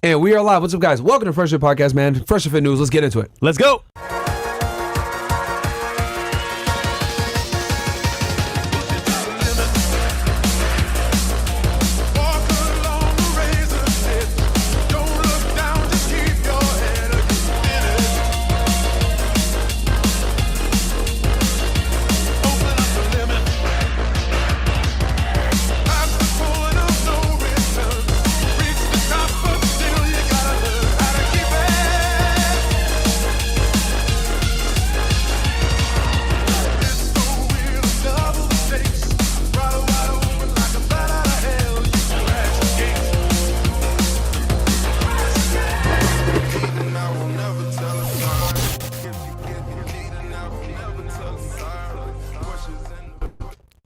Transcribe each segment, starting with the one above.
And we are live. What's up, guys? Welcome to Fresh Fit Podcast, man. Fresh Fit News. Let's get into it. Let's go.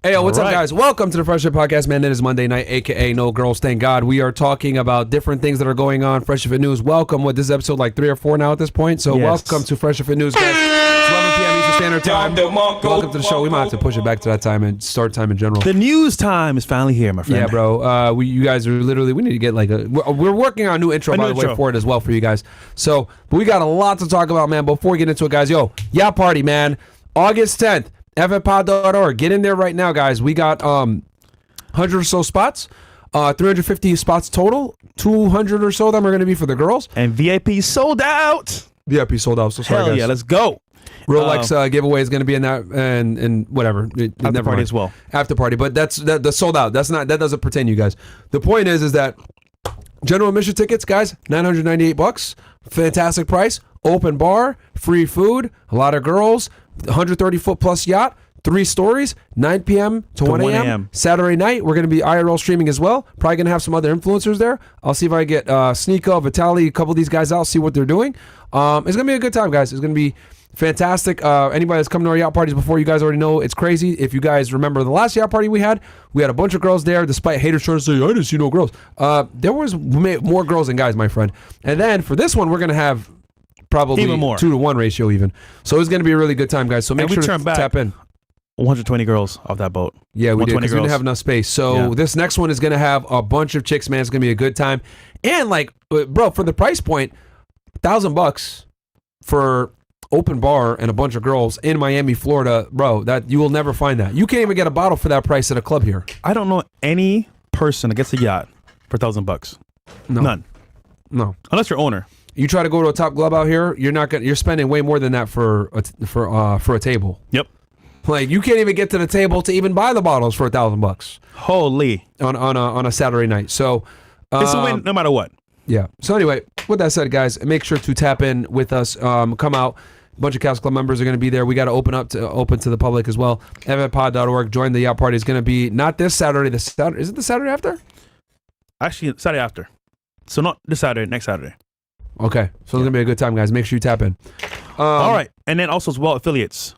Hey, what's up, guys? Welcome to the Fresh Fit Podcast, man. It is Monday night, a.k.a. No Girls, Thank God. We are talking about different things that are going on. Fresh Fit News, welcome. This is episode like 3 or 4 now at this point. So welcome to Fresh Fit News, guys. It's 11 p.m. Eastern Standard Time. Welcome to the show. We might have to push it back to that time and start time in general. The news time is finally here, my friend. Yeah, bro. You guys are literally, we need to get like we're working on a new intro, by the way, for it as well for you guys. So, but we got a lot to talk about, man. Before we get into it, guys, Yacht Party, man. August 10th. ffpod.org. Get in there right now, guys. We got 100 or so spots, 350 spots total. 200 or so of them are going to be for the girls. And VIP sold out. VIP sold out. So sorry, Hell guys. Yeah, let's go. Rolex giveaway is going to be in that, and whatever. After party as well. After party, but that's sold out. That doesn't pertain to you guys. The point is that general admission tickets, guys, $998. Fantastic price. Open bar, free food, a lot of girls. 130-foot plus yacht, 3 stories, 9 p.m. to 1 a.m. Saturday night, we're going to be IRL streaming as well. Probably going to have some other influencers there. I'll see if I get Sneako, Vitaly, a couple of these guys out, see what they're doing. It's going to be a good time, guys. It's going to be fantastic. Anybody that's come to our yacht parties before, you guys already know it's crazy. If you guys remember the last yacht party we had a bunch of girls there, despite haters trying to say, I didn't see no girls. There was more girls than guys, my friend. And then for this one, we're going to have probably even more. 2-to-1 ratio even. So it's going to be a really good time, guys. So make sure to tap in. 120 girls off that boat. Yeah, we did, because we didn't have enough space. So this next one is going to have a bunch of chicks, man. It's going to be a good time. And like, bro, for the price point, $1,000 for open bar and a bunch of girls in Miami, Florida, bro, that you will never find that. You can't even get a bottle for that price at a club here. I don't know any person that gets a yacht for $1,000. No. None. No. Unless you're owner. You try to go to a top club out here, you're spending way more than that for a table. Yep. Like, you can't even get to the table to even buy the bottles for $1,000. Holy. On a Saturday night. So it's a win no matter what. Yeah. So anyway, with that said, guys, make sure to tap in with us. Come out. A bunch of CastleClub members are going to be there. We got to open to the public as well. ffpod.org. Join the yacht party. Is going to be not this Saturday. Is it the Saturday after? Actually, Saturday after. So not this Saturday, next Saturday. Okay, so it's gonna be a good time, guys. Make sure you tap in. All right, and then also as well, affiliates.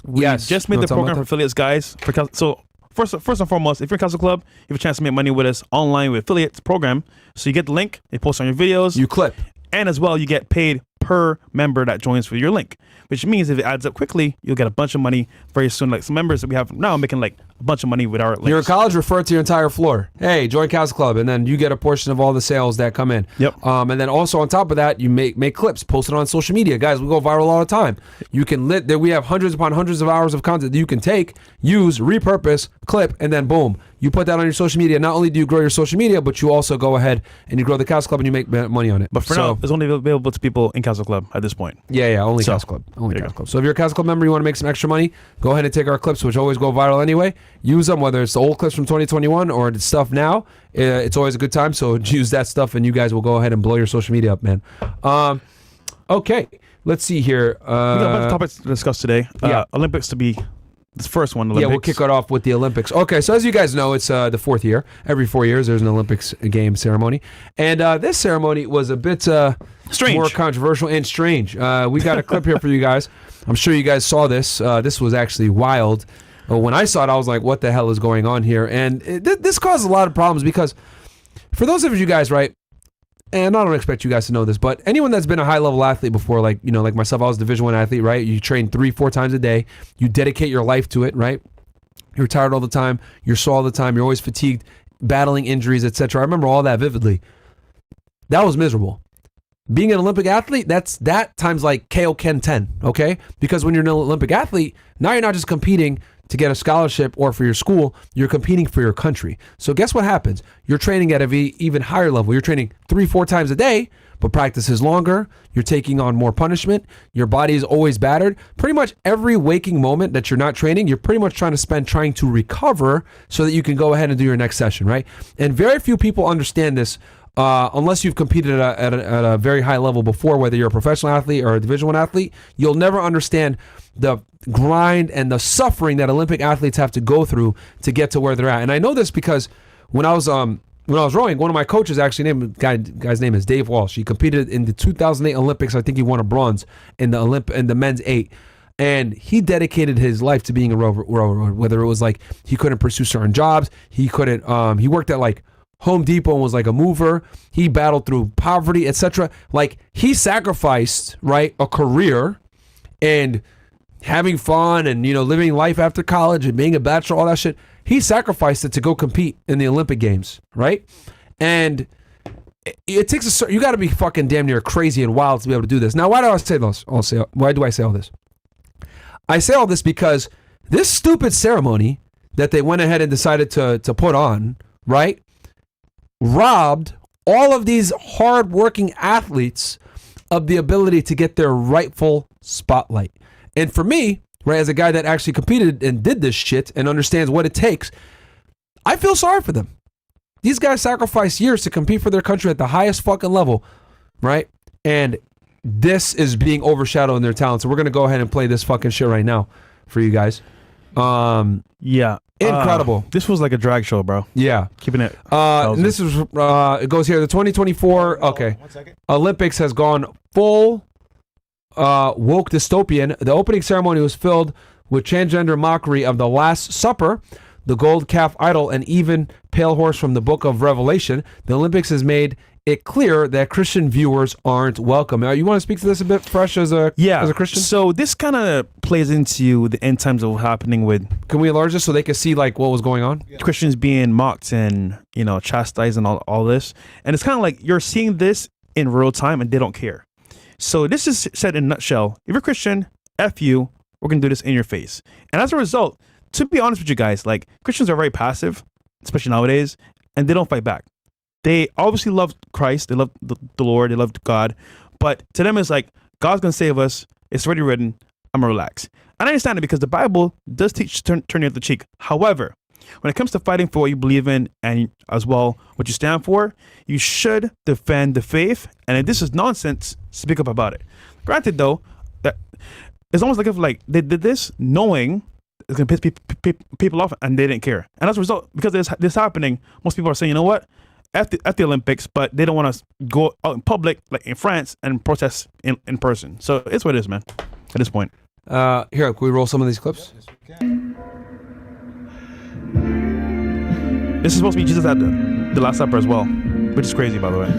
We just made the program for affiliates, guys. So first and foremost, if you're in CastleClub, you have a chance to make money with us online with affiliates program. So you get the link, they post on your videos, you clip, and as well you get paid per member that joins with your link, which means if it adds up quickly, you'll get a bunch of money very soon. Like some members that we have now making like a bunch of money with our links. You're in college, refer to your entire floor. Hey, join CastleClub, and then you get a portion of all the sales that come in. Yep. And then also on top of that, you make clips, post it on social media. Guys, we go viral all the time. You can we have hundreds upon hundreds of hours of content that you can take, use, repurpose, clip, and then boom. You put that on your social media. Not only do you grow your social media, but you also go ahead and you grow the CastleClub and you make money on it. But for now, it's only available to people in CastleClub at this point. Yeah, only CastleClub. Only CastleClub. So if you're a CastleClub member, you want to make some extra money, go ahead and take our clips, which always go viral anyway. Use them, whether it's the old clips from 2021 or the stuff now. It's always a good time. So use that stuff, and you guys will go ahead and blow your social media up, man. Okay, let's see here. We got a bunch of topics to discuss today. Olympics to be this first one. Olympics. Yeah, we'll kick it off with the Olympics. Okay, so as you guys know, it's the 4th year. Every 4 years, there's an Olympics game ceremony, and this ceremony was a bit strange, more controversial and strange. We got a clip here for you guys. I'm sure you guys saw this. This was actually wild. When I saw it, I was like, what the hell is going on here? And this caused a lot of problems because for those of you guys, right, and I don't expect you guys to know this, but anyone that's been a high-level athlete before, like, you know, like myself, I was a Division I athlete, right? You train 3-4 times a day. You dedicate your life to it, right? You're tired all the time. You're sore all the time. You're always fatigued, battling injuries, etc. I remember all that vividly. that was miserable. Being an Olympic athlete, that times like KO Ken 10, okay? Because when you're an Olympic athlete, now you're not just competing to get a scholarship or for your school, you're competing for your country. So guess what happens? You're training at an even higher level. You're training 3-4 times a day, but practice is longer. You're taking on more punishment. Your body is always battered. Pretty much every waking moment that you're not training, you're pretty much trying to spend trying to recover so that you can go ahead and do your next session, right? And very few people understand this unless you've competed at a very high level before, whether you're a professional athlete or a Division I athlete. You'll never understand the grind and the suffering that Olympic athletes have to go through to get to where they're at. And I know this because when I was rowing, one of my coaches guy's name is Dave Walsh. He competed in the 2008 Olympics. I think he won a bronze in the men's 8. And he dedicated his life to being a rower, whether it was like he couldn't pursue certain jobs. He couldn't, he worked at like Home Depot and was like a mover. He battled through poverty, etc. Like he sacrificed, right, a career and having fun and, living life after college and being a bachelor, all that shit. He sacrificed it to go compete in the Olympic Games, right? And it takes you got to be fucking damn near crazy and wild to be able to do this. Now, why do I say this? Why do I say all this? I say all this because this stupid ceremony that they went ahead and decided to put on, right, robbed all of these hard-working athletes of the ability to get their rightful spotlight. And for me, right, as a guy that actually competed and did this shit and understands what it takes, I feel sorry for them. These guys sacrificed years to compete for their country at the highest fucking level, right? And this is being overshadowed in their talent. So we're going to go ahead and play this fucking shit right now for you guys. Yeah. Incredible. This was like a drag show, bro. Yeah. Keeping it. And this is, it goes here, the 2024, okay. 1 second. Olympics has gone full woke dystopian. The opening ceremony was filled with transgender mockery of the Last Supper, the gold calf idol, and even pale horse from the book of Revelation. The Olympics has made it clear that Christian viewers aren't welcome. Now, you want to speak to this a bit fresh as a Christian? So this kind of plays into the end times of what's happening with. Can we enlarge this so they can see like what was going on? Yeah. Christians being mocked and chastised and all this, and it's kind of like you're seeing this in real time and they don't care. So this is said in a nutshell. If you're Christian, F you, we're going to do this in your face. And as a result, to be honest with you guys, like Christians are very passive, especially nowadays, and they don't fight back. They obviously love Christ. They love the Lord. They love God. But to them, it's like, God's going to save us. It's already written. I'm going to relax. And I understand it because the Bible does teach turn the other cheek. However, when it comes to fighting for what you believe in and as well what you stand for, you should defend the faith. And if this is nonsense, speak up about it. Granted, though, that it's almost like if they did this knowing it's going to piss people off and they didn't care. And as a result, because this happening, most people are saying, you know what? At the Olympics, but they don't want to go out in public, like in France, and protest in person. So it's what it is, man, at this point. Here, can we roll some of these clips? Yes, we can. This is supposed to be Jesus at the Last Supper as well, which is crazy, by the way.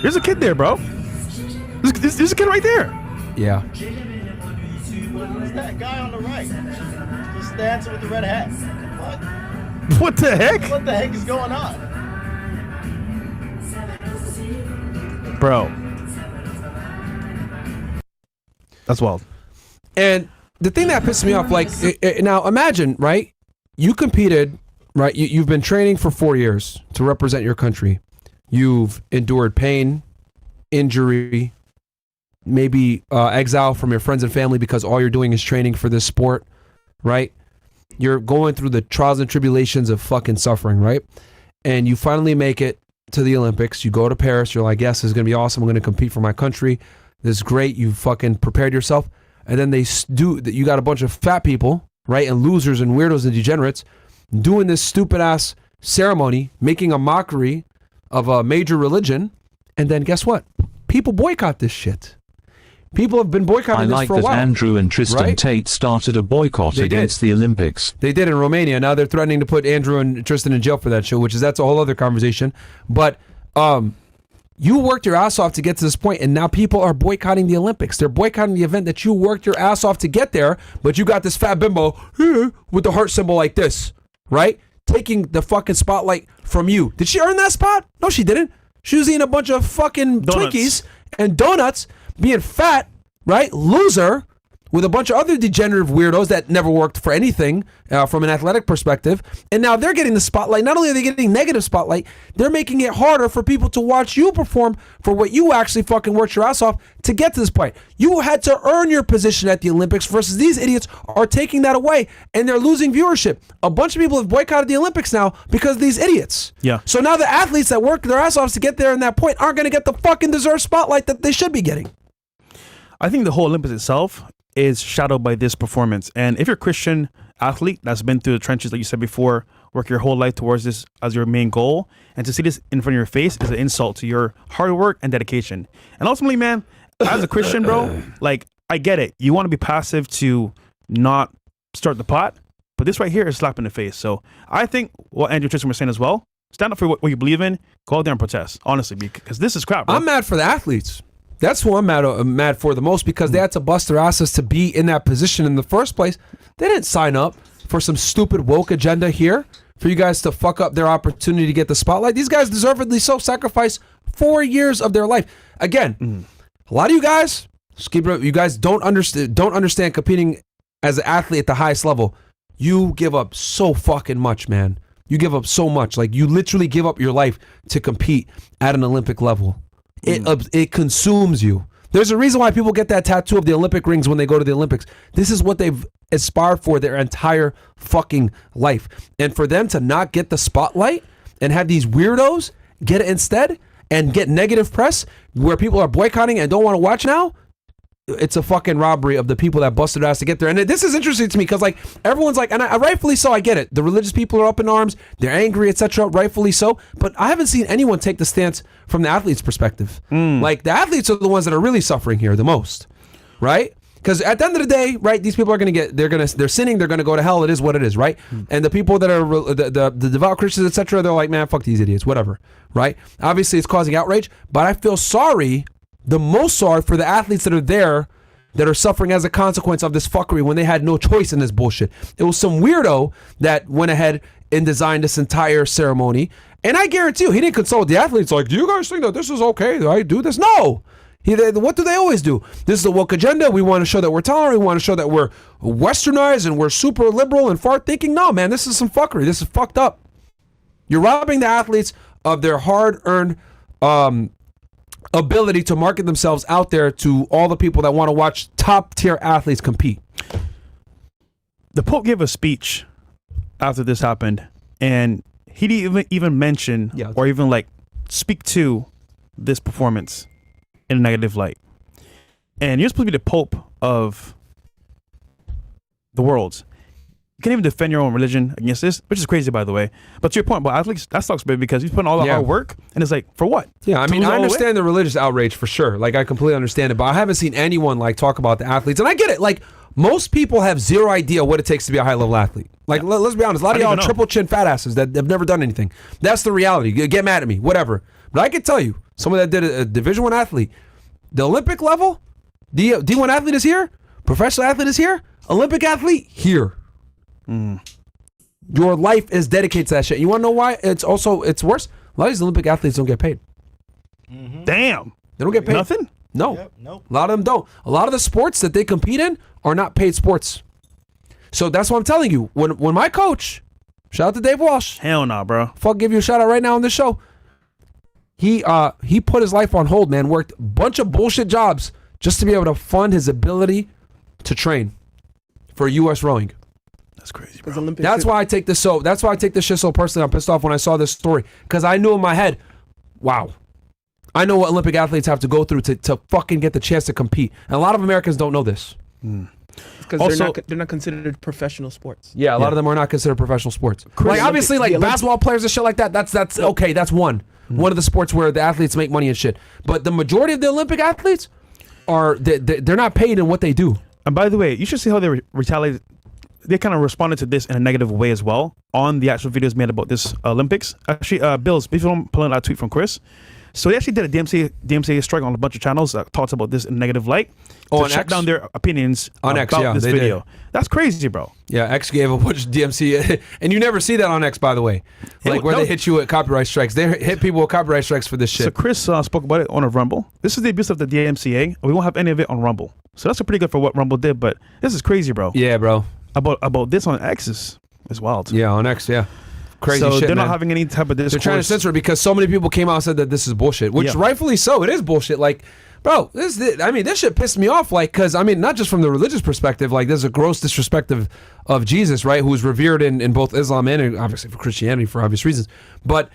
There's a kid there, bro. There's a kid right there. Yeah. Who's that guy on the right? Just dancing with the red hat. What? What the heck? What the heck is going on? Bro. That's wild. And the thing that pisses me off, like, now imagine, right? You competed, right? You've been training for 4 years to represent your country. You've endured pain, injury, maybe exile from your friends and family because all you're doing is training for this sport, right? You're going through the trials and tribulations of fucking suffering, right? And you finally make it to the Olympics. You go to Paris. You're like, yes, this is going to be awesome. I'm going to compete for my country. This is great. You fucking prepared yourself. And then you got a bunch of fat people, right? And losers and weirdos and degenerates doing this stupid ass ceremony, making a mockery of a major religion. And then guess what? People boycott this shit. People have been boycotting this for a while. I like that Andrew and Tristan right? Tate started a boycott against the Olympics. They did in Romania. Now they're threatening to put Andrew and Tristan in jail for that show, that's a whole other conversation. But you worked your ass off to get to this point, and now people are boycotting the Olympics. They're boycotting the event that you worked your ass off to get there, but you got this fat bimbo with the heart symbol like this, right? Taking the fucking spotlight from you. Did she earn that spot? No, she didn't. She was eating a bunch of fucking Donuts. Twinkies and donuts, being fat, right? Loser, with a bunch of other degenerative weirdos that never worked for anything from an athletic perspective. And now they're getting the spotlight. Not only are they getting negative spotlight, they're making it harder for people to watch you perform for what you actually fucking worked your ass off to get to this point. You had to earn your position at the Olympics versus these idiots are taking that away and they're losing viewership. A bunch of people have boycotted the Olympics now because of these idiots. Yeah. So now the athletes that worked their ass off to get there in that point aren't going to get the fucking deserved spotlight that they should be getting. I think the whole Olympics itself is shadowed by this performance. And if you're a Christian athlete that's been through the trenches, like you said before, work your whole life towards this as your main goal, and to see this in front of your face is an insult to your hard work and dedication. And ultimately, man, as a Christian, bro, like, I get it. You want to be passive to not start the pot, but this right here is slap in the face. So I think what Andrew Tristan was saying as well, stand up for what you believe in, go out there and protest, honestly, because this is crap, bro. I'm mad for the athletes. That's who I'm mad for the most because they had to bust their asses to be in that position in the first place. They didn't sign up for some stupid woke agenda here for you guys to fuck up their opportunity to get the spotlight. These guys deservedly so sacrificed 4 years of their life. Again, a lot of you guys, you guys don't understand competing as an athlete at the highest level. You give up so fucking much, man. You give up so much. Like, you literally give up your life to compete at an Olympic level. It consumes you. There's a reason why people get that tattoo of the Olympic rings when they go to the Olympics. This is what they've aspired for their entire fucking life. And for them to not get the spotlight and have these weirdos get it instead and get negative press where people are boycotting and don't want to watch now, it's a fucking robbery of the people that busted ass to get there. And this is interesting to me because, like, everyone's like, and I rightfully so, I get it. The religious people are up in arms, they're angry, etc. Rightfully so. But I haven't seen anyone take the stance from the athlete's perspective. Like, the athletes are the ones that are really suffering here the most, right? Because at the end of the day, right, these people are going to get, they're sinning, they're going to go to hell. It is what it is, right? And the people that are the devout Christians, etc., they're like, man, fuck these idiots, whatever, right? Obviously, it's causing outrage, but I feel the most sorry for the athletes that are there that are suffering as a consequence of this fuckery when they had no choice in this bullshit. It was some weirdo that went ahead and designed this entire ceremony. And I guarantee you, he didn't consult with the athletes like, do you guys think that this is okay? Do I do this? No. What do they always do? This is the woke agenda. We want to show that we're tolerant. We want to show that we're westernized and we're super liberal and far thinking. No, man, this is some fuckery. This is fucked up. You're robbing the athletes of their hard-earned ability to market themselves out there to all the people that want to watch top tier athletes compete. The Pope gave a speech after this happened, and he didn't even mention or even like speak to this performance in a negative light. And you're supposed to be the Pope of the world. You can't even defend your own religion against this, which is crazy, by the way. But to your point, but athletes, that sucks, baby, because he's putting all the hard work, and it's like, for what? Yeah, I mean, I understand the religious outrage for sure. Like, I completely understand it, but I haven't seen anyone like talk about the athletes, and I get it. Like, most people have zero idea what it takes to be a high level athlete. Like, let's be honest, a lot of y'all are triple chin fat asses that have never done anything. That's the reality. Get mad at me, whatever. But I can tell you, someone that did a Division I athlete, the Olympic level, D1 athlete is here, professional athlete is here, Olympic athlete here. Your life is dedicated to that shit. You want to know why? It's worse. A lot of these Olympic athletes don't get paid. Damn. They don't get paid. Nothing? No. Yep, nope. A lot of them don't. A lot of the sports that they compete in are not paid sports. So that's what I'm telling you. When my coach, shout out to Dave Walsh. Hell nah, bro. Fuck, give you a shout out right now on this show. He put his life on hold, man. Worked a bunch of bullshit jobs just to be able to fund his ability to train for U.S. rowing. That's crazy, bro. That's why I take this shit so personally. I'm pissed off when I saw this story because I knew in my head, wow, I know what Olympic athletes have to go through to fucking get the chance to compete. And a lot of Americans don't know this. Because they're not considered professional sports. Yeah, a lot of them are not considered professional sports. Like, obviously, like basketball players and shit like that. That's okay. That's one of the sports where the athletes make money and shit. But the majority of the Olympic athletes they're not paid in what they do. And by the way, you should see how they retaliated. They kind of responded to this in a negative way as well on the actual videos made about this Olympics. Actually, Bills, if you don't pull in that tweet from Chris, So they actually did a DMCA strike on a bunch of channels that talks about this in negative light. To shut down their opinions on X, about this video. Did. That's crazy, bro. Yeah, X gave a bunch of DMC, and you never see that on X, by the way. Like where they hit you with copyright strikes. They hit people with copyright strikes for this shit. So Kris spoke about it on a Rumble. This is the abuse of the DMCA. We won't have any of it on Rumble. So that's pretty good for what Rumble did, but this is crazy, bro. Yeah, bro. About this on X is wild. Yeah, on X, yeah. Crazy so shit, they're man. not having any type of discourse. They're trying to censor it because so many people came out and said that this is bullshit, which rightfully so. It is bullshit. Like, bro, this shit pissed me off. Like, because, not just from the religious perspective, like, there's a gross disrespect of Jesus, right, who's revered in both Islam and obviously for Christianity for obvious reasons. But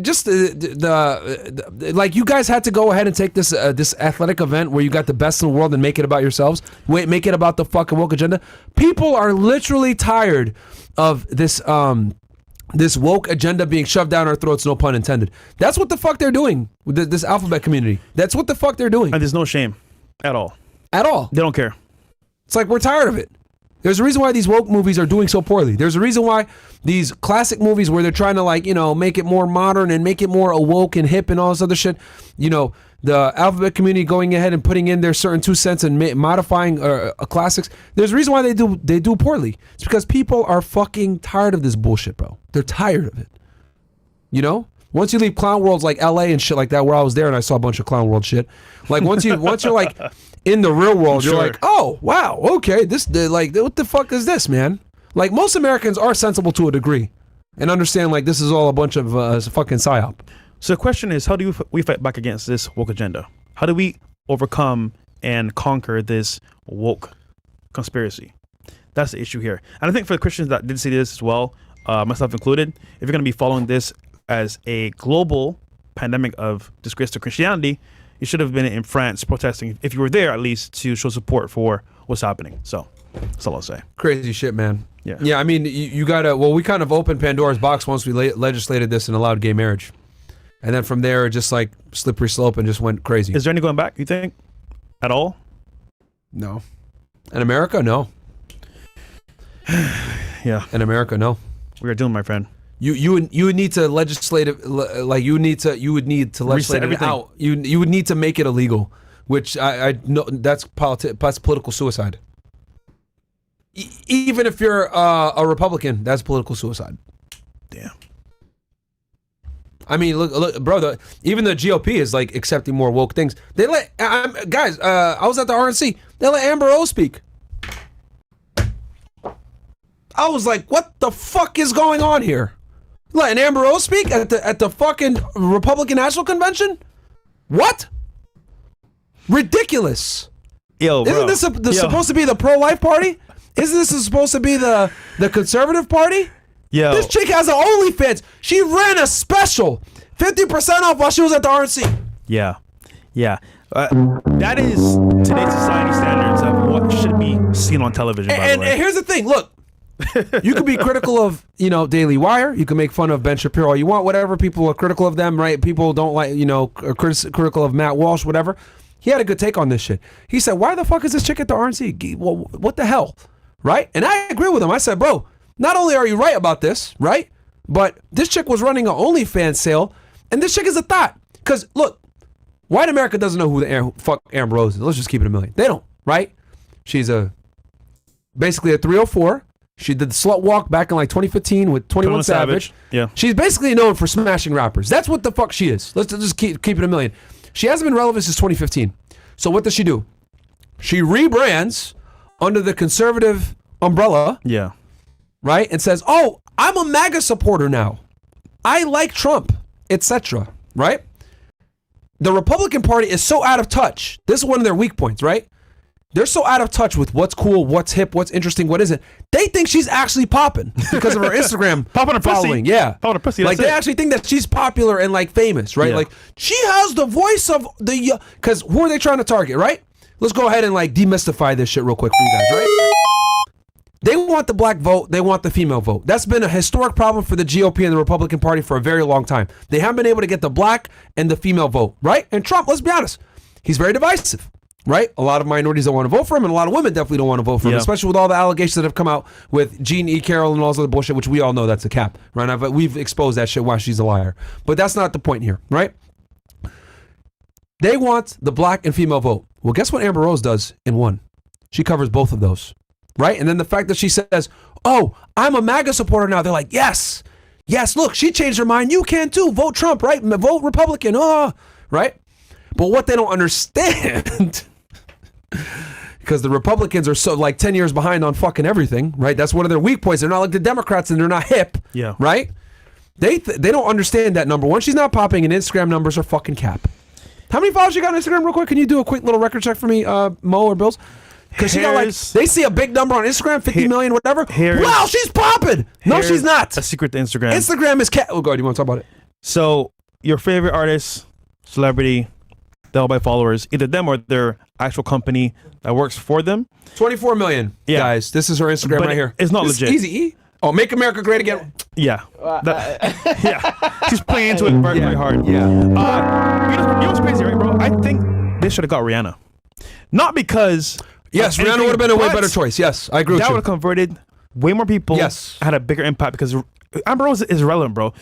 just like, you guys had to go ahead and take this athletic event where you got the best in the world and make it about yourselves. Make it about the fucking woke agenda. People are literally tired of this woke agenda being shoved down our throats, no pun intended. That's what the fuck they're doing with this alphabet community. That's what the fuck they're doing. And there's no shame at all. At all. They don't care. It's like, we're tired of it. There's a reason why these woke movies are doing so poorly. There's a reason why these classic movies where they're trying to, like, make it more modern and make it more awoke and hip and all this other shit, the alphabet community going ahead and putting in their certain 2 cents and modifying classics. There's a reason why they do poorly. It's because people are fucking tired of this bullshit, bro. They're tired of it. Once you leave clown worlds like LA and shit like that, where I was there and I saw a bunch of clown world shit. Like, once you're like in the real world, you're like, oh wow, okay, what the fuck is this, man? Like, most Americans are sensible to a degree and understand, like, this is all a bunch of fucking psyop. So the question is, how do we fight back against this woke agenda? How do we overcome and conquer this woke conspiracy? That's the issue here. And I think for the Christians that did see this as well, myself included, if you're going to be following this as a global pandemic of disgrace to Christianity, you should have been in France protesting, if you were there at least, to show support for what's happening. So that's all I'll say. Crazy shit, man. Yeah. Yeah, you gotta, we kind of opened Pandora's box once we legislated this and allowed gay marriage. And then from there, it just like slippery slope and just went crazy. Is there any going back, you think? At all? No. In America, no. Yeah. In America, no. We are doomed, my friend. You would need to legislate it, like you would need to legislate it out. You would need to make it illegal, which I know that's political suicide. Even if you're a Republican, that's political suicide. Damn. Look, bro. Even the GOP is like accepting more woke things. They let guys. I was at the RNC. They let Amber Rose speak. I was like, what the fuck is going on here? Letting Amber Rose speak at the fucking Republican National Convention? What? Ridiculous. Yo, bro. Isn't this supposed to be the pro-life party? Isn't this supposed to be the conservative party? Yo. This chick has an OnlyFans. She ran a special. 50% off while she was at the RNC. Yeah. Yeah. That is today's society standards of what should be seen on television, by the way. And here's the thing. Look. You could be critical of, Daily Wire. You can make fun of Ben Shapiro all you want, whatever. People are critical of them, right? People don't like, are critical of Matt Walsh, whatever. He had a good take on this shit. He said, why the fuck is this chick at the RNC? Well, what the hell? Right? And I agree with him. I said, bro, not only are you right about this, right? But this chick was running an OnlyFans sale, and this chick is a thought. Because, look, white America doesn't know who the fuck Amber Rose is. Let's just keep it a million. They don't, right? She's basically a 304. She did the slut walk back in like 2015 with 21 Savage. Yeah. She's basically known for smashing rappers. That's what the fuck she is. Let's just keep it a million. She hasn't been relevant since 2015. So what does she do? She rebrands under the conservative umbrella. Yeah. Right? And says, oh, I'm a MAGA supporter now. I like Trump, etc. Right? The Republican Party is so out of touch. This is one of their weak points, right? They're so out of touch with what's cool, what's hip, what's interesting, what isn't. They think she's actually popping because of her Instagram popping her following. Pussy. Yeah. Popping her pussy. Like, they actually think that she's popular and like famous, right? Yeah. Like, she has the voice of the, because who are they trying to target, right? Let's go ahead and like demystify this shit real quick for you guys, right? They want the black vote. They want the female vote. That's been a historic problem for the GOP and the Republican Party for a very long time. They haven't been able to get the black and the female vote, right? And Trump, let's be honest, he's very divisive. Right? A lot of minorities don't want to vote for him, and a lot of women definitely don't want to vote for him, especially with all the allegations that have come out with Jean E. Carroll and all this other bullshit, which we all know that's a cap, right? We've exposed that shit, why she's a liar. But that's not the point here, right? They want the black and female vote. Well, guess what Amber Rose does in one? She covers both of those, right? And then the fact that she says, oh, I'm a MAGA supporter now. They're like, yes, look, she changed her mind. You can too. Vote Trump, right? Vote Republican, right? But what they don't understand, because the Republicans are so like 10 years behind on fucking everything, right? That's one of their weak points. They're not like the Democrats and they're not hip, right? They don't understand that, number one, she's not popping and Instagram numbers are fucking cap. How many followers you got on Instagram real quick? Can you do a quick little record check for me, Mo or Bills? Because she got like, they see a big number on Instagram, 50 million, whatever. Wow, she's popping. No, she's not. A secret to Instagram. Instagram is cat. Oh, God, you want to talk about it? So, your favorite artist, celebrity, they'll buy followers, either them or their actual company that works for them. 24 million, guys. This is her Instagram but right here. It's not this legit. Easy. Oh, Make America Great Again. Yeah. She's playing into it very, very hard. Yeah. You know what's crazy, right, bro? I think they should have got Rihanna. Not because... Yes, Rihanna would have been a way better choice. Yes, I agree with you. That would have converted way more people. Yes. Had a bigger impact because Amber Rose is irrelevant, bro.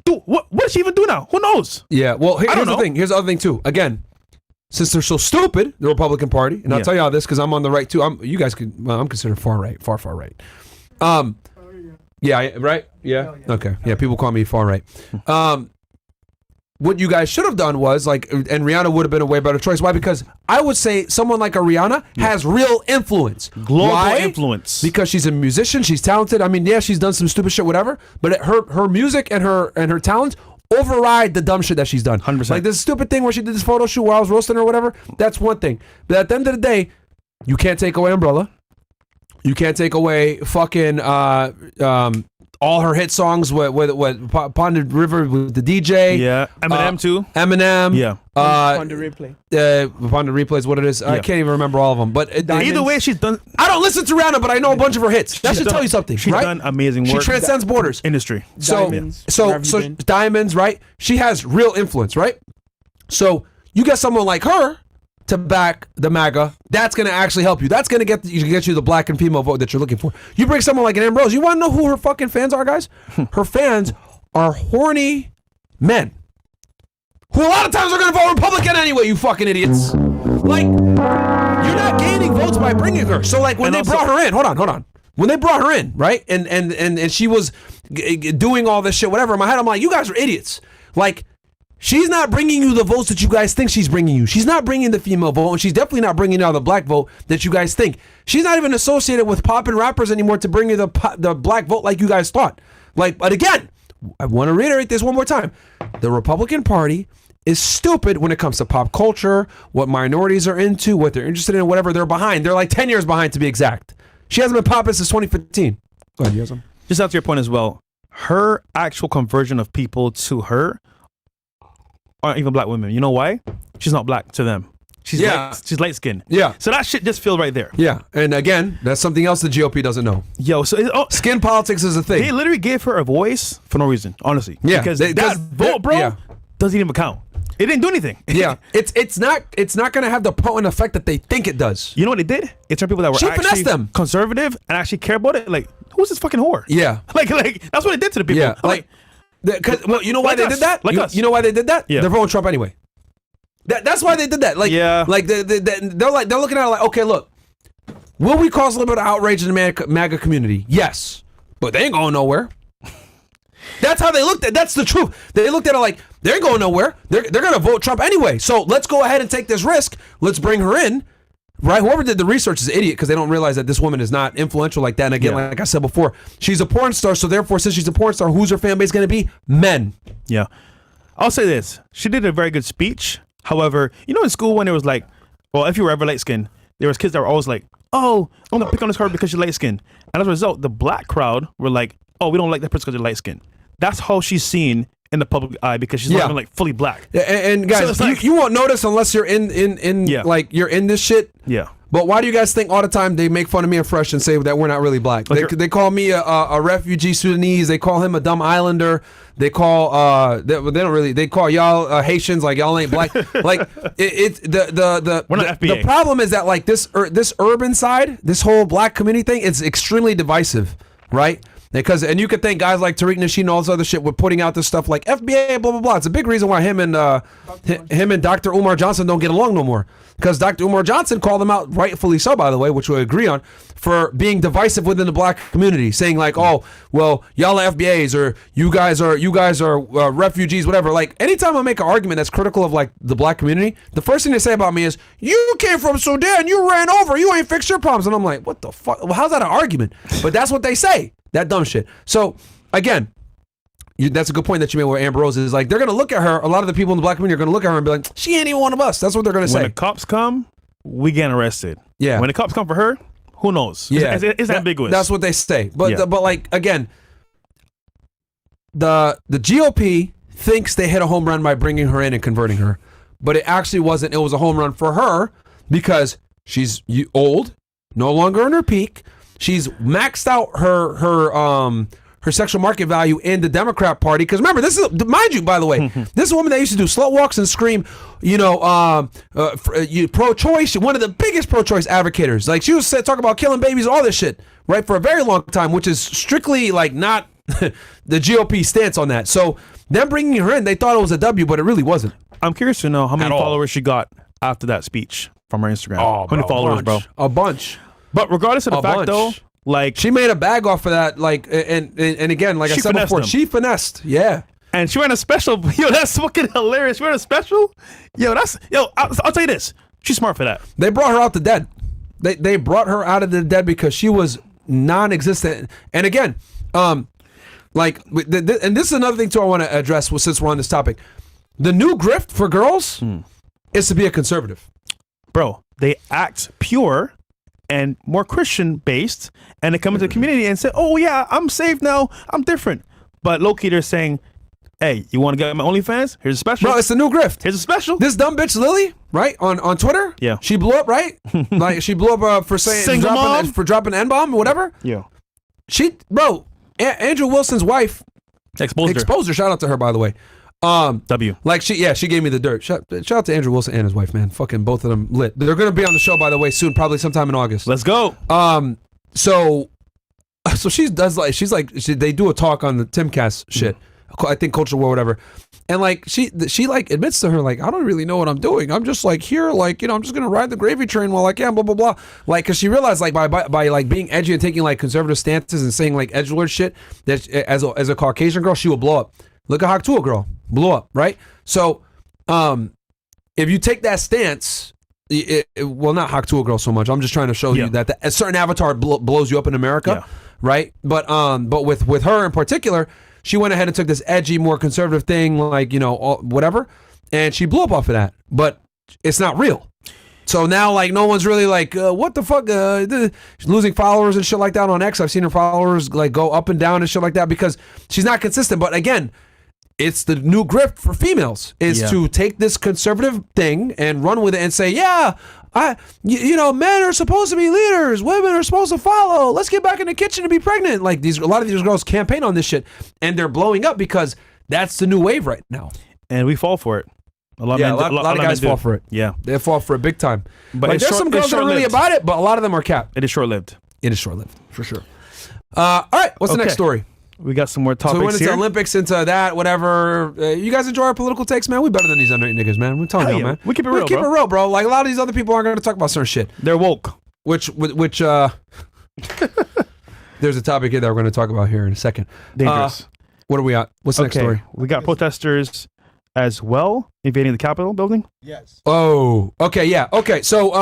Dude, what does she even do now? Who knows? Yeah, well, here's the thing. Here's the other thing, too. Again, since they're so stupid, the Republican Party, and I'll tell you all this because I'm on the right, too. I'm considered far right, far right. Yeah, right? Yeah? Okay. Yeah, people call me far right. What you guys should have done was, like, and Rihanna would have been a way better choice. Why? Because I would say someone like a Rihanna has real influence. Global influence. Because she's a musician, she's talented. I mean, yeah, she's done some stupid shit, whatever. But her music and her talent override the dumb shit that she's done. 100%. Like this stupid thing where she did this photo shoot while I was roasting her or whatever. That's one thing. But at the end of the day, you can't take away Umbrella. You can't take away fucking all her hit songs with Ponded River with the DJ. Yeah. Eminem too. Eminem. Yeah. Ponded Replay. Ponded Replay is what it is. I can't even remember all of them. But either way, she's done. I don't listen to Rihanna, but I know a bunch of her hits. That should tell you something. She's right? done amazing work. She transcends borders. Industry. Diamonds. So Diamonds, right? She has real influence, right? So you get someone like her to back the MAGA, that's going to actually help you. That's going to get you the black and female vote that you're looking for. You bring someone like an Amber Rose. You want to know who her fucking fans are, guys? Her fans are horny men who a lot of times are going to vote Republican anyway, you fucking idiots. Like, you're not gaining votes by bringing her. So, like, when they brought her in, hold on. When they brought her in, right, and she was doing all this shit, whatever, in my head, I'm like, you guys are idiots. Like, she's not bringing you the votes that you guys think she's bringing you. She's not bringing the female vote, and she's definitely not bringing out the black vote that you guys think. She's not even associated with poppin' rappers anymore to bring you the black vote like you guys thought. Like, but again, I want to reiterate this one more time. The Republican Party is stupid when it comes to pop culture, what minorities are into, what they're interested in, whatever. They're behind. They're like 10 years behind, to be exact. She hasn't been popping since 2015. Go ahead, you have some. Just out to your point as well, her actual conversion of people to her aren't even black women. You know why? She's not black to them. She's light skinned. Yeah. So that shit just feels right there. Yeah. And again, that's something else the GOP doesn't know. Yo, so skin politics is a thing. They literally gave her a voice for no reason, honestly. Yeah. Because that vote, bro, doesn't even count. It didn't do anything. Yeah. It's not gonna have the potent effect that they think it does. You know what it did? It turned people that were actually conservative and actually care about it. Like, who's this fucking whore? Yeah. Like that's what it did to the people. Yeah. Well, you know why they did that? You know why they did that? Yeah. They're voting Trump anyway. That's why they did that. Like, like they're looking at it like, okay, look, will we cause a little bit of outrage in the MAGA community? Yes, but they ain't going nowhere. That's how they looked at. That's the truth. They looked at it like they ain't going nowhere. They're gonna vote Trump anyway. So let's go ahead and take this risk. Let's bring her in. Right, whoever did the research is an idiot because they don't realize that this woman is not influential like that. And again, like I said before, she's a porn star. So therefore, since she's a porn star, who's her fan base going to be? Men. Yeah. I'll say this. She did a very good speech. However, you know in school when it was like, well, if you were ever light skinned, there was kids that were always like, oh, I'm going to pick on this girl because she's light skinned. And as a result, the black crowd were like, oh, we don't like that person because they're light skinned. That's how she's seen in the public eye because she's not even like fully black. And guys, so you won't notice unless you're in like you're in this shit. Yeah. But why do you guys think all the time they make fun of me and Fresh and say that we're not really black? They call me a refugee Sudanese. They call him a dumb islander. They call they call y'all Haitians like y'all ain't black. Like we're not FBA. The problem is that like this urban side, this whole black community thing, it's extremely divisive, right? And you could think guys like Tariq Nasheed and all this other shit were putting out this stuff like FBA, blah, blah, blah. It's a big reason why him and Dr. Umar Johnson don't get along no more. Because Dr. Umar Johnson called them out, rightfully so, by the way, which we agree on, for being divisive within the black community, saying like, oh, well, y'all are FBAs, or you guys are refugees, whatever. Like, anytime I make an argument that's critical of like the black community, the first thing they say about me is, you came from Sudan, you ran over, you ain't fixed your problems. And I'm like, what the fuck? Well, how's that an argument? But that's what they say. That dumb shit. So, again, that's a good point that you made with Amber Rose. Is like, they're going to look at her, a lot of the people in the black community are going to look at her and be like, she ain't even one of us. That's what they're going to say. When the cops come, we get arrested. Yeah. When the cops come for her, who knows? Yeah. It's ambiguous. That's what they say. But but like, again, the GOP thinks they hit a home run by bringing her in and converting her. But it actually wasn't. It was a home run for her because she's old, no longer in her peak. She's maxed out her sexual market value in the Democrat Party. Because remember, this is, mind you, by the way, this is a woman that used to do slut walks and scream, pro-choice. One of the biggest pro-choice advocators. Like, she was talking about killing babies, all this shit, right, for a very long time, which is strictly like not the GOP stance on that. So them bringing her in, they thought it was a W, but it really wasn't. I'm curious to know how many followers she got after that speech from her Instagram. How many followers, bro? A bunch. But regardless of the fact, though, like, she made a bag off of that, like, and again, like I said before, she finessed, yeah. And she ran a special. Yo, that's fucking hilarious. She ran a special. I'll tell you this. She's smart for that. They brought her out the dead. They brought her out of the dead because she was non-existent. And again, and this is another thing too I want to address since we're on this topic. The new grift for girls is to be a conservative. Bro, they act pure and more Christian based, and they come into the community and say, oh yeah, I'm saved now, I'm different. But low-key they're saying, hey, you want to get my OnlyFans? Here's a special. Bro, it's the new grift. Here's a special. This dumb bitch Lily, right, on Twitter, yeah, she blew up, right? Like, she blew up for saying dropping N-bomb or whatever. Yeah. Andrew Wilson's wife exposed her. Shout out to her, by the way. W. Like, she gave me the dirt. Shout out to Andrew Wilson and his wife, man. Fucking both of them lit. They're gonna be on the show, by the way, soon, probably sometime in August. Let's go. So they do a talk on the Timcast shit. I think Culture War, whatever. And like she like admits to her, like, I don't really know what I'm doing. I'm just like here, like, I'm just gonna ride the gravy train while I can, blah blah blah. Like, cause she realized, like, by like being edgy and taking like conservative stances and saying like edgelord shit, that as a Caucasian girl, she will blow up. Look at Haktua girl, blew up, right? So, if you take that stance, well, not Haktua girl so much. I'm just trying to show you that a certain avatar blows you up in America, right? But with her in particular, she went ahead and took this edgy, more conservative thing, like, whatever, and she blew up off of that. But it's not real. So now, like, no one's really like, what the fuck? She's losing followers and shit like that on X. I've seen her followers like go up and down and shit like that because she's not consistent. But again, it's the new grift for females is to take this conservative thing and run with it and say, men are supposed to be leaders, women are supposed to follow. Let's get back in the kitchen and be pregnant. Like, a lot of these girls campaign on this shit, and they're blowing up because that's the new wave right now. And we fall for it. A lot of guys fall for it. Yeah, they fall for it big time. But like, there's some girls that are really about it, but a lot of them are capped. It is short-lived. It is short-lived for sure. All right, what's the next story? We got some more topics so we went into here. Olympics, into that, whatever. You guys enjoy our political takes, man? We better than these under niggas, man. We're telling you, man. We keep it real, bro. Like, a lot of these other people aren't going to talk about certain shit. They're woke. Which there's a topic here that we're going to talk about here in a second. Dangerous. What are we at? What's the next story? We got protesters as well invading the Capitol building. Yes. Oh, okay, yeah. Okay, so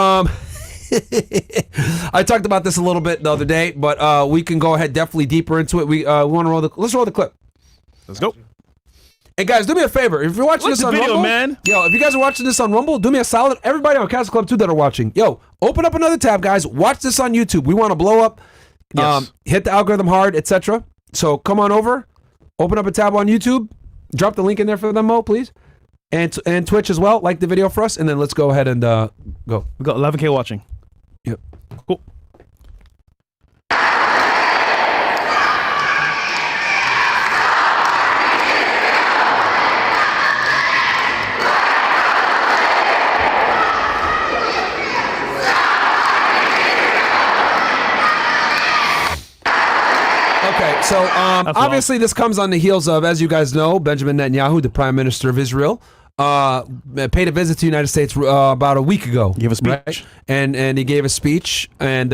I talked about this a little bit the other day, but we can go ahead definitely deeper into it. We want to let's roll the clip. Let's go. Hey guys, do me a favor. If you're watching this on Rumble, man. If you guys are watching this on Rumble, do me a solid. Everybody on CastleClub too that are watching, open up another tab, guys. Watch this on YouTube. We want to blow up. Yes. Hit the algorithm hard, etc. So come on over, open up a tab on YouTube, drop the link in there for them, Mo, please, and Twitch as well. Like the video for us, and then let's go ahead and go. We got 11K watching. Yep. Cool. Okay, so obviously this comes on the heels of, as you guys know, Benjamin Netanyahu, the Prime Minister of Israel, paid a visit to the United States about a week ago. He gave a speech. Right? And he gave a speech, and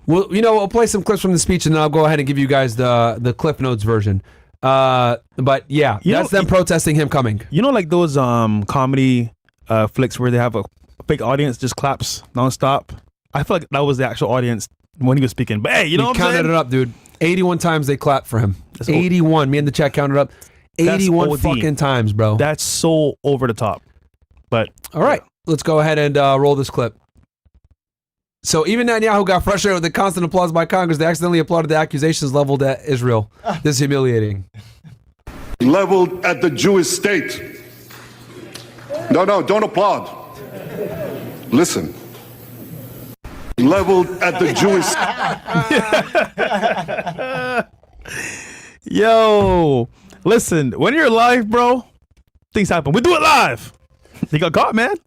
we'll play some clips from the speech, and then I'll go ahead and give you guys the Cliff Notes version. But yeah, that's them protesting him coming. You know, like those comedy flicks where they have a big audience just claps nonstop? I feel like that was the actual audience when he was speaking. But hey, you know what I'm saying? Counted it up, dude. 81 times they clapped for him. 81. Me and the chat counted up. 81 fucking times, bro. That's so over the top. But all right, let's go ahead and roll this clip. So even Netanyahu got frustrated with the constant applause by Congress. They accidentally applauded the accusations leveled at Israel. This is humiliating. Leveled at the Jewish state. No, don't applaud. Listen. Leveled at the Jewish. Yo, listen, when you're live, bro, things happen. We do it live. He got caught, man.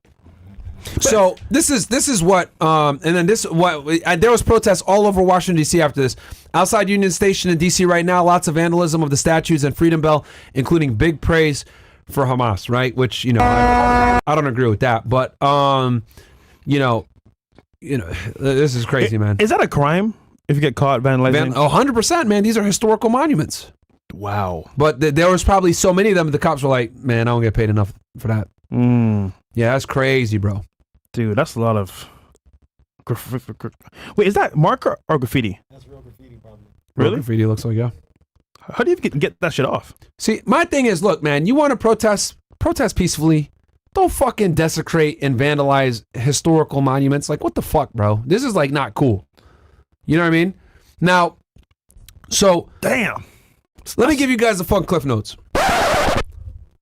So this is what and then there was protests all over Washington D.C. after this. Outside Union Station in D.C. right now, lots of vandalism of the statues and Freedom Bell, including big praise for Hamas, right? Which I don't agree with that, but this is crazy, man. Is that a crime if you get caught vandalizing? 100%, man. These are historical monuments. Wow. But there was probably so many of them. The cops were like, "Man, I don't get paid enough for that." Yeah, that's crazy, bro. Dude, that's a lot of. Wait, is that marker or graffiti? That's real graffiti, probably. Really? Real graffiti looks like, yeah. How do you get that shit off? See, my thing is, look, man, you want to protest peacefully. Don't fucking desecrate and vandalize historical monuments. Like, what the fuck, bro? This is like not cool. You know what I mean? Now, so damn. Let me give you guys the fun Cliff Notes.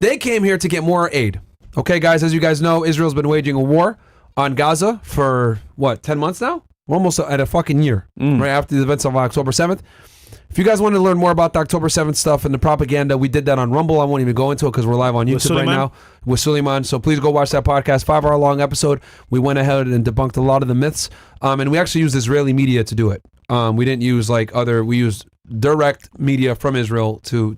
They came here to get more aid. Okay, guys, as you guys know, Israel's been waging a war on Gaza for, 10 months now? We're almost at a fucking year, right after the events of October 7th. If you guys want to learn more about the October 7th stuff and the propaganda, we did that on Rumble. I won't even go into it because we're live on YouTube right now with Suleiman. So please go watch that podcast, 5-hour long episode. We went ahead and debunked a lot of the myths. And we actually used Israeli media to do it. We didn't use we used direct media from Israel to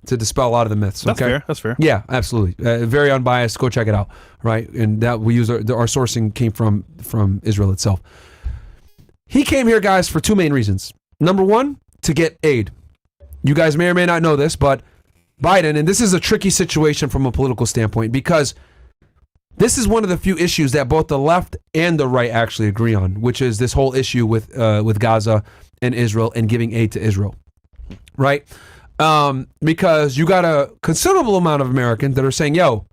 dispel a lot of the myths. That's fair. That's fair. Yeah, absolutely. Very unbiased. Go check it out. Right. And that we use our sourcing came from Israel itself. He came here, guys, for two main reasons. Number one, to get aid. You guys may or may not know this, but Biden, and this is a tricky situation from a political standpoint because this is one of the few issues that both the left and the right actually agree on, which is this whole issue with Gaza and Israel and giving aid to Israel, right? Because you got a considerable amount of Americans that are saying, yo,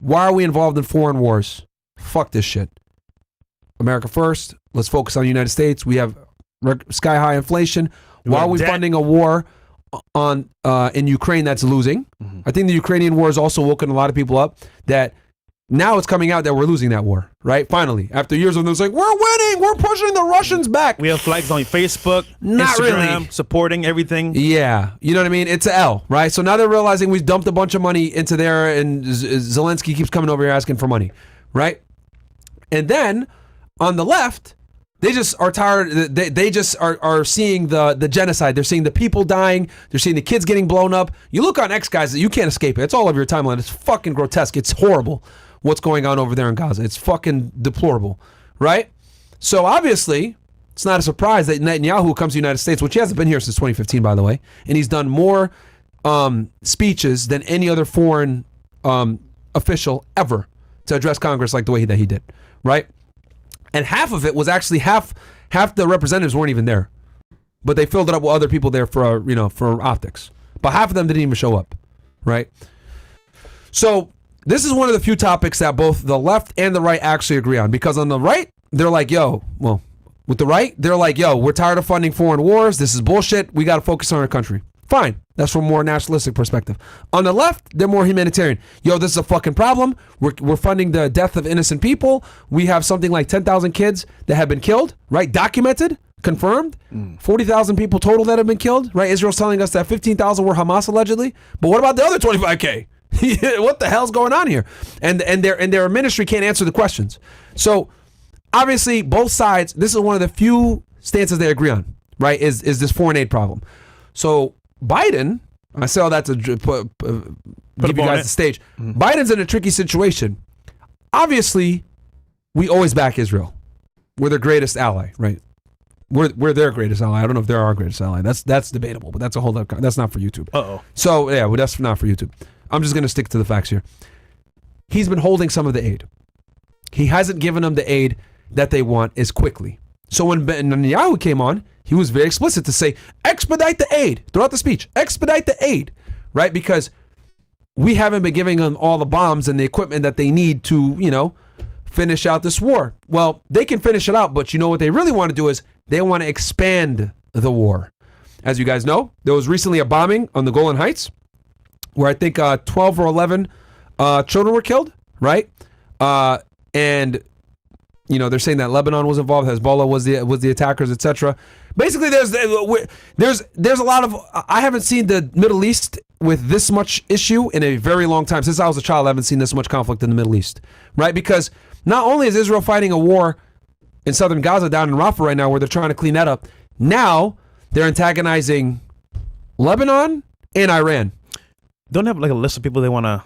why are we involved in foreign wars? Fuck this shit. America first. Let's focus on the United States. We have sky high inflation. Why are we funding a war in Ukraine that's losing? I think the Ukrainian war has also woken a lot of people up that now it's coming out that we're losing that war, right? Finally, after years of them saying, we're winning, we're pushing the Russians back. We have flags on Facebook, not Instagram, really supporting everything. Yeah, you know what I mean? It's an L, right? So now they're realizing we've dumped a bunch of money into there and Zelensky keeps coming over here asking for money, right? And then on the left, they just are tired. They just are seeing the genocide. They're seeing the people dying. They're seeing the kids getting blown up. You look on X, guys, you can't escape it. It's all over your timeline. It's fucking grotesque. It's horrible what's going on over there in Gaza. It's fucking deplorable, right? So obviously, it's not a surprise that Netanyahu comes to the United States, which he hasn't been here since 2015, by the way, and he's done more speeches than any other foreign official ever to address Congress like the way that he did, right? And half of it was actually half the representatives weren't even there, but they filled it up with other people there for optics. But half of them didn't even show up, right? So this is one of the few topics that both the left and the right actually agree on, because on the right they're like, with the right they're like, we're tired of funding foreign wars. This is bullshit. We got to focus on our country. Fine. That's from a more nationalistic perspective. On the left, they're more humanitarian. This is a fucking problem. We're funding the death of innocent people. We have something like 10,000 kids that have been killed, right? Documented, confirmed. 40,000 people total that have been killed, right? Israel's telling us that 15,000 were Hamas allegedly. But what about the other 25K? What the hell's going on here? And their ministry can't answer the questions. So obviously both sides, this is one of the few stances they agree on, right, is this foreign aid problem. So Biden, I say all that to give you guys the stage. Biden's in a tricky situation. Obviously, we always back Israel. We're their greatest ally, right? We're their greatest ally. I don't know if they're our greatest ally. That's debatable, but that's a whole other. That's not for YouTube. So yeah, well, that's not for YouTube. I'm just gonna stick to the facts here. He's been holding some of the aid. He hasn't given them the aid that they want as quickly. So when Netanyahu came on, he was very explicit to say, expedite the aid throughout the speech. Expedite the aid, right? Because we haven't been giving them all the bombs and the equipment that they need to, finish out this war. Well, they can finish it out, but you know what they really want to do is they want to expand the war. As you guys know, there was recently a bombing on the Golan Heights where I think 12 or 11 children were killed, right? And they're saying that Lebanon was involved, Hezbollah was the attackers, etc. Basically, there's a lot of. I haven't seen the Middle East with this much issue in a very long time. Since I was a child, I haven't seen this much conflict in the Middle East, right? Because not only is Israel fighting a war in southern Gaza down in Rafah right now, where they're trying to clean that up, now they're antagonizing Lebanon and Iran. Don't they have like a list of people they want to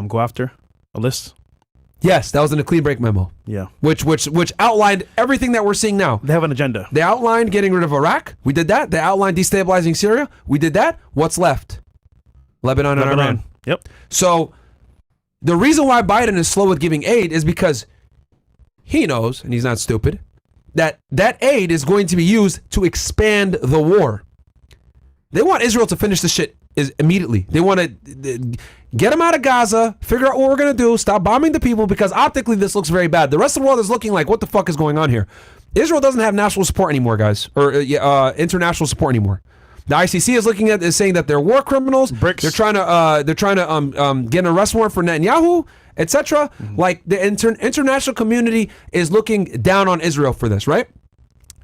go after? A list? Yes, that was in the clean break memo. Yeah. Which outlined everything that we're seeing now. They have an agenda. They outlined getting rid of Iraq. We did that. They outlined destabilizing Syria. We did that. What's left? Lebanon and Iran. Yep. So the reason why Biden is slow with giving aid is because he knows, and he's not stupid, that aid is going to be used to expand the war. They want Israel to finish the shit immediately. They want to get them out of Gaza, figure out what we're going to do, stop bombing the people, because optically this looks very bad. The rest of the world is looking like, what the fuck is going on here? Israel doesn't have national support anymore, guys, or international support anymore. The ICC is saying that they're war criminals. BRICS. They're trying to get an arrest warrant for Netanyahu, etc. Like the international community is looking down on Israel for this, right?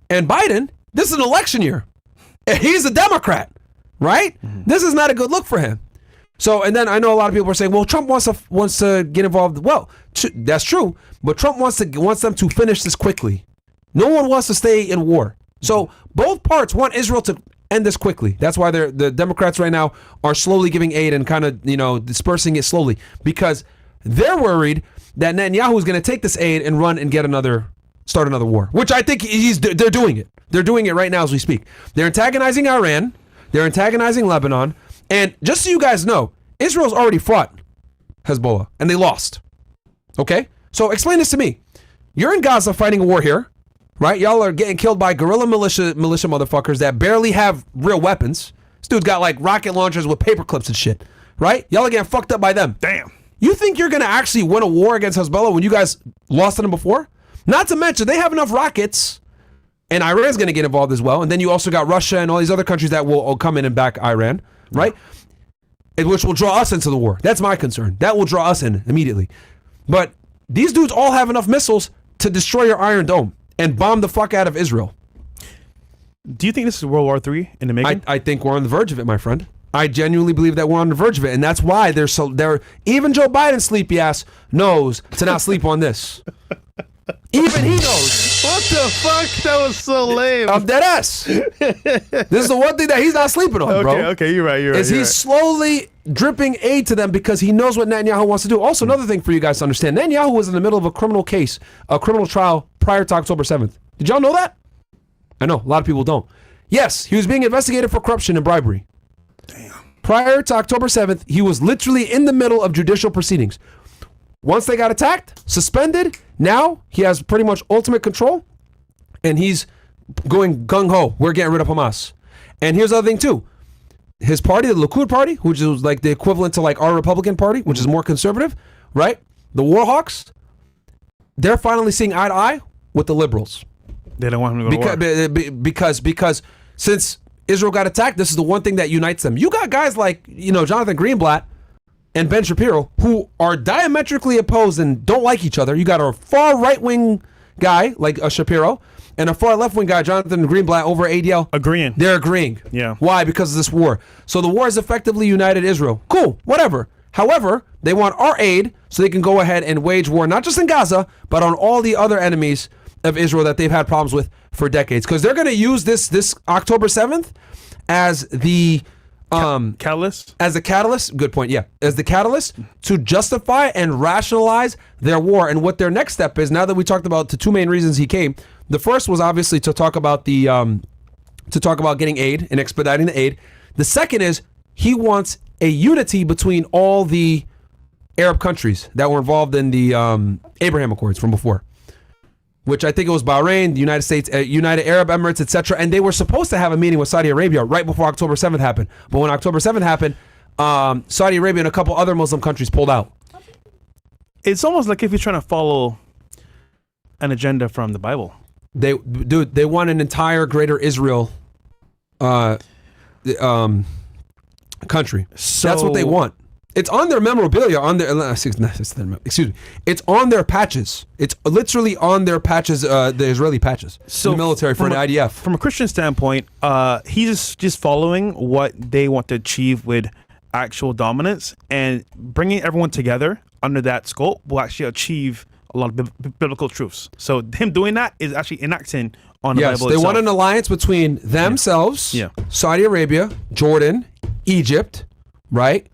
And Biden, this is an election year. He's a Democrat, right? This is not a good look for him. So, and then I know a lot of people are saying, well, Trump wants to get involved. Well, that's true, but Trump wants them to finish this quickly. No one wants to stay in war. So both parts want Israel to end this quickly. That's why the Democrats right now are slowly giving aid and kind of dispersing it slowly, because they're worried that Netanyahu is going to take this aid and run and start another war, which I think they're doing it. They're doing it right now as we speak. They're antagonizing Iran. They're antagonizing Lebanon. And just so you guys know, Israel's already fought Hezbollah and they lost. Okay? So explain this to me. You're in Gaza fighting a war here, right? Y'all are getting killed by guerrilla militia motherfuckers that barely have real weapons. This dude's got like rocket launchers with paper clips and shit, right? Y'all are getting fucked up by them. Damn. You think you're going to actually win a war against Hezbollah when you guys lost to them before? Not to mention, they have enough rockets, and Iran's going to get involved as well. And then you also got Russia and all these other countries that will come in and back Iran, right? Which will draw us into the war. That's my concern. That will draw us in immediately. But these dudes all have enough missiles to destroy your Iron Dome and bomb the fuck out of Israel. Do you think this is World War III in the making? I think we're on the verge of it, my friend. I genuinely believe that we're on the verge of it, and that's why they're even Joe Biden's sleepy ass knows to not sleep on this. Even he knows. What the fuck? That was so lame. I'm dead ass. This is the one thing that he's not sleeping on, bro. Okay, you're right. He's slowly dripping aid to them because he knows what Netanyahu wants to do. Also, another thing for you guys to understand, Netanyahu was in the middle of a criminal case, a criminal trial prior to October 7th. Did y'all know that? I know, a lot of people don't. Yes, he was being investigated for corruption and bribery. Damn. Prior to October 7th, he was literally in the middle of judicial proceedings. Once they got attacked, suspended, now he has pretty much ultimate control, and he's going gung-ho. We're getting rid of Hamas. And here's the other thing, too. His party, the Likud party, which is like the equivalent to like our Republican party, which is more conservative, right? The Warhawks, they're finally seeing eye to eye with the liberals. They don't want him to go to war. Because since Israel got attacked, this is the one thing that unites them. You got guys like, Jonathan Greenblatt and Ben Shapiro, who are diametrically opposed and don't like each other. You got a far right-wing guy like Shapiro and a far left-wing guy, Jonathan Greenblatt, over ADL. Agreeing. They're agreeing. Yeah. Why? Because of this war. So the war has effectively united Israel. Cool, whatever. However, they want our aid so they can go ahead and wage war, not just in Gaza, but on all the other enemies of Israel that they've had problems with for decades, because they're going to use this October 7th as the catalyst. As the catalyst, good point. Yeah, as the catalyst to justify and rationalize their war. And what their next step is, now that we talked about the two main reasons he came, the first was obviously to talk about getting aid and expediting the aid. The second is he wants a unity between all the Arab countries that were involved in the Abraham Accords from before, which I think it was Bahrain, the United States, United Arab Emirates, etc. And they were supposed to have a meeting with Saudi Arabia right before October 7th happened. But when October 7th happened, Saudi Arabia and a couple other Muslim countries pulled out. It's almost like if you're trying to follow an agenda from the Bible. They want an entire Greater Israel country. So, that's what they want. It's on their memorabilia, on their it's on their patches. It's literally on their patches, the Israeli patches. So in the military for an IDF. From a Christian standpoint, he's just following what they want to achieve with actual dominance, and bringing everyone together under that scope will actually achieve a lot of biblical truths. So him doing that is actually enacting on the Bible itself. They want an alliance between themselves, Saudi Arabia, Jordan, Egypt, right?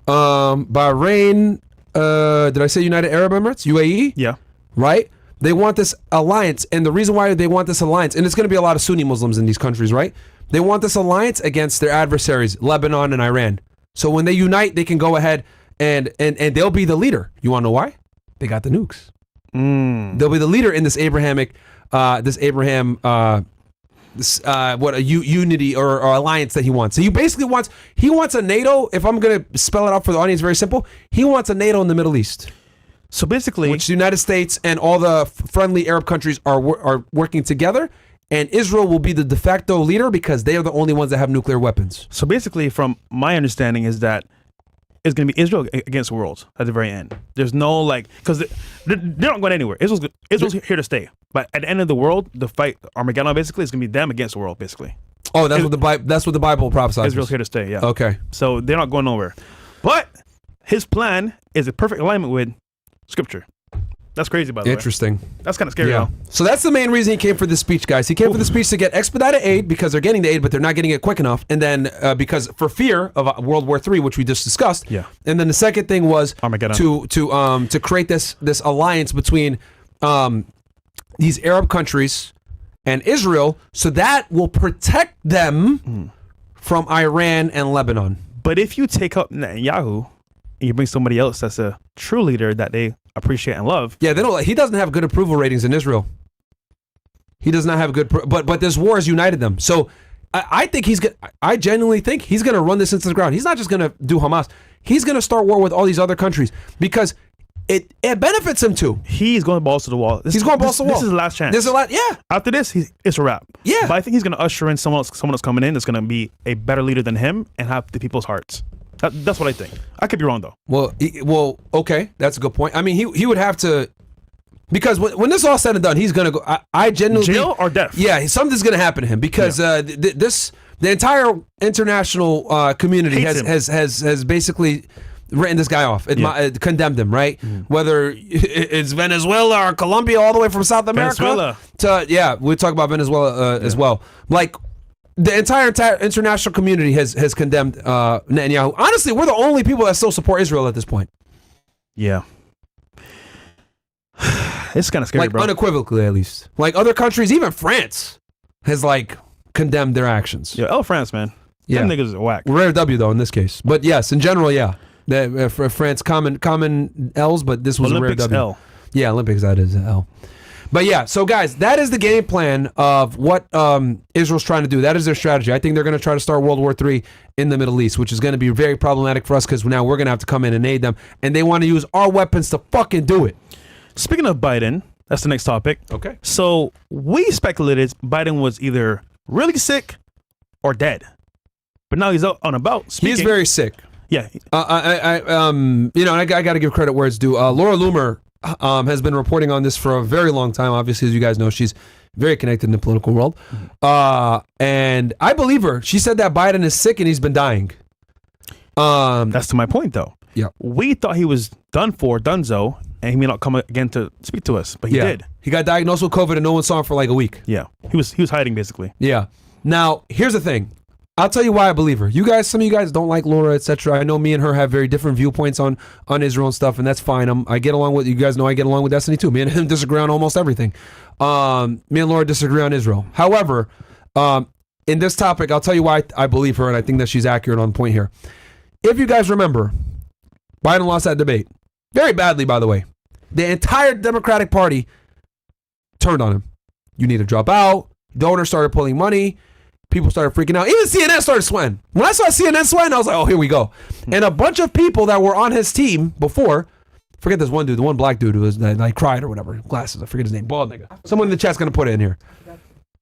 Bahrain, did I say United Arab Emirates? UAE? Yeah. Right? They want this alliance, and the reason why they want this alliance, and it's going to be a lot of Sunni Muslims in these countries, right? They want this alliance against their adversaries, Lebanon and Iran. So when they unite, they can go ahead and they'll be the leader. You want to know why? They got the nukes. They'll be the leader in this unity or alliance that he wants. So he basically wants a NATO. If I'm going to spell it out for the audience, very simple. He wants a NATO in the Middle East. So basically, which the United States and all the friendly Arab countries are working together, and Israel will be the de facto leader because they are the only ones that have nuclear weapons. So basically, from my understanding, is that it's going to be Israel against the world at the very end. There's no because they're not going anywhere. Israel's here to stay. But at the end of the world, the fight, Armageddon, basically, is going to be them against the world, basically. Oh, that's what the Bible prophesies. Israel's here to stay. Yeah. Okay. So they're not going nowhere. But his plan is a perfect alignment with Scripture. That's crazy, by the way. Interesting. That's kind of scary, though. So that's the main reason he came for this speech, guys. He came for the speech to get expedited aid because they're getting the aid, but they're not getting it quick enough. And then because for fear of World War III, which we just discussed. Yeah. And then the second thing was Armageddon. to create this alliance between these Arab countries and Israel, so that will protect them from Iran and Lebanon. But if you take up Netanyahu and you bring somebody else that's a true leader that they appreciate and love. Yeah, they don't. He doesn't have good approval ratings in Israel. He does not have good. But this war has united them. So I think I genuinely think he's going to run this into the ground. He's not just going to do Hamas. He's going to start war with all these other countries because it benefits him too. He's going balls to the wall. He's going balls to the wall. This is his last chance. Yeah. After this, it's a wrap. Yeah. But I think he's going to usher in someone else coming in that's going to be a better leader than him and have the people's hearts. That's what I think. I could be wrong though. Well, okay, that's a good point. I mean, he would have to, because when this is all said and done, he's gonna go. I genuinely jail or death. Yeah, something's gonna happen to him because the entire international community has basically written this guy off, condemned him, right? Whether it's Venezuela or Colombia, all the way from South America to we'll talk about Venezuela as well. Like, the entire international community has condemned Netanyahu. Honestly, we're the only people that still support Israel at this point. Yeah. It's kind of scary, bro. Unequivocally, at least. Like, other countries, even France has condemned their actions. Yeah, France, man. Them niggas are whack. Rare W though in this case, but yes, in general, for France, common L's, but this was Olympics a rare W. L. Yeah, Olympics, that is L. But yeah, so guys, that is the game plan of what Israel's trying to do. That is their strategy. I think they're going to try to start World War III in the Middle East, which is going to be very problematic for us because now we're going to have to come in and aid them. And they want to use our weapons to fucking do it. Speaking of Biden, that's the next topic. Okay. So we speculated Biden was either really sick or dead. But now he's out on about speaking. He's very sick. Yeah. I got to give credit where it's due. Laura Loomer has been reporting on this for a very long time. Obviously, as you guys know, she's very connected in the political world. And I believe her. She said that Biden is sick and he's been dying. That's to my point, though. Yeah. We thought he was donezo, and he may not come again to speak to us, but he did. He got diagnosed with COVID and no one saw him for like a week. Yeah, he was hiding basically. Yeah. Now, here's the thing. I'll tell you why I believe her. You guys, some of you guys don't like Laura, etc. I know me and her have very different viewpoints on Israel and stuff, and that's fine. I get along with, you guys know I get along with Destiny too. Me and him disagree on almost everything. Me and Laura disagree on Israel. However, in this topic, I'll tell you why I believe her, and I think that she's accurate on point here. If you guys remember, Biden lost that debate. Very badly, by the way. The entire Democratic Party turned on him. You need to drop out. Donors started pulling money. People started freaking out. Even CNN started sweating. When I saw CNN sweating, I was like, oh, here we go. And a bunch of people that were on his team before, forget this one dude, the one black dude who was like cried or whatever, glasses, I forget his name, bald nigga. Someone in the chat's going to put it in here.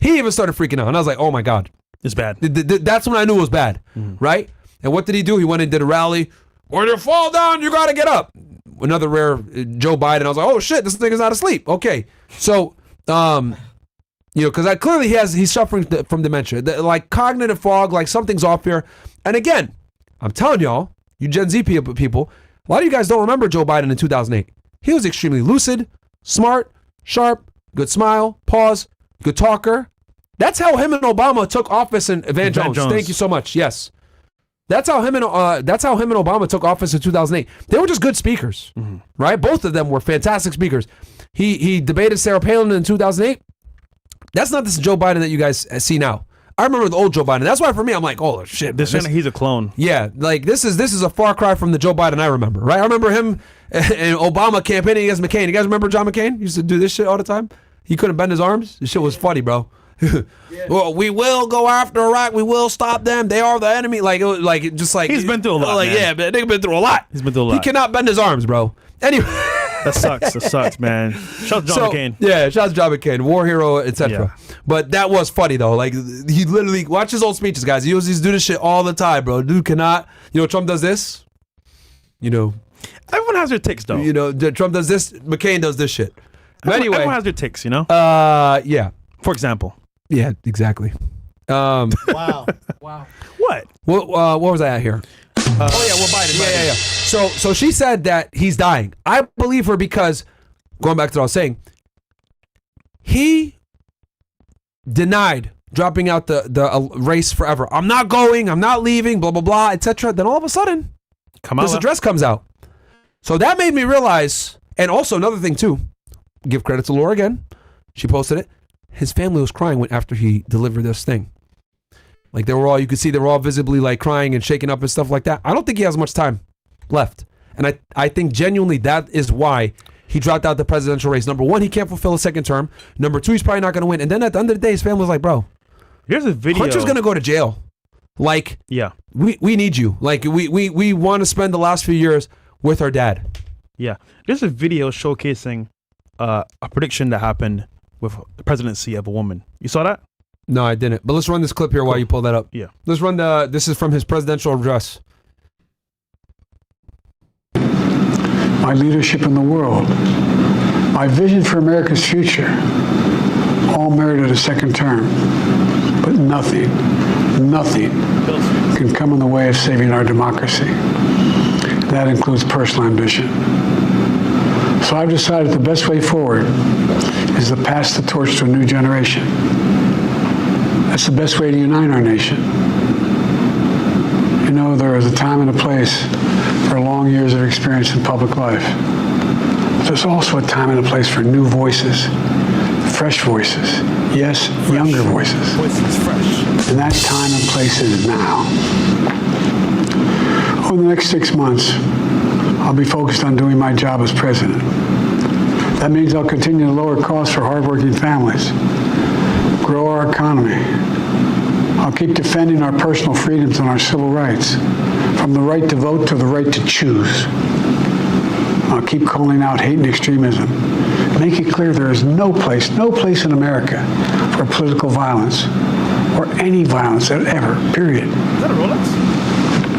He even started freaking out. And I was like, oh my God. It's bad. That's when I knew it was bad, right? And what did he do? He went and did a rally. When you fall down, you got to get up. Another rare Joe Biden. I was like, oh shit, this nigga's not asleep. Okay. So, you know, because clearly he's suffering from dementia, like cognitive fog, like something's off here. And again, I'm telling y'all, you Gen Z people, a lot of you guys don't remember Joe Biden in 2008. He was extremely lucid, smart, sharp, good smile, pause, good talker. That's how him and Obama took office in Van Jones. Thank you so much. Yes. That's how him and Obama took office in 2008. They were just good speakers, right? Both of them were fantastic speakers. He debated Sarah Palin in 2008. That's not this Joe Biden that you guys see now. I remember the old Joe Biden. That's why for me, I'm like, oh shit. He's a clone. Yeah, like this is a far cry from the Joe Biden I remember, right? I remember him and Obama campaigning against McCain. You guys remember John McCain? He used to do this shit all the time. He couldn't bend his arms. This shit was funny, bro. Well, we will go after Iraq. We will stop them. They are the enemy. Like he's been through a lot. Like, yeah, man, they've been through a lot. He's been through a lot. He cannot bend his arms, bro. Anyway. That sucks, man. Shout out to John McCain. Yeah, shout out to John McCain, war hero, etc. Yeah. But that was funny though. Like he literally watch his old speeches, guys. He used to do this shit all the time, bro. Dude cannot. You know, Trump does this. You know, everyone has their ticks though. You know, Trump does this. McCain does this shit. But anyway, everyone has their ticks. You know. Yeah. For example. Yeah, exactly. Wow. What? What was I at here? We're Biden. Yeah. So she said that he's dying. I believe her because, going back to what I was saying, he denied dropping out the race forever. I'm not going. I'm not leaving. Blah blah blah, etc. Then all of a sudden, this address comes out. So that made me realize, and also another thing too, give credit to Laura again. She posted it. His family was crying after he delivered this thing. Like you could see they were all visibly like crying and shaking up and stuff like that. I don't think he has much time left. And I think genuinely that is why he dropped out the presidential race. Number one, he can't fulfill a second term. Number two, he's probably not going to win. And then at the end of the day, his family was like, bro, here's a video. Hunter's going to go to jail. Like, yeah, we need you. Like, we want to spend the last few years with our dad. Yeah. There's a video showcasing a prediction that happened with the presidency of a woman. You saw that? No, I didn't. But let's run this clip here while you pull that up. Yeah. Let's run this is from his presidential address. My leadership in the world, my vision for America's future, all merited a second term. But nothing can come in the way of saving our democracy. That includes personal ambition. So I've decided the best way forward is to pass the torch to a new generation. That's the best way to unite our nation. You know, there is a time and a place for long years of experience in public life. But there's also a time and a place for new voices, fresh voices. Yes, younger voices. Voices fresh. And that time and place is now. Over the next 6 months, I'll be focused on doing my job as president. That means I'll continue to lower costs for hardworking families, grow our economy. I'll keep defending our personal freedoms and our civil rights, from the right to vote to the right to choose. I'll keep calling out hate and extremism. Make it clear there is no place in America for political violence or any violence ever, period. Is that a Rolex?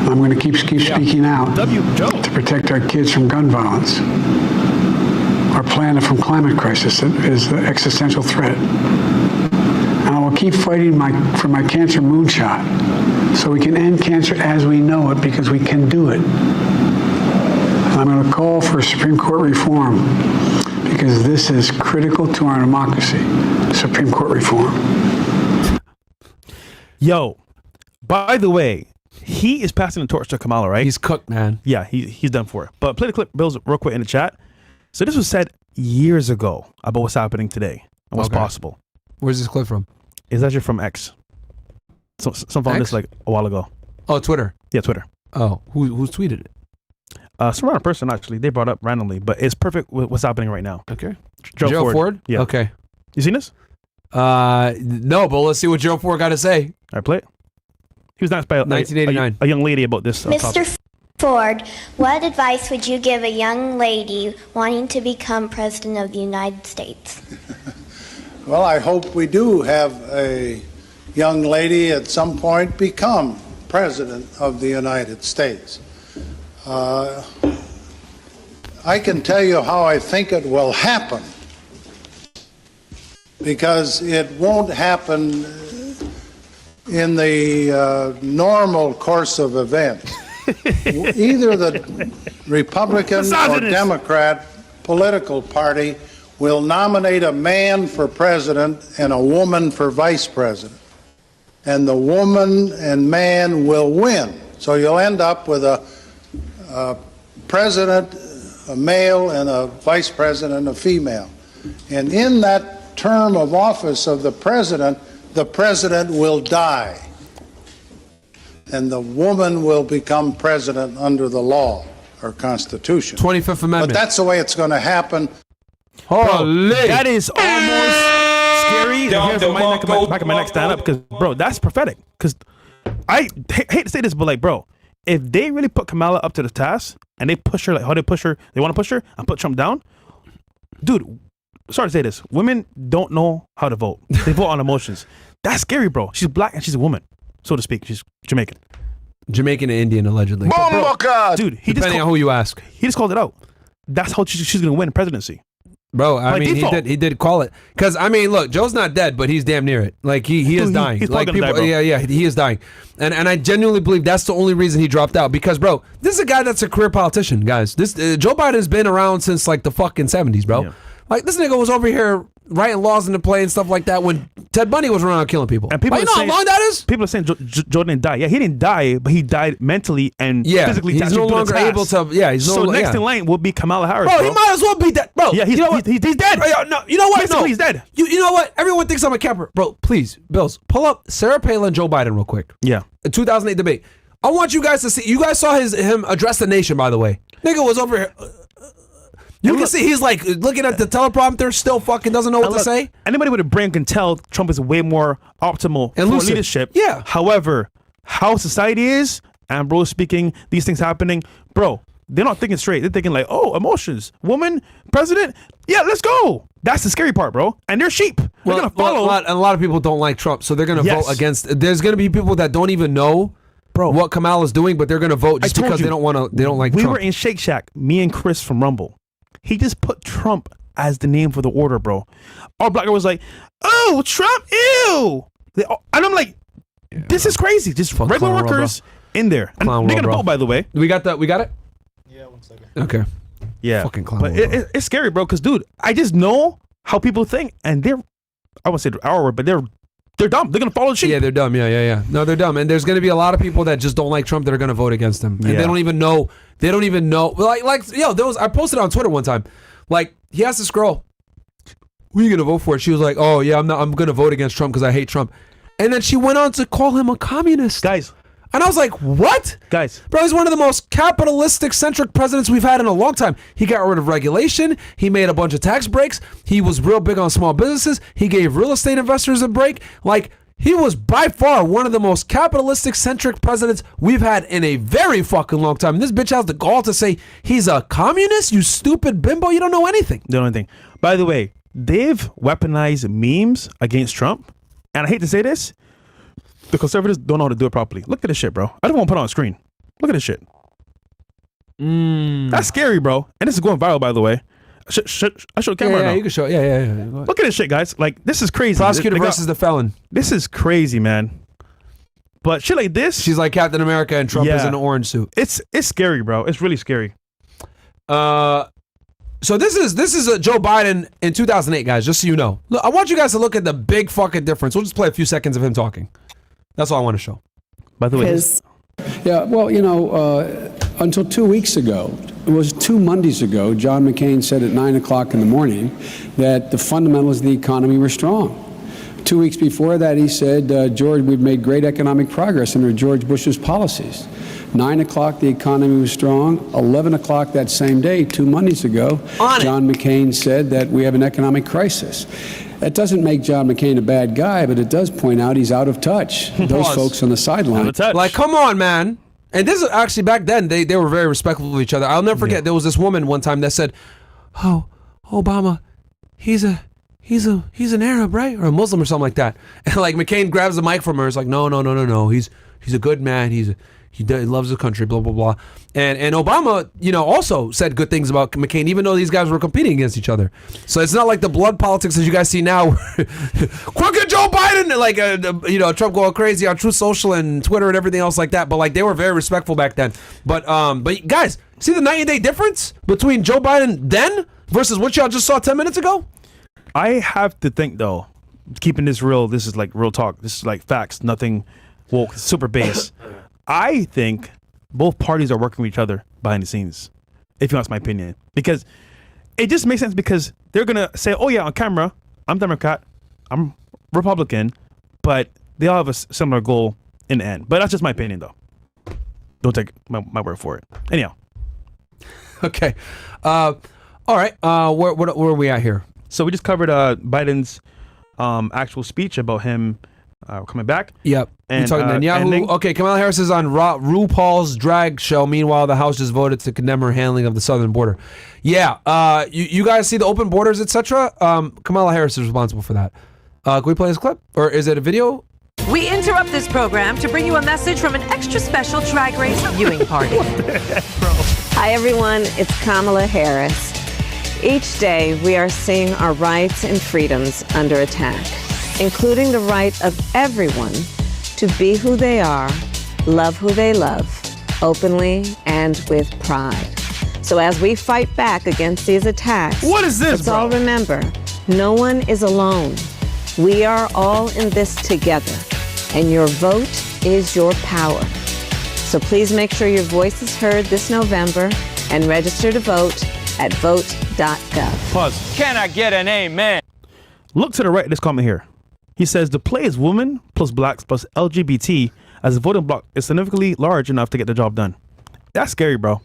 I'm going to keep speaking out to protect our kids from gun violence. Our planet from climate crisis is the existential threat. And I will keep fighting for my cancer moonshot so we can end cancer as we know it, because we can do it. And I'm going to call for Supreme Court reform because this is critical to our democracy, Supreme Court reform. Yo, by the way, he is passing the torch to Kamala, right? He's cooked, man. Yeah, he's done for it. But play the clip, Bills, real quick in the chat. So this was said years ago about what's happening today and what's possible. Where's this clip from? It's actually from X. So some found this like a while ago. Oh, Twitter. Yeah, Twitter. Oh, who's tweeted it? Some random person actually. They brought up randomly, but it's perfect with what's happening right now. Okay. Gerald Ford? Yeah. Okay. You seen this? No, but let's see what Gerald Ford got to say. All right, play it. He was asked by 1989. a young lady about this. Mr. Ford, what advice would you give a young lady wanting to become President of the United States? Well, I hope we do have a young lady at some point become President of the United States. I can tell you how I think it will happen, because it won't happen in the normal course of events. Either the Republican or Democrat political party will nominate a man for president and a woman for vice president. And the woman and man will win. So you'll end up with a president, a male, and a vice president, a female. And in that term of office of the president will die. And the woman will become president under the law or Constitution. 25th Amendment. But that's the way it's going to happen. Holy. That is almost scary. Back of my neck stand up, because, bro, that's prophetic. Because I hate to say this, but, like, bro, if they really put Kamala up to the task and they push her, like how they push her, they want to push her and put Trump down, dude, sorry to say this, women don't know how to vote. They vote on emotions. That's scary, bro. She's black and she's a woman, so to speak. She's Jamaican. Jamaican and Indian, allegedly. Bro, dude, depending on who you ask. He just called it out. That's how she's going to win the presidency. Bro, I mean, he did call it. Because, I mean, look, Joe's not dead, but he's damn near it. Like, he is dying. He's like, people, die, yeah, he is dying. And I genuinely believe that's the only reason he dropped out. Because, bro, this is a guy that's a career politician, guys. This Joe Biden's been around since, like, the fucking 70s, bro. Yeah. Like, this nigga was over here writing laws into play and stuff like that when Ted Bundy was around killing people. And people you know how long that is? People are saying Joe didn't die. Yeah, he didn't die, but he died mentally and physically. He's no longer able to. Yeah, he's so next in line will be Kamala Harris. Bro, he might as well be dead. Bro, yeah, he's dead. No, you know what? Basically, he's dead. You know what? Everyone thinks I'm a camper. Bro, please, Bills, pull up Sarah Palin and Joe Biden real quick. Yeah. The 2008 debate. I want you guys to see. You guys saw him address the nation, by the way. Nigga was over here. You can see he's like looking at the teleprompter, still fucking doesn't know what to say. Anybody with a brain can tell Trump is way more optimal for leadership. Yeah. However, how society is, and bro speaking, these things happening, bro, they're not thinking straight. They're thinking like, oh, emotions, woman, president, yeah, let's go. That's the scary part, bro. And they're sheep. They're gonna follow. A lot of people don't like Trump, so they're gonna vote against. There's gonna be people that don't even know, bro, what Kamala's doing, but they're gonna vote just because they don't want to. They don't like. We Trump. were in Shake Shack, me and Chris from Rumble. He just put Trump as the name for the order, bro. Our black guy was like, "Oh, Trump, ew!" And I'm like, "This is crazy." Just regular workers in there, and they're gonna vote. By the way, we got that. We got it. Yeah, 1 second. Okay. Yeah, fucking clown. But it's scary, bro. Because, dude, I just know how people think, and I won't say our word, but they're dumb. They're gonna follow the sheep. Yeah, they're dumb. Yeah. No, they're dumb. And there's gonna be a lot of people that just don't like Trump that are gonna vote against him. And they don't even know. They don't even know. Like yo, I posted on Twitter one time. Like, he asked this girl, "Who are you gonna vote for?" She was like, "Oh yeah, I'm gonna vote against Trump because I hate Trump." And then she went on to call him a communist, guys. And I was like, "What, guys? Bro, he's one of the most capitalistic centric presidents we've had in a long time. He got rid of regulation. He made a bunch of tax breaks. He was real big on small businesses. He gave real estate investors a break. Like, he was by far one of the most capitalistic centric presidents we've had in a very fucking long time. And this bitch has the gall to say he's a communist. You stupid bimbo. You don't know anything. Don't know anything. By the way, they've weaponized memes against Trump, and I hate to say this, the conservatives don't know how to do it properly. Look at this shit, bro. I don't want to put it on screen. Look at this shit. That's scary, bro. And this is going viral, by the way. I show the camera now. Yeah, you can show. Yeah. Look at this shit, guys. Like, this is crazy. Prosecutor versus the felon. This is crazy, man. But shit like this. She's like Captain America and Trump is in an orange suit. It's scary, bro. It's really scary. So this is Joe Biden in 2008, guys. Just so you know, look, I want you guys to look at the big fucking difference. We'll just play a few seconds of him talking. That's all I want to show. By the way, Yeah, well, until 2 weeks ago, it was 2 Mondays ago, John McCain said at 9 o'clock in the morning that the fundamentals of the economy were strong. 2 weeks before that, he said, George, we've made great economic progress under George Bush's policies. 9 o'clock, the economy was strong. 11 o'clock that same day, 2 Mondays ago, John McCain said that we have an economic crisis. That doesn't make John McCain a bad guy, but it does point out he's out of touch. Those folks on the sideline. Like, come on, man. And this is actually back then, they were very respectful of each other. I'll never forget, there was this woman one time that said, oh, Obama, he's an Arab, right? Or a Muslim or something like that. And like McCain grabs the mic from her. It's like, no. He's a good man. He loves the country, blah, blah, blah. And Obama, also said good things about McCain, even though these guys were competing against each other. So it's not like the blood politics that you guys see now. Crooked Joe Biden, like, Trump going crazy on Truth Social and Twitter and everything else like that. But like, they were very respectful back then. But guys, see the night and day difference between Joe Biden then versus what y'all just saw 10 minutes ago? I have to think, though, keeping this real, this is like real talk. This is like facts, nothing woke, super base. I think both parties are working with each other behind the scenes, if you ask my opinion. Because it just makes sense, because they're going to say, oh, yeah, on camera, I'm Democrat, I'm Republican, but they all have a similar goal in the end. But that's just my opinion, though. Don't take my word for it. Anyhow. Okay. All right. Where are we at here? So we just covered Biden's actual speech about him coming back. Yep. And talking Netanyahu. Okay, Kamala Harris is on RuPaul's drag show. Meanwhile, the House just voted to condemn her handling of the southern border. Yeah. You guys see the open borders, etc. Kamala Harris is responsible for that. Can we play this clip? Or is it a video? We interrupt this program to bring you a message from an extra special drag race viewing party. Hi, everyone. It's Kamala Harris. Each day, we are seeing our rights and freedoms under attack, including the right of everyone to be who they are, love who they love, openly and with pride. So as we fight back against these attacks, what is this, let's all remember, no one is alone. We are all in this together, and your vote is your power. So please make sure your voice is heard this November and register to vote at vote.gov. Pause. Can I get an amen? Look to the right of this comment here. He says the play is women plus blacks plus LGBT as a voting bloc is significantly large enough to get the job done. That's scary, bro.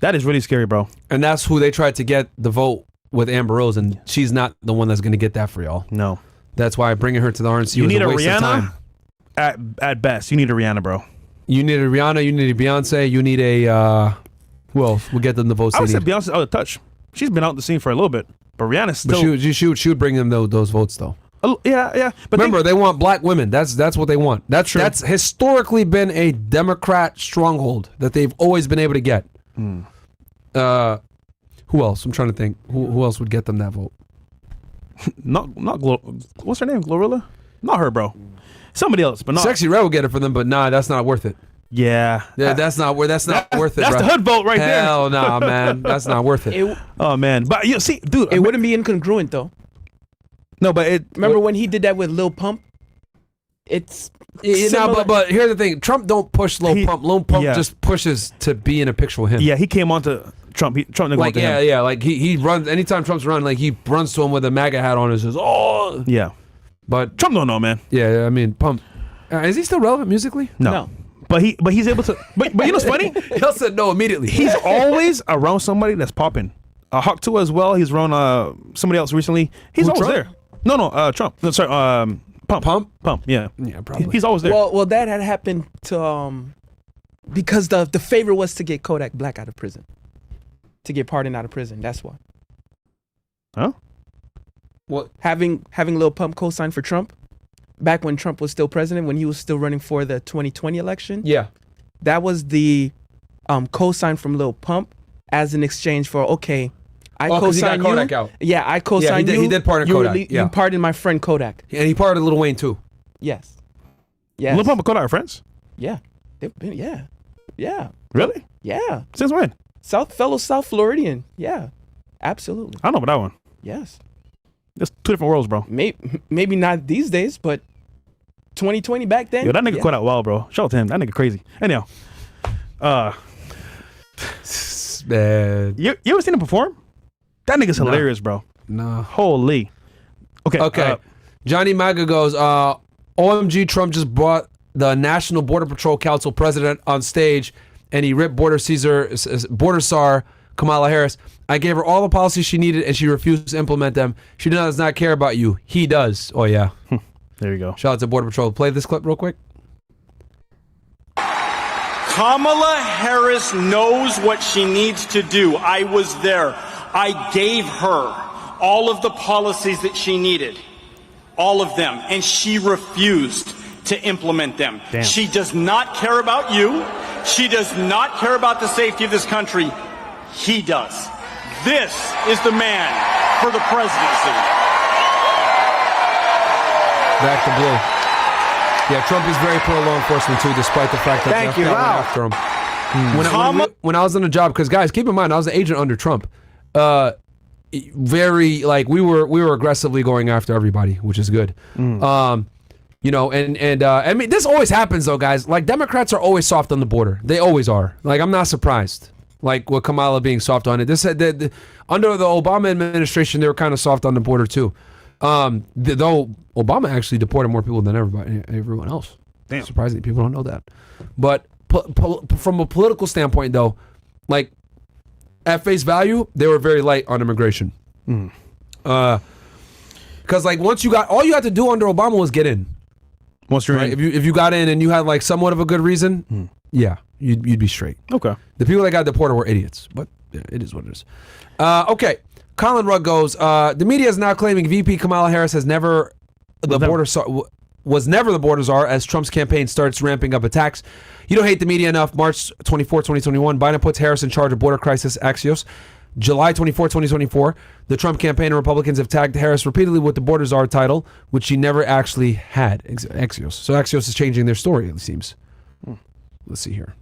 That is really scary, bro. And that's who they tried to get the vote with Amber Rose, and she's not the one that's going to get that for y'all. No. That's why bringing her to the RNC you was need a waste Rihanna of time. At best. You need a Rihanna, bro. You need a Rihanna, you need a Beyonce, you need a... who else? We'll get them the votes I would they say need. Beyonce's out of touch. She's been out the scene for a little bit. But Rihanna's still... But she would bring them those votes, though. Yeah. But remember, they want black women. That's what they want. That's true. That's historically been a Democrat stronghold that they've always been able to get. Who else? I'm trying to think. Who else would get them that vote? What's her name? Glorilla? Not her, bro. Somebody else, but not. Sexy Red will get it for them, but nah, that's not worth it. Yeah, that's not worth it. That's bro. the hood vote right there. Hell no, man. That's not worth it. Oh man, but you see, dude, it wouldn't be incongruent though. No, but remember when he did that with Lil Pump? It's but here's the thing: Trump don't push Lil Pump. Lil Pump just pushes to be in a picture with him. Yeah, he came on to Trump. Trump didn't like go to him. yeah, like he runs anytime Trump's running, like he runs to him with a MAGA hat on and says, "Oh." Yeah, but Trump don't know, man. Yeah, I mean, Pump. Is he still relevant musically? No. But he's able to. But you know what's funny? He said no immediately. He's always around somebody that's popping. Hawk Tua as well. He's around somebody else recently. He's always there. No, Trump. No, sorry, Pump. Yeah, probably. He's always there. Well, that had happened to because the favor was to get Kodak Black out of prison, to get pardoned out of prison. That's why. Huh? Well, having Lil Pump co-sign for Trump. Back when Trump was still president, when he was still running for the 2020 election. Yeah. That was the co-sign from Lil Pump as an exchange for, okay, I co-sign you. Kodak out. Yeah, I co-sign you. He did pardon Kodak. You pardoned my friend Kodak. And he pardoned Lil Wayne too. Yes. Lil Pump and Kodak are friends? Yeah. They've been, yeah. Really? Yeah. Since when? fellow South Floridian. Yeah, absolutely. I know about that one. Yes. That's two different worlds, bro. Maybe not these days, but 2020 back then. Yo, that nigga quit out wild, bro. Shout out to him. That nigga crazy. Anyhow, man, you ever seen him perform? That nigga's hilarious, bro. No. Holy. Okay. Johnny Maga goes, OMG, Trump just brought the National Border Patrol Council president on stage and he ripped border czar Kamala Harris. I gave her all the policies she needed and she refused to implement them. She does not care about you. He does. Oh, yeah. There you go. Shout out to Border Patrol. Play this clip real quick. Kamala Harris knows what she needs to do. I was there. I gave her all of the policies that she needed. All of them. And she refused to implement them. Damn. She does not care about you. She does not care about the safety of this country. He does. This is the man for the presidency. Back to blue. Yeah, Trump is very pro-law enforcement, too, despite the fact that Thank you. went Wow. after him. When I was on the job, because, guys, keep in mind, I was an agent under Trump. Very, like, we were aggressively going after everybody, which is good. You know, I mean, this always happens, though, guys. Like, Democrats are always soft on the border. They always are. Like, I'm not surprised. Like, with Kamala being soft on it. Under the Obama administration, they were kind of soft on the border, too. Though Obama actually deported more people than everyone else. Damn. Surprisingly, people don't know that. But from a political standpoint, though, like, at face value, they were very light on immigration. Because, like, once you got... All you had to do under Obama was get in. Once you're right? in. If you got in and you had, like, somewhat of a good reason, yeah, you'd be straight. Okay. The people that got deported were idiots, but yeah, it is what it is. Okay. Colin Rugg goes, the media is now claiming VP Kamala Harris was never the border czar as Trump's campaign starts ramping up attacks. You don't hate the media enough. March 24, 2021, Biden puts Harris in charge of border crisis Axios. July 24, 2024, the Trump campaign and Republicans have tagged Harris repeatedly with the border czar title, which she never actually had. Axios. So Axios is changing their story, it seems. Let's see here.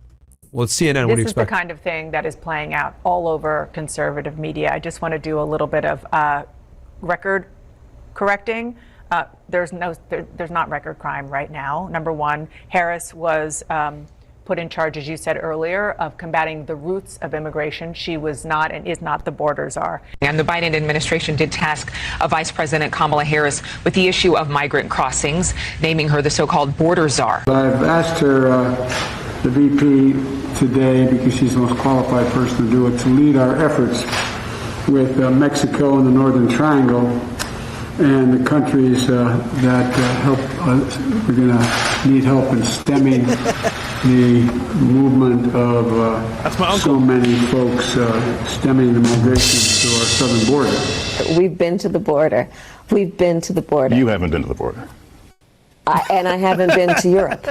Well, it's CNN. What do you expect? This is the kind of thing that is playing out all over conservative media. I just want to do a little bit of record correcting. There's not record crime right now. Number one, Harris was put in charge, as you said earlier, of combating the roots of immigration. She was not and is not the border czar. And the Biden administration did task Vice President Kamala Harris with the issue of migrant crossings, naming her the so-called border czar. I've asked her, the VP today, because she's the most qualified person to do it, to lead our efforts with Mexico and the Northern Triangle and the countries that help. We're going to need help in stemming the movement of so many folks stemming the migration to our southern border. We've been to the border. We've been to the border. You haven't been to the border. And I haven't been to Europe.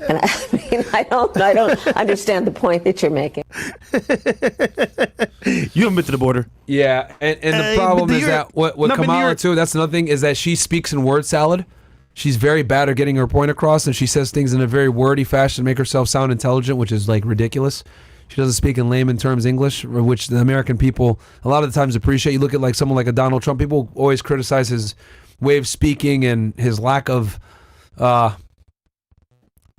And I mean, I don't understand the point that you're making. You haven't been to the border. Yeah, and the problem is that what Kamala too, that's another thing, is that she speaks in word salad. She's very bad at getting her point across, and she says things in a very wordy fashion to make herself sound intelligent, which is like ridiculous. She doesn't speak in layman terms English, which the American people a lot of the times appreciate. You look at like someone like a Donald Trump, people always criticize his way of speaking and his lack of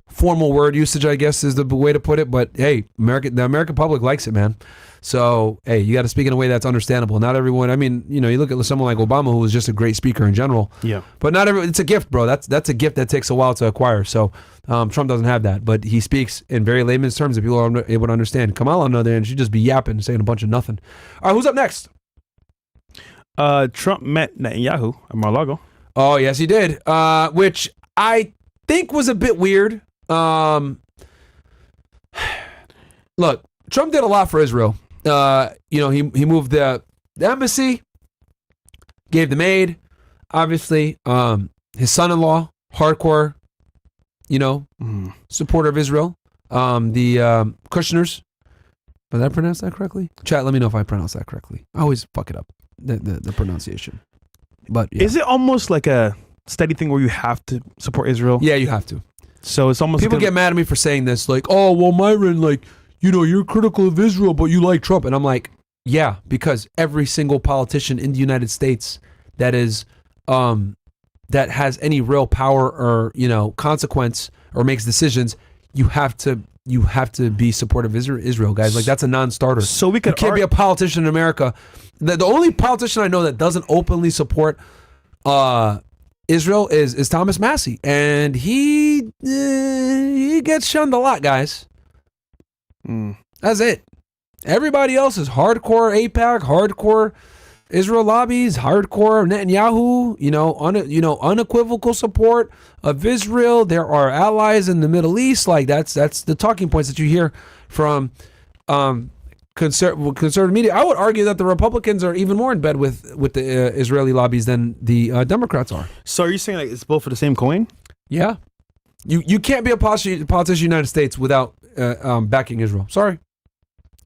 formal word usage, I guess is the way to put it. But hey, the American public likes it, man. So hey, you got to speak in a way that's understandable. Not everyone. I mean, you know, you look at someone like Obama, who was just a great speaker in general. Yeah. But not everyone. It's a gift, bro. That's a gift that takes a while to acquire. So Trump doesn't have that, but he speaks in very layman's terms that people are able to understand. Kamala on the other hand, she'd just be yapping, saying a bunch of nothing. All right, who's up next? Trump met Netanyahu at Mar-a-Lago. Oh yes, he did. Which I think was a bit weird. Look, Trump did a lot for Israel. You know, he moved the embassy, gave them aid, obviously. His son-in-law, hardcore, you know, supporter of Israel. The Kushners. Did I pronounce that correctly? Chat, let me know if I pronounce that correctly. I always fuck it up, the pronunciation. But yeah. Is it almost like a steady thing where you have to support Israel? Yeah, you have to. So it's almost people get mad at me for saying this, like, oh, well, Myron, like, you're critical of Israel, but you like Trump. And I'm like, yeah, because every single politician in the United States that is, that has any real power or, consequence or makes decisions, you have to be supportive of Israel, guys. Like, that's a non-starter. So you can't be a politician in America. The only politician I know that doesn't openly support Israel is Thomas Massey, and he gets shunned a lot, guys. That's it. Everybody else is hardcore AIPAC, hardcore Israel lobbies, hardcore Netanyahu, unequivocal support of Israel. There are allies in the Middle East. Like, that's the talking points that you hear from conservative media. I would argue that the Republicans are even more in bed with the Israeli lobbies than the Democrats are. So are you saying like it's both for the same coin? Yeah. You can't be a politician in the United States without backing Israel. Sorry.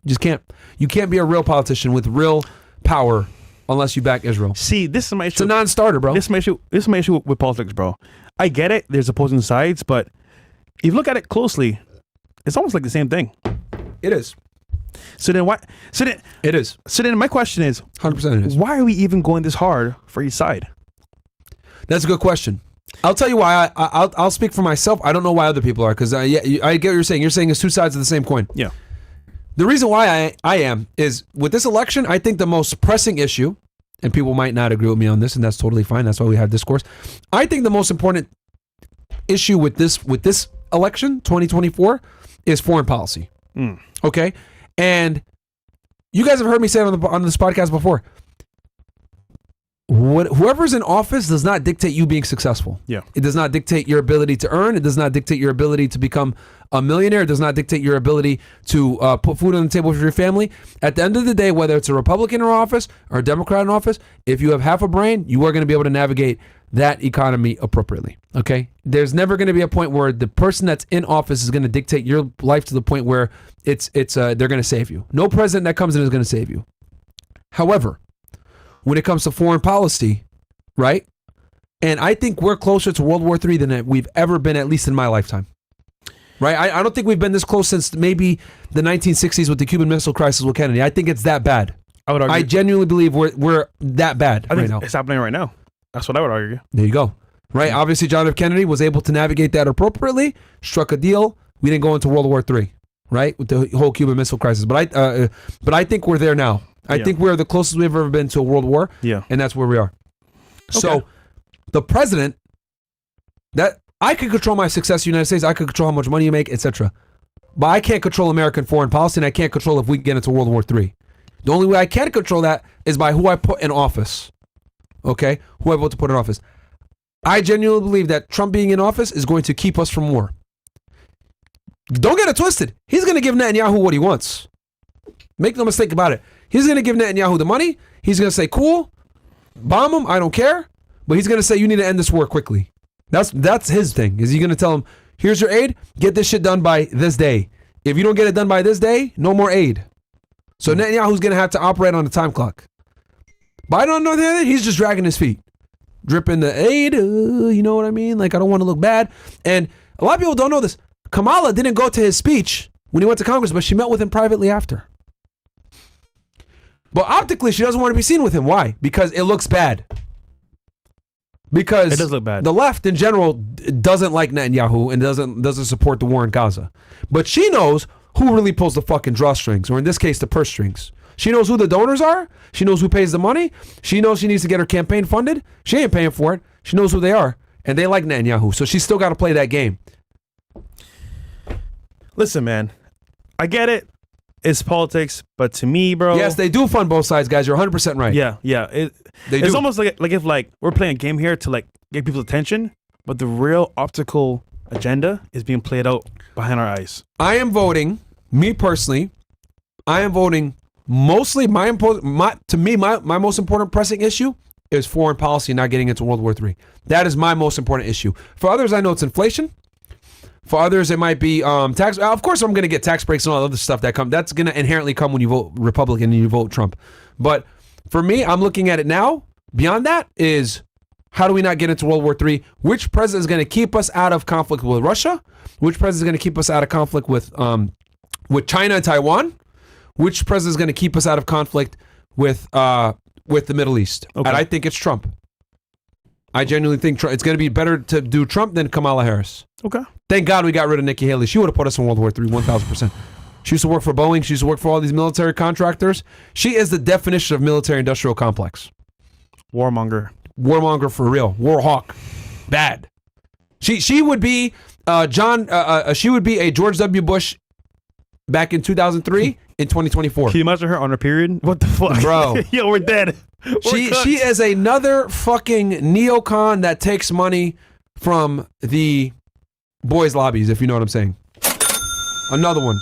You just can't. You can't be a real politician with real power unless you back Israel. See, this is my issue. It's a non-starter, bro. This is my issue with politics, bro. I get it. There's opposing sides, but if you look at it closely, it's almost like the same thing. It is. So then why? So then it is. So then my question is, 100% it is. Why are we even going this hard for each side? That's a good question. I'll tell you why. I'll speak for myself. I don't know why other people are, because I get what you're saying. You're saying it's two sides of the same coin. Yeah. The reason why I am is with this election, I think the most pressing issue, and people might not agree with me on this, and that's totally fine. That's why we have discourse. I think the most important issue with this election, 2024, is foreign policy. Okay, and you guys have heard me say it on this podcast before. Whoever's in office does not dictate you being successful. Yeah. It does not dictate your ability to earn. It does not dictate your ability to become a millionaire. It does not dictate your ability to put food on the table for your family. At the end of the day, whether it's a Republican in office or a Democrat in office, if you have half a brain, you are going to be able to navigate that economy appropriately. Okay? There's never going to be a point where the person that's in office is going to dictate your life to the point where they're going to save you. No president that comes in is going to save you. However, when it comes to foreign policy, right? And I think we're closer to World War III than we've ever been, at least in my lifetime. Right? I don't think we've been this close since maybe the 1960s with the Cuban Missile Crisis with Kennedy. I think it's that bad. I would argue. I genuinely believe we're that bad I think right now. It's happening right now. That's what I would argue. There you go. Right? Obviously, John F. Kennedy was able to navigate that appropriately, struck a deal. We didn't go into World War III, right? With the whole Cuban Missile Crisis. But I think we're there now. I think we're the closest we've ever been to a world war. Yeah. And that's where we are. Okay. So the president, that I could control my success in the United States, I could control how much money you make, etc. But I can't control American foreign policy, and I can't control if we get into World War III. The only way I can control that is by who I put in office. Okay? Who I vote to put in office. I genuinely believe that Trump being in office is going to keep us from war. Don't get it twisted. He's going to give Netanyahu what he wants. Make no mistake about it. He's going to give Netanyahu the money. He's going to say, cool, bomb him, I don't care. But he's going to say, you need to end this war quickly. That's his thing. Is he going to tell him, here's your aid, get this shit done by this day. If you don't get it done by this day, no more aid. So Netanyahu's going to have to operate on the time clock. Biden, on the other hand, he's just dragging his feet. Dripping the aid, you know what I mean? Like, I don't want to look bad. And a lot of people don't know this. Kamala didn't go to his speech when he went to Congress, but she met with him privately after. But optically, she doesn't want to be seen with him. Why? Because it looks bad. Because it does look bad. The left in general doesn't like Netanyahu and doesn't support the war in Gaza. But she knows who really pulls the fucking drawstrings, or in this case, the purse strings. She knows who the donors are. She knows who pays the money. She knows she needs to get her campaign funded. She ain't paying for it. She knows who they are. And they like Netanyahu. So she's still got to play that game. Listen, man. I get it. It's politics, but to me, bro. Yes, they do fund both sides, guys. You're 100% right. Yeah. It's almost like if we're playing a game here to get people's attention, but the real optical agenda is being played out behind our eyes. I am voting, me personally, mostly my most important pressing issue is foreign policy, not getting into World War III. That is my most important issue. For others, I know it's inflation. For others, it might be tax. Of course, I'm going to get tax breaks and all the other stuff that come. That's going to inherently come when you vote Republican and you vote Trump. But for me, I'm looking at it now. Beyond that is, how do we not get into World War III? Which president is going to keep us out of conflict with Russia? Which president is going to keep us out of conflict with with China and Taiwan, which president is going to keep us out of conflict with the Middle East? Okay. And I think it's Trump. I genuinely think it's going to be better to do Trump than Kamala Harris. Okay. Thank God we got rid of Nikki Haley. She would have put us in World War III 1,000%. She used to work for Boeing. She used to work for all these military contractors. She is the definition of military-industrial complex. Warmonger. Warmonger for real. War hawk. Bad. She would be she would be a George W. Bush back in 2003 in 2024. Can you imagine her on her period? What the fuck? Bro. Yo, we're dead. She is another fucking neocon that takes money from the boys' lobbies, if you know what I'm saying. Another one.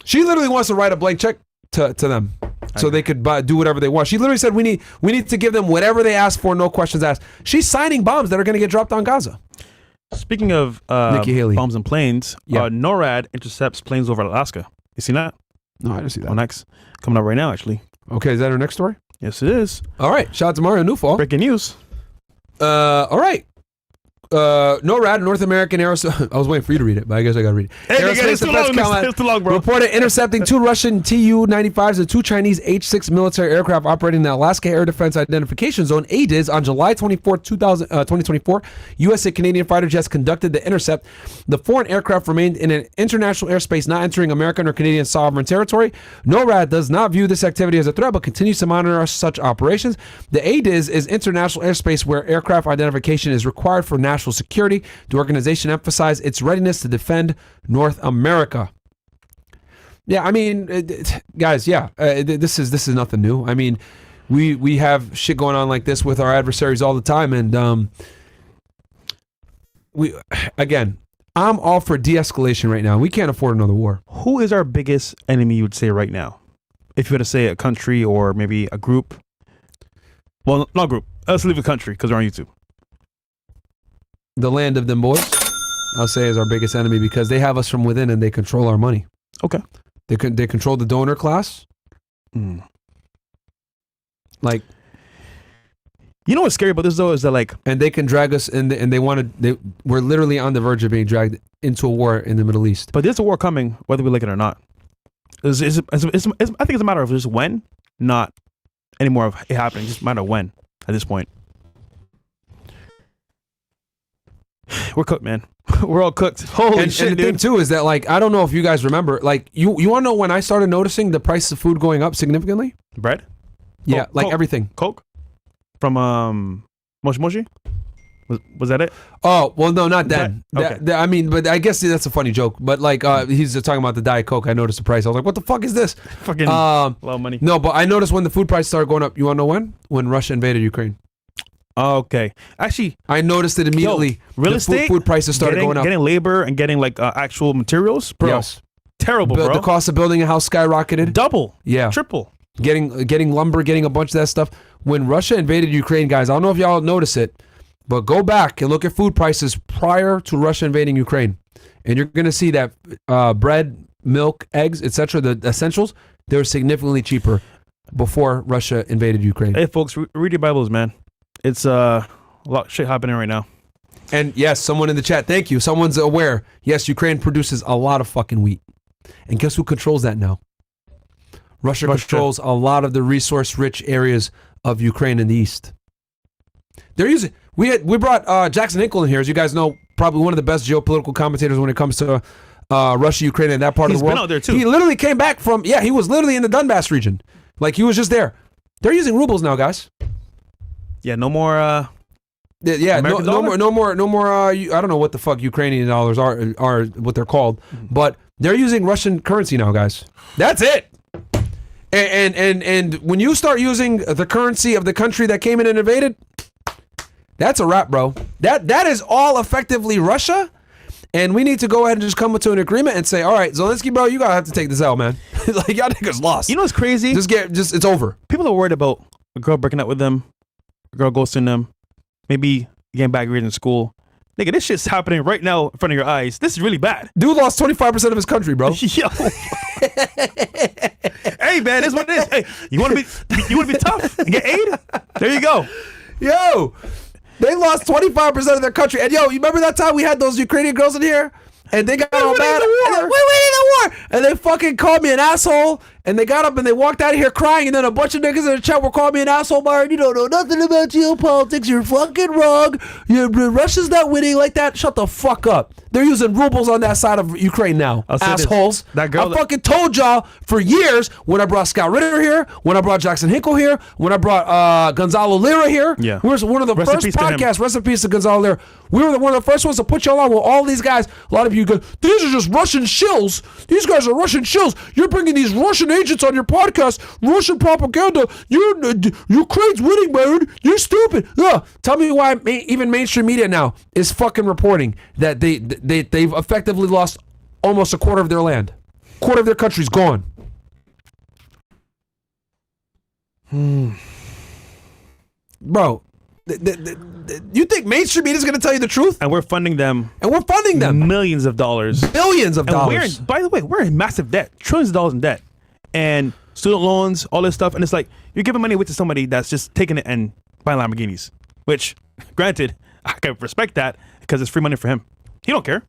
She literally wants to write a blank check to them so they could do whatever they want. She literally said we need to give them whatever they ask for, no questions asked. She's signing bombs that are going to get dropped on Gaza. Speaking of Nicky Haley. bombs and planes, NORAD intercepts planes over Alaska. You seen that? No, I didn't see that. On X. Coming up right now, actually. Okay, is that our next story? Yes, it is. All right. Shout out to Mario Newfall. Breaking news. All right. NORAD, North American Aerospace. I was waiting for you to read it, but I guess I got to read it. Hey, it's too long, bro. Reported intercepting 2 Russian Tu-95s and 2 Chinese H-6 military aircraft operating in the Alaska Air Defense Identification Zone, ADIZ, on July 24, 2024. U.S. and Canadian fighter jets conducted the intercept. The foreign aircraft remained in an international airspace not entering American or Canadian sovereign territory. NORAD does not view this activity as a threat, but continues to monitor such operations. The ADIZ is international airspace where aircraft identification is required for national security. The organization emphasized its readiness to defend North America. Yeah, I mean, guys, this is nothing new. I mean, we have shit going on like this with our adversaries all the time, and I'm all for de-escalation right now. We can't afford another war. Who is our biggest enemy, you would say, right now? If you were to say a country or maybe a group. Well, not a group. Let's leave a country because we're on YouTube. The land of them boys, I'll say, is our biggest enemy because they have us from within and they control our money. Okay. They control the donor class. Like, you know what's scary about this though is that and they can drag us and we're literally on the verge of being dragged into a war in the Middle East. But there's a war coming, whether we like it or not. I think it's a matter of just when, not anymore of it happening. It's just a matter of when at this point. We're cooked, man. We're all cooked. Holy shit, and the thing too is that I don't know if you guys remember, you want to know when I started noticing the price of food going up significantly? Bread? Yeah, Coke. Everything. Coke? From Moshi Moshi? Was that it? Oh, well, no, not that. Okay. I mean, but I guess that's a funny joke. But he's talking about the Diet Coke. I noticed the price. I was like, what the fuck is this? Fucking a lot of money. No, but I noticed when the food prices started going up. You want to know when? When Russia invaded Ukraine. Okay. Actually, I noticed it immediately. Real estate, food prices started going up. Getting labor and getting actual materials, bro. Yes. Terrible, bro. The cost of building a house skyrocketed. Double. Yeah. Triple. Getting lumber, getting a bunch of that stuff. When Russia invaded Ukraine, guys, I don't know if y'all notice it, but go back and look at food prices prior to Russia invading Ukraine, and you're gonna see that bread, milk, eggs, etc., the essentials, they were significantly cheaper before Russia invaded Ukraine. Hey, folks, read your Bibles, man. It's a lot of shit happening right now. And yes, someone in the chat, thank you. Someone's aware. Yes, Ukraine produces a lot of fucking wheat. And guess who controls that now? Russia controls a lot of the resource-rich areas of Ukraine in the east. They're using. We brought Jackson Hinkle in here, as you guys know, probably one of the best geopolitical commentators when it comes to Russia, Ukraine, and that part of the world. He's been out there too. He literally came back from. Yeah, he was literally in the Donbass region. He was just there. They're using rubles now, guys. Yeah, no more. No more. I don't know what the fuck Ukrainian dollars are what they're called, but they're using Russian currency now, guys. That's it. And when you start using the currency of the country that came in and invaded, that's a wrap, bro. That is all effectively Russia, and we need to go ahead and just come to an agreement and say, all right, Zelensky, bro, you gotta have to take this out, man. Y'all niggas lost. You know what's crazy? It's over. People are worried about a girl breaking up with them. Girl ghosting them, maybe getting back in school. Nigga, this shit's happening right now in front of your eyes. This is really bad. Dude lost 25% of his country, bro. Yo. Hey, man, this is what it is. Hey, you want to be tough and get aid? There you go. Yo, they lost 25% of their country. And yo, you remember that time we had those Ukrainian girls in here? And they got all mad. We're winning the war. And they fucking called me an asshole. And they got up and they walked out of here crying. And then a bunch of niggas in the chat were calling me an asshole. Byron, you don't know nothing about geopolitics. You're fucking wrong. Russia's not winning like that. Shut the fuck up. They're using rubles on that side of Ukraine now. Assholes. That girl I fucking told y'all for years when I brought Scott Ritter here, when I brought Jackson Hinkle here, when I brought Gonzalo Lira here. Yeah. We were one of the Rest in first peace to him. podcasts. Rest in peace to Gonzalo Lira. We were one of the first ones to put y'all on with all these guys. A lot of you go, these are just Russian shills. These guys are Russian shills. You're bringing these Russian agents on your podcast. Russian propaganda. Ukraine's winning, man. You're stupid. Yeah. Tell me why even mainstream media now is fucking reporting that they've effectively lost almost a quarter of their land. Quarter of their country's gone. Bro, you think mainstream media is going to tell you the truth? And we're funding them. Millions of dollars. Billions of dollars. By the way, we're in massive debt. Trillions of dollars in debt. And student loans, all this stuff. And it's like, you're giving money away to somebody that's just taking it and buying Lamborghinis. Which, granted, I can respect that because it's free money for him. He don't care.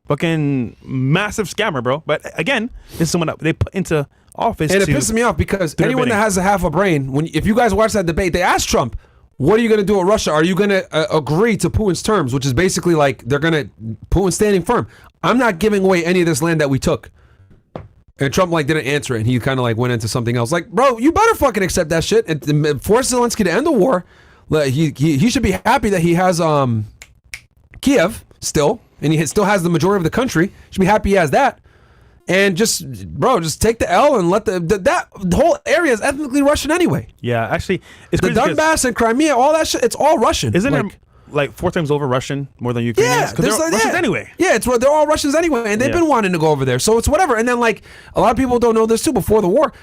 Fucking massive scammer, bro. But again, this is someone that they put into office. And it pisses me off because anyone that has a half a brain, if you guys watch that debate, they asked Trump, what are you going to do with Russia? Are you going to agree to Putin's terms, which is basically like Putin's standing firm. I'm not giving away any of this land that we took. And Trump didn't answer it. And he kind of went into something else. Like, bro, you better fucking accept that shit and force Zelensky to end the war. He should be happy that he has Kiev still, and he still has the majority of the country. Should be happy he has that. And just take the L and let that whole area is ethnically Russian anyway. Yeah, actually, it's the Donbass and Crimea, all that shit. It's all Russian. Isn't it 4 times over Russian more than Ukrainians? Because they're Russians anyway. Yeah, they're all Russians anyway, and they've been wanting to go over there. So it's whatever. And then a lot of people don't know this too. Before the war,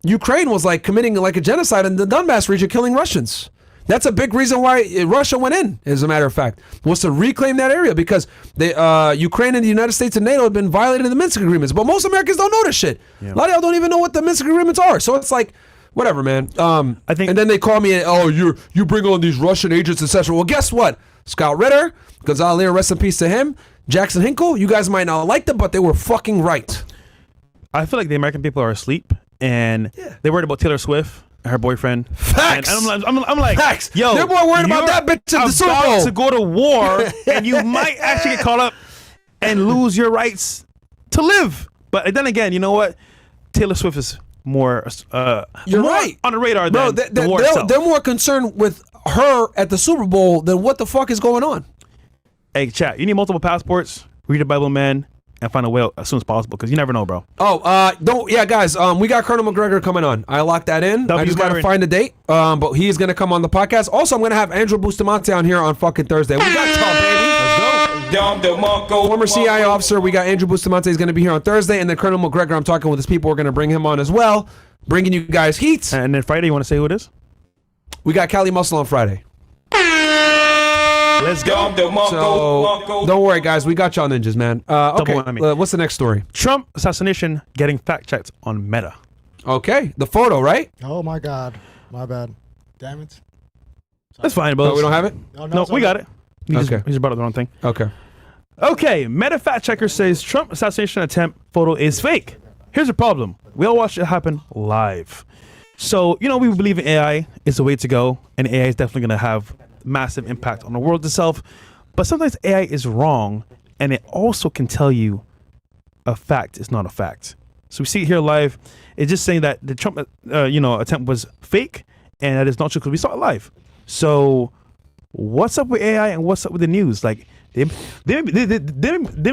Ukraine was committing a genocide in the Donbass region, killing Russians. That's a big reason why Russia went in, as a matter of fact, was to reclaim that area because Ukraine and the United States and NATO have been violating the Minsk agreements. But most Americans don't know this shit. Yeah. A lot of y'all don't even know what the Minsk agreements are. So it's whatever, man. I think, and then they call me, you bring on these Russian agents, etc. Well, guess what? Scott Ritter, Gonzalo Lira, rest in peace to him. Jackson Hinkle, you guys might not like them, but they were fucking right. I feel like the American people are asleep, and they're worried about Taylor Swift. Her boyfriend. Facts. And I'm like, facts. Yo, they're more worried about that bitch at the Super Bowl. About to go to war, and you might actually get caught up and lose your rights to live. But then again, you know what? Taylor Swift is more. You're right on the radar. Bro, than the war itself. They're more concerned with her at the Super Bowl than what the fuck is going on. Hey, chat. You need multiple passports. Read the Bible, man. And find a way out as soon as possible because you never know, bro. Guys. We got Conor McGregor coming on. I locked that in. I just gotta find a date. But he is gonna come on the podcast. Also, I'm gonna have Andrew Bustamante on here on fucking Thursday. We got y'all, baby. Let's go. Former CIA officer. We got Andrew Bustamante is gonna be here on Thursday, and then Colonel McGregor. I'm talking with his people. We're gonna bring him on as well, bringing you guys heat. And then Friday, you want to say who it is? We got Cali Muscle on Friday. Let's go. So don't worry, guys. We got y'all ninjas, man. Okay. What's the next story? Trump assassination getting fact checked on Meta. Okay, the photo, right? Oh my God, my bad. Damn it. That's fine, but we don't have it. No, we got it. He just brought up the wrong thing. Okay. Meta fact checker says Trump assassination attempt photo is fake. Here's the problem. We all watched it happen live. So we believe in AI is the way to go, and AI is definitely going to have massive impact on the world itself, but sometimes AI is wrong, and it also can tell you a fact is not a fact. So we see it here live. It's just saying that the Trump attempt was fake, and that is not true because we saw it live. So what's up with AI and what's up with the news? They may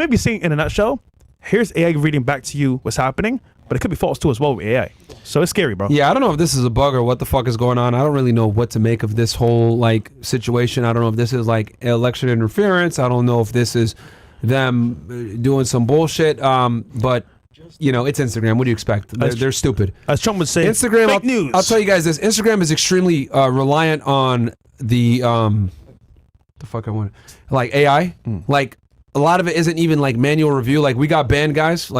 be saying in a nutshell, here's AI reading back to you what's happening, but it could be false too as well with AI. So it's scary, bro. Yeah, I don't know if this is a bug or what the fuck is going on. I don't really know what to make of this whole situation. I don't know if this is election interference. I don't know if this is them doing some bullshit. But it's Instagram. What do you expect? They're stupid. As Trump would say, Instagram. Fake news. I'll tell you guys this. Instagram is extremely reliant on the AI. A lot of it isn't even manual review. We got banned guys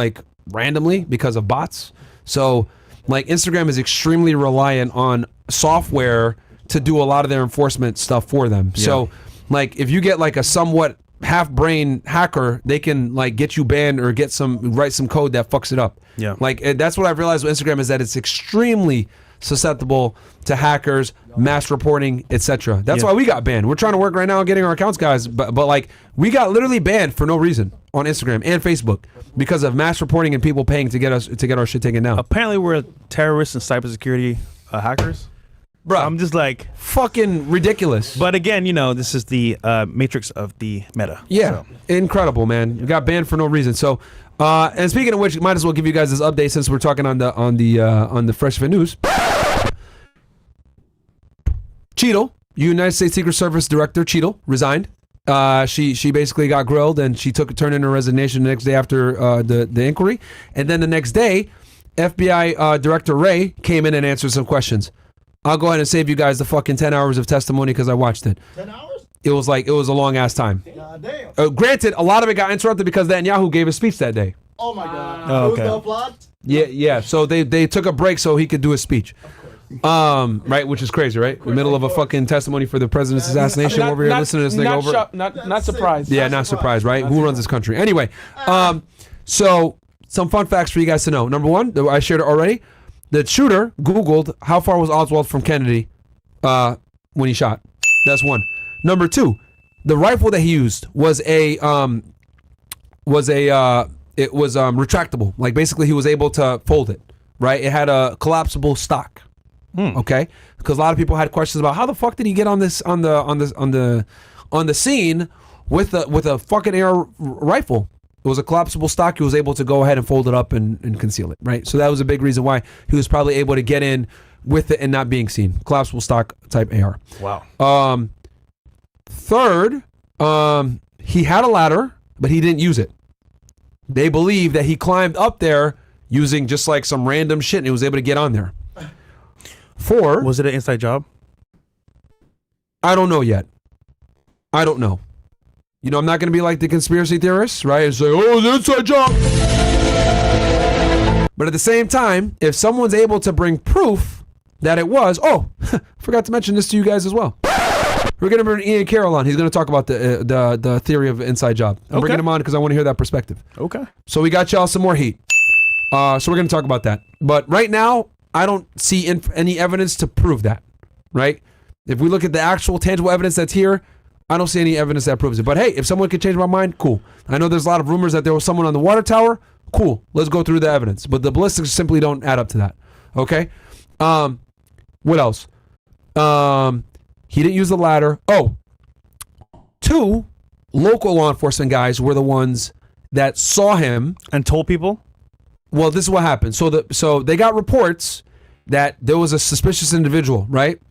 randomly because of bots. So Instagram is extremely reliant on software to do a lot of their enforcement stuff for them. Yeah. So if you get a somewhat half-brain hacker, they can like get you banned or write some code that fucks it up. Yeah. Like that's what I've realized with Instagram is that it's extremely susceptible to hackers, mass reporting, etc. That's why we got banned. We're trying to work right now on getting our accounts, guys, but like we got literally banned for no reason on Instagram and Facebook because of mass reporting and people paying to get our shit taken down. Apparently, we're terrorists and cybersecurity hackers. Bro, I'm just like fucking ridiculous. But again, this is the matrix of the meta. Yeah, incredible, man. We got banned for no reason. So, and speaking of which, might as well give you guys this update since we're talking on the Fresh Fit News. Cheatle, United States Secret Service Director Cheatle, resigned. She basically got grilled and she turned in her resignation the next day after the inquiry, and then the next day, FBI Director Wray came in and answered some questions. I'll go ahead and save you guys the fucking 10 hours of testimony because I watched it. 10 hours? It was a long ass time. God damn. Granted, a lot of it got interrupted because Netanyahu gave a speech that day. Oh my God. Oh, okay. There was no plot? Yeah. So they took a break so he could do a speech. Right, which is crazy, right? In the middle of a fucking testimony for the president's assassination, over here listening to this nigga over. Not surprised. Yeah, not surprised, right? Who runs this country? Anyway, so some fun facts for you guys to know. Number one, I shared it already. The shooter Googled how far was Oswald from Kennedy when he shot. That's one. Number two, the rifle that he used was retractable. Like basically, he was able to fold it. Right, it had a collapsible stock. Okay, because a lot of people had questions about how the fuck did he get on the scene with a fucking AR rifle. It was a collapsible stock. He was able to go ahead and fold it up and conceal it. Right, so that was a big reason why he was probably able to get in with it and not being seen. Collapsible stock type AR. Wow. Third, he had a ladder, but he didn't use it. They believe that he climbed up there using just like some random shit and he was able to get on there. 4. Was it an inside job? I don't know yet. I don't know. I'm not going to be like the conspiracy theorists, right? It's like, oh, it's an inside job. But at the same time, if someone's able to bring proof that it was, forgot to mention this to you guys as well. We're going to bring Ian Carroll on. He's going to talk about the theory of inside job. I'm bringing him on because I want to hear that perspective. Okay. So we got y'all some more heat. So we're going to talk about that. But right now, I don't see any evidence to prove that, right? If we look at the actual tangible evidence that's here, I don't see any evidence that proves it. But hey, if someone could change my mind, cool. I know there's a lot of rumors that there was someone on the water tower. Cool. Let's go through the evidence. But the ballistics simply don't add up to that. Okay? What else? He didn't use the ladder. 2 local law enforcement guys were the ones that saw him and told people. Well, this is what happened. So they got reports that there was a suspicious individual, right?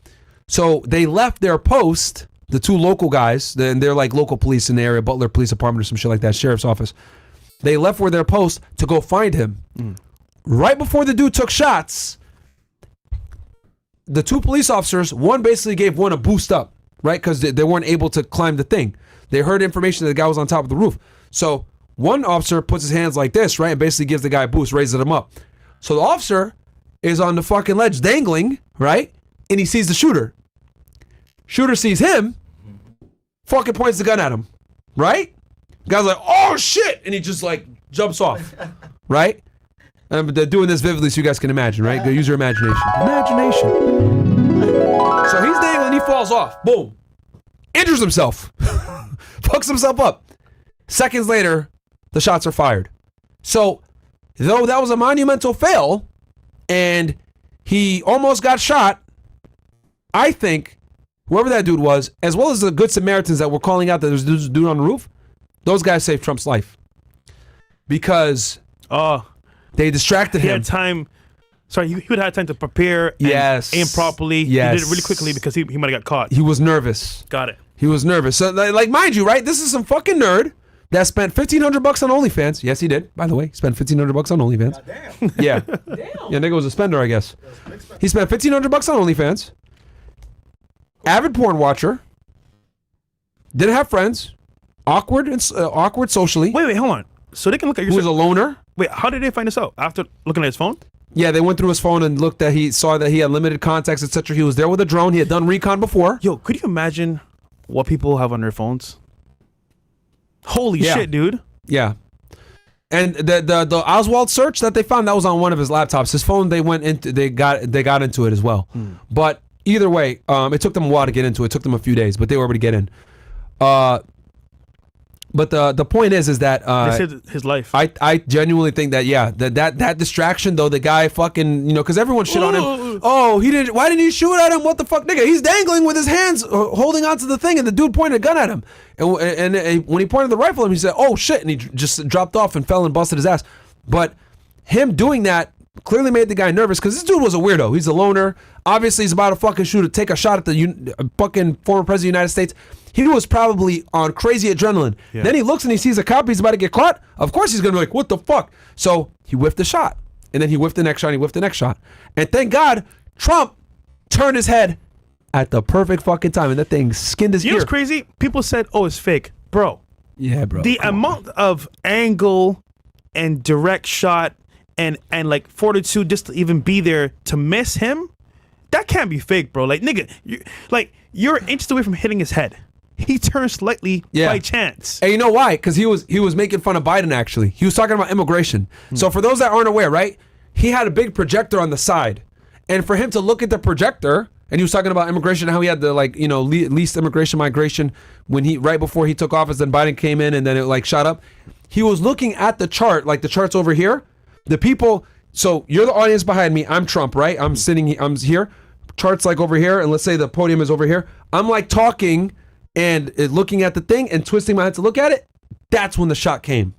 So they left their post, the 2 local guys, and they're like local police in the area, Butler Police Department or some shit like that, sheriff's office. They left their post to go find him. Right before the dude took shots, the 2 police officers, one basically gave one a boost up, right? Because they weren't able to climb the thing. They heard information that the guy was on top of the roof. So one officer puts his hands like this, right? And basically gives the guy a boost, raises him up. So the officer is on the fucking ledge dangling, right? And he sees the shooter. Shooter sees him, fucking points the gun at him, right? The guy's like, oh shit! And he just like jumps off, right? And they're doing this vividly so you guys can imagine, right? Go use your imagination. Imagination. So he's dangling, he falls off. Boom. Injures himself. Fucks himself up. Seconds later, the shots are fired. So, though that was a monumental fail, and he almost got shot, I think whoever that dude was, as well as the good Samaritans that were calling out that there's a dude on the roof, those guys saved Trump's life. Because they distracted him. He had time. Sorry, he would have had time to prepare and aim properly. Yes. He did it really quickly because he might have got caught. He was nervous. Got it. He was nervous. So, like, mind you, right? This is some fucking nerd that spent $1,500 on OnlyFans. Yes, he did. By the way, he spent $1,500 on OnlyFans. Damn. Yeah. Yeah, nigga was a spender, I guess. He spent $1,500 on OnlyFans. Avid porn watcher. Didn't have friends. Awkward socially. Wait, hold on. So they can look at your. Who was a loner? Wait, how did they find this out? After looking at his phone? Yeah, they went through his phone and looked at. He saw that he had limited contacts, etc. He was there with a drone. He had done recon before. Yo, could you imagine what people have on their phones? Holy shit, dude. Yeah. And the Oswald search that they found, that was on one of his laptops. His phone, they got into it as well. But either way, it took them a while to get into it. It took them a few days, but they were able to get in. But the point is that they saved his life. I genuinely think that that distraction though, the guy fucking, because everyone shit on him. Oh, he didn't. Why didn't he shoot at him? What the fuck, nigga? He's dangling with his hands holding onto the thing, and the dude pointed a gun at him. And when he pointed the rifle at him, he said, "Oh shit!" and he just dropped off and fell and busted his ass. But him doing that clearly made the guy nervous because this dude was a weirdo. He's a loner. Obviously, he's about to fucking take a shot at the fucking former president of the United States. He was probably on crazy adrenaline. Yeah. Then he looks and he sees a cop. He's about to get caught. Of course, he's going to be like, what the fuck? So he whiffed the shot. And then he whiffed the next shot. And he whiffed the next shot. And thank God, Trump turned his head at the perfect fucking time. And that thing skinned his ear. You know what's crazy? People said, oh, it's fake. Bro. Yeah, bro. The amount of angle and direct shot and like fortitude just to even be there to miss him, that can't be fake, bro. Like, nigga, you're inches away from hitting his head. He turned slightly by chance. And you know why? Because he was making fun of Biden, actually. He was talking about immigration. So for those that aren't aware, right? He had a big projector on the side. And for him to look at the projector, and he was talking about immigration, how he had the least migration when right before he took office, then Biden came in and then it shot up. He was looking at the chart, like the chart's over here. The people, so you're the audience behind me. I'm Trump, right? I'm here. Chart's over here, and let's say the podium is over here. I'm talking and looking at the thing and twisting my head to look at it. That's when the shot came.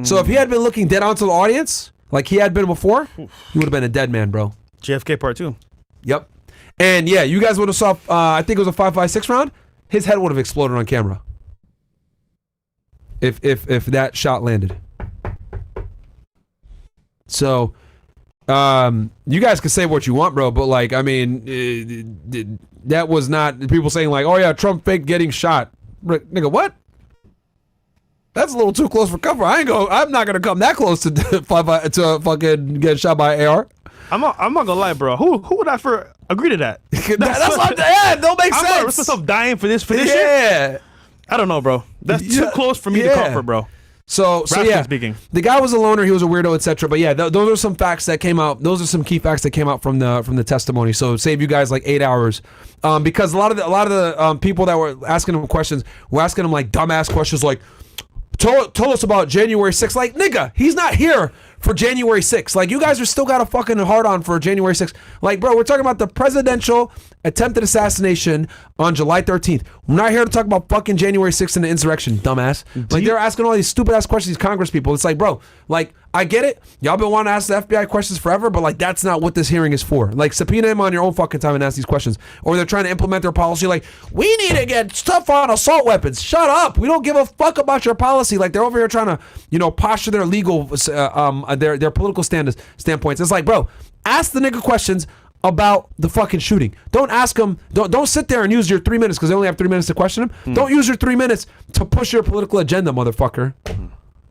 So if he had been looking dead onto the audience, like he had been before, he would have been a dead man, bro. JFK part 2. Yep. And yeah, you guys would have saw, I think it was a 5.56 round. His head would have exploded on camera. If that shot landed. So, you guys can say what you want, bro, but that was not people saying oh yeah, Trump faked getting shot. Nigga, what? That's a little too close for comfort. I'm not gonna come that close to fucking get shot by AR. I'm not gonna lie, bro. Who would I agree to that? That's what don't make sense. I'm risk myself dying for this shit. Yeah. I don't know, bro. That's too close for me to comfort, bro. So yeah, speaking. The guy was a loner. He was a weirdo, etc. But yeah, those are some facts that came out. Those are some key facts that came out from the testimony. So save you guys 8 hours, because a lot of the people that were asking him questions were asking him dumbass questions tell us about January 6th. Nigga, he's not here for January 6th. You guys are still got a fucking hard on for January 6th. Bro, we're talking about the presidential attempted assassination on July 13th. We're not here to talk about fucking January 6th and the insurrection, dumbass. They're asking all these stupid ass questions, these Congress people. It's bro, I get it. Y'all been wanting to ask the FBI questions forever, but that's not what this hearing is for. Subpoena him on your own fucking time and ask these questions. Or they're trying to implement their policy we need to get stuff on assault weapons. Shut up. We don't give a fuck about your policy. They're over here trying to, posture their legal, their political standpoints. It's bro, ask the nigga questions about the fucking shooting. Don't ask them. Don't sit there and use your 3 minutes because they only have 3 minutes to question them. Don't use your 3 minutes to push your political agenda, motherfucker.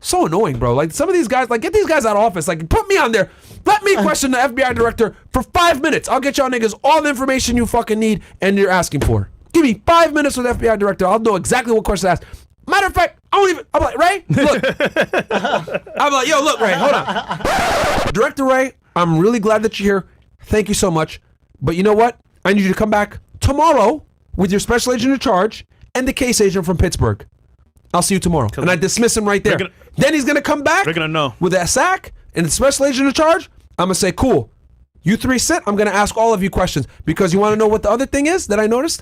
So annoying, bro. Some of these guys, get these guys out of office. Put me on there. Let me question the FBI director for 5 minutes. I'll get y'all niggas all the information you fucking need and you're asking for. Give me 5 minutes with the FBI director. I'll know exactly what question to ask. Matter of fact, I'm Ray, look. I'm yo, look, Ray, hold on. Director Ray, I'm really glad that you're here. Thank you so much. But you know what? I need you to come back tomorrow with your special agent in charge and the case agent from Pittsburgh. I'll see you tomorrow. And I dismiss him right there. Then he's going to come back with that sack and the special agent in charge. I'm going to say, cool. You three sit. I'm going to ask all of you questions because you want to know what the other thing is that I noticed?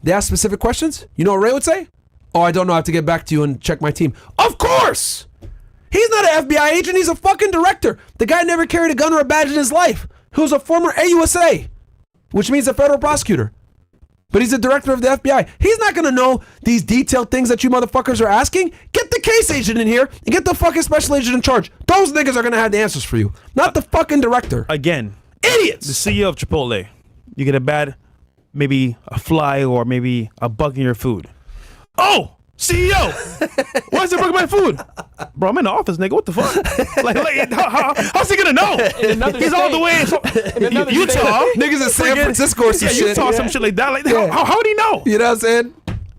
They ask specific questions. You know what Ray would say? Oh, I don't know. I have to get back to you and check my team. Of course! He's not an FBI agent. He's a fucking director. The guy never carried a gun or a badge in his life. He was a former AUSA, which means a federal prosecutor. But he's a director of the FBI. He's not going to know these detailed things that you motherfuckers are asking. Get the case agent in here and get the fucking special agent in charge. Those niggas are going to have the answers for you, not the fucking director. Again. Idiots! The CEO of Chipotle. You get a bad, maybe a fly or maybe a bug in your food. Oh! CEO! Why is it bugging my food? Bro, I'm in the office, nigga. What the fuck? How's he gonna know? He's all the way in Utah. Niggas in San Francisco or some shit. Utah, some shit like that. How would he know? You know what I'm saying?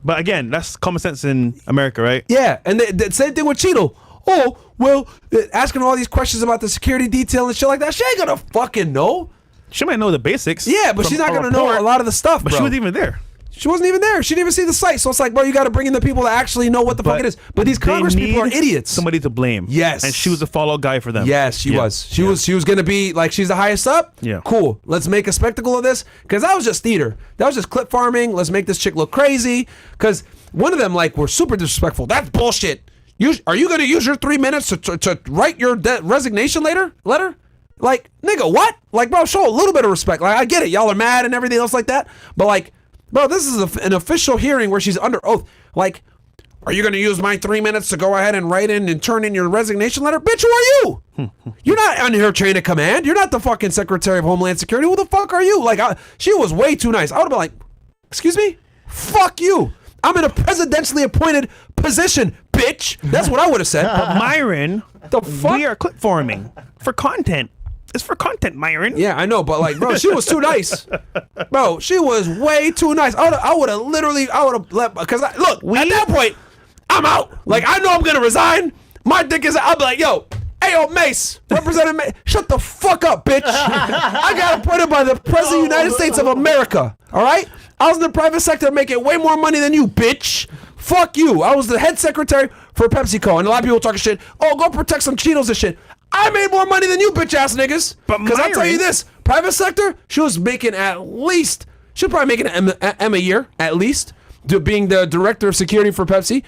But again, that's common sense in America, right? Yeah, and the same thing with Cheatle. Oh, well, asking all these questions about the security detail and shit like that. She ain't gonna fucking know. She might know the basics. Yeah, but she's not gonna know a lot of the stuff, But bro. she wasn't even there. She wasn't even there. She didn't even see the site. So it's like, bro, you got to bring in the people that actually know what the fuck it is. But these Congress people are idiots. Somebody to blame. Yes. And she was the follow guy for them. Yes, she was. She was going to be like, she's the highest up. Yeah. Cool. Let's make a spectacle of this. Because that was just theater. That was just clip farming. Let's make this chick look crazy. Because one of them like were super disrespectful. That's bullshit. Are you going to use your 3 minutes to write your resignation letter? Like, nigga, what? Like, bro, show a little bit of respect. Like, I get it. Y'all are mad and everything else like that. But like, bro, this is an official hearing where she's under oath. Like, are you going to use my 3 minutes to go ahead and write in and turn in your resignation letter? Bitch, who are you? You're not under her chain of command. You're not the fucking Secretary of Homeland Security. Who the fuck are you? Like, she was way too nice. I would have been like, excuse me? Fuck you. I'm in a presidentially appointed position, bitch. That's what I would have said. But Myron, the fuck? We are clip farming for content. It's for content, Myron. Yeah, I know, but like, bro, she was too nice. Bro, she was way too nice. I would have let, because look, at that point, I'm out. Like, I know I'm gonna resign. My dick is, I'll be like, yo, hey, yo, Mace, Representative Mace, shut the fuck up, bitch. I got appointed by the President of the United States of America, all right? I was in the private sector making way more money than you, bitch. Fuck you. I was the head secretary for PepsiCo, and a lot of people talking shit. Oh, go protect some Cheetos and shit. I made more money than you, bitch ass niggas. But because I'll tell you this, private sector, she was making at least, she was probably making an M a year, at least, being the director of security for Pepsi.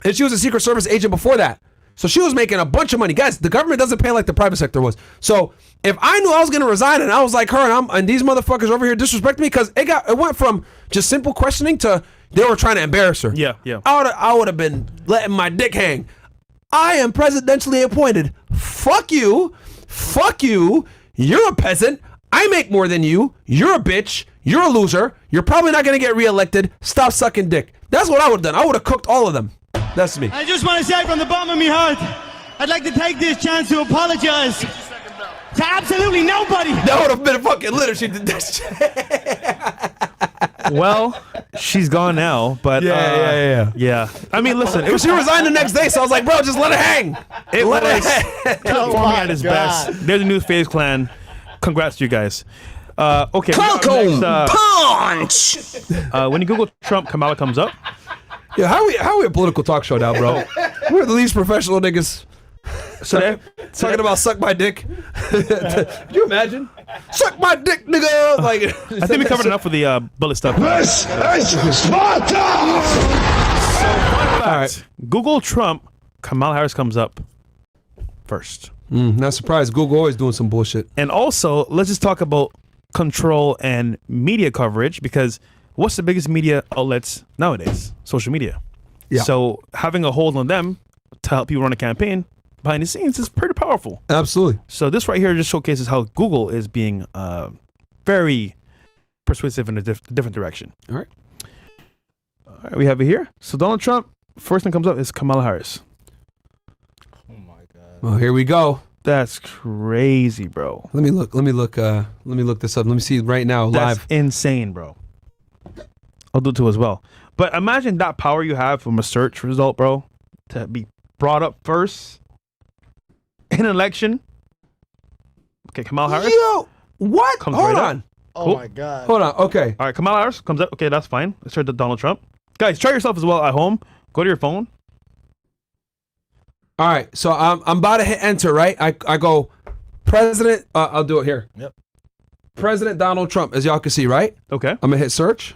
And she was a Secret Service agent before that. So she was making a bunch of money. Guys, the government doesn't pay like the private sector was. So if I knew I was going to resign and I was like her and these motherfuckers over here disrespecting me, because it went from just simple questioning to they were trying to embarrass her. Yeah. I would have been letting my dick hang. I am presidentially appointed. Fuck you. Fuck you. You're a peasant. I make more than you. You're a bitch. You're a loser. You're probably not going to get reelected. Stop sucking dick. That's what I would have done. I would have cooked all of them. That's me. I just want to say from the bottom of my heart, I'd like to take this chance to apologize to absolutely nobody. That would have been a fucking litter. She did that shit. Well, she's gone now, but yeah. I mean, listen, she resigned the next day, so I was like, bro, just let it hang. Let it hang. Performing at his best. They're the new FaZe Clan. Congrats to you guys. Okay. Punch. When you Google Trump, Kamala comes up. Yeah, how are we a political talk show now, bro? We're the least professional niggas. So they're talking about suck my dick. Can you imagine? Suck my dick, nigga. Like, I think we covered enough with the bullet stuff. This is Sparta! All right. Google Trump, Kamala Harris comes up first. Not surprised. Google always doing some bullshit. And also, let's just talk about control and media coverage, because what's the biggest media outlets nowadays? Social media. Yeah. So having a hold on them to help people run a campaign behind the scenes is pretty powerful. Absolutely. So this right here just showcases how Google is being very persuasive in a different direction. All right. We have it here. So Donald Trump, first thing comes up is Kamala Harris. Oh my God. Well, here we go. That's crazy, bro. Let me look this up. Let me see right now live. That's insane, bro. I'll do it too as well. But imagine that power you have from a search result, bro, to be brought up first in an election. Okay, Kamala Harris. Yo, what? Comes Hold right on. up. Oh Cool. my God. Hold on. Okay. All right, Kamala Harris comes up. Okay, that's fine. Let's try to Donald Trump. Guys, try yourself as well at home. Go to your phone. All right. So I'm about to hit enter, right? I go President. I'll do it here. Yep. President Donald Trump, as y'all can see, right? Okay. I'm gonna hit search.